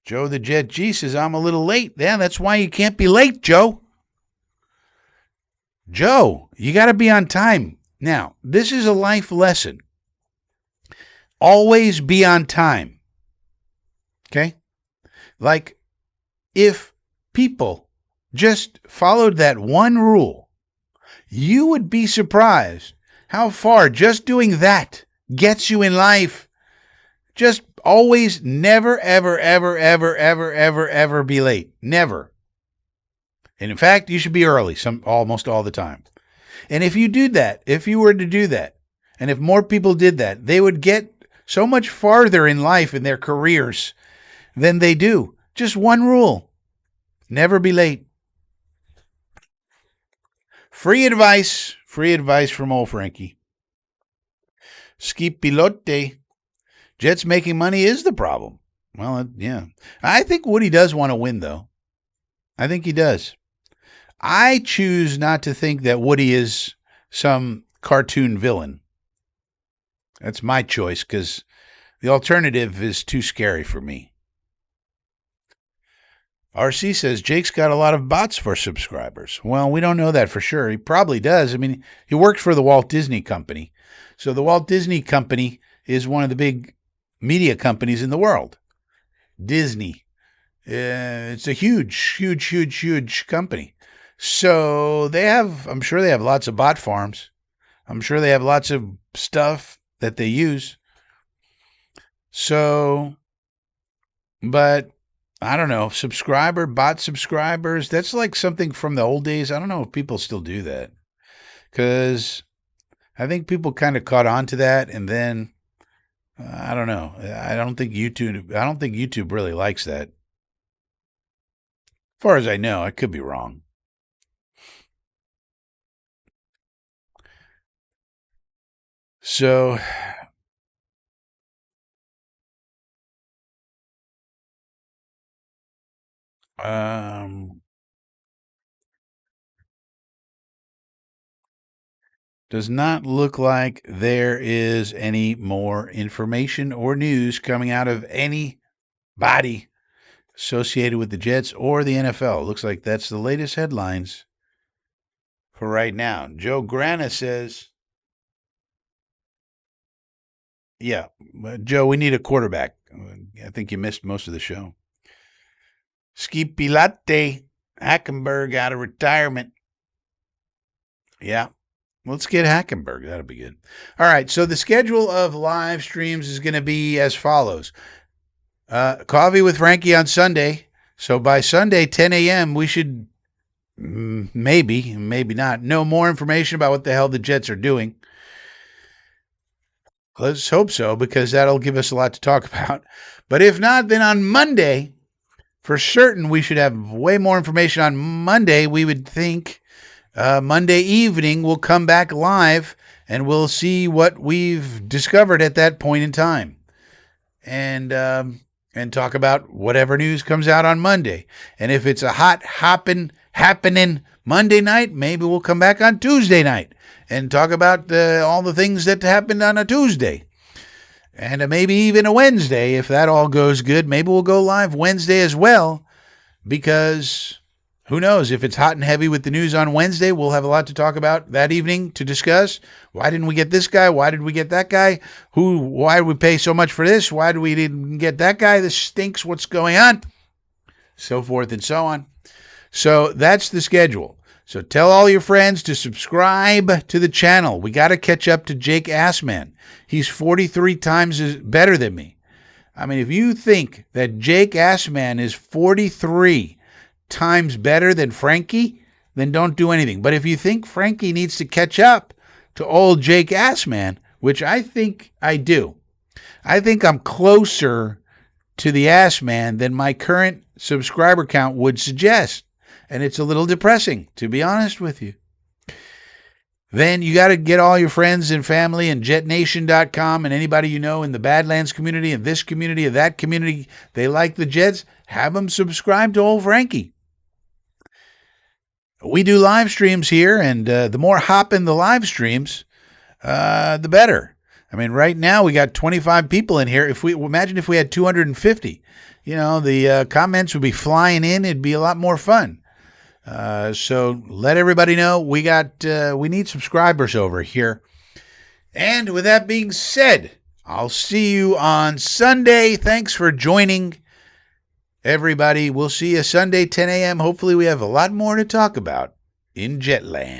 Joe the Jet G says, I'm a little late. Yeah, that's why you can't be late, Joe. Joe, you got to be on time. Now, this is a life lesson. Always be on time. Okay? Like, if people just followed that one rule, you would be surprised how far just doing that gets you in life. Just always never, ever, ever, ever, ever, ever, ever be late. Never. And in fact, you should be early almost all the time. And if you do that, if you were to do that, and if more people did that, they would get so much farther in life in their careers than they do. Just one rule. Never be late. Free advice from old Frankie. Ski pilote. Jets making money is the problem. Well, yeah. I think Woody does want to win, though. I think he does. I choose not to think that Woody is some cartoon villain. That's my choice because the alternative is too scary for me. RC says Jake's got a lot of bots for subscribers. Well, we don't know that for sure. He probably does. I mean, he works for the Walt Disney Company. So the Walt Disney Company is one of the big media companies in the world. Disney. It's a huge company. So I'm sure they have lots of bot farms. I'm sure they have lots of stuff that they use. So, but I don't know, bot subscribers, that's like something from the old days. I don't know if people still do that because I think people kind of caught on to that. And then I don't know. I don't think YouTube really likes that. As far as I know, I could be wrong. So, does not look like there is any more information or news coming out of anybody associated with the Jets or the NFL. Looks like that's the latest headlines for right now. Joe Grana says, yeah, Joe, we need a quarterback. I think you missed most of the show. Ski Pilate, Hackenberg out of retirement. Yeah, let's get Hackenberg. That'll be good. All right, so the schedule of live streams is going to be as follows. Coffee with Frankie on Sunday. So by Sunday, 10 a.m., we should maybe not know more information about what the hell the Jets are doing. Let's hope so, because that'll give us a lot to talk about. But if not, then on Monday, for certain, we should have way more information on Monday. We would think Monday evening we'll come back live and we'll see what we've discovered at that point in time. And talk about whatever news comes out on Monday. And if it's a happening Monday night, maybe we'll come back on Tuesday night and talk about all the things that happened on a Tuesday. And maybe even a Wednesday, if that all goes good. Maybe we'll go live Wednesday as well, because who knows? If it's hot and heavy with the news on Wednesday, we'll have a lot to talk about that evening to discuss. Why didn't we get this guy? Why did we get that guy? Why did we pay so much for this? Why did we didn't get that guy? This stinks. What's going on? So forth and so on. So that's the schedule. So tell all your friends to subscribe to the channel. We got to catch up to Jake Assman. He's 43 times better than me. I mean, if you think that Jake Assman is 43 times better than Frankie, then don't do anything. But if you think Frankie needs to catch up to old Jake Assman, which I think I do, I think I'm closer to the Assman than my current subscriber count would suggest. And it's a little depressing, to be honest with you. Then you got to get all your friends and family and jetnation.com and anybody you know in the Badlands community and this community and that community, they like the Jets, have them subscribe to old Frankie. We do live streams here, and the more hop in the live streams, the better. I mean, right now we got 25 people in here. If we imagine if we had 250, the comments would be flying in. It'd be a lot more fun. So let everybody know we need subscribers over here. And with that being said, I'll see you on Sunday. Thanks for joining, everybody. We'll see you Sunday, 10 a.m. Hopefully we have a lot more to talk about in Jetland.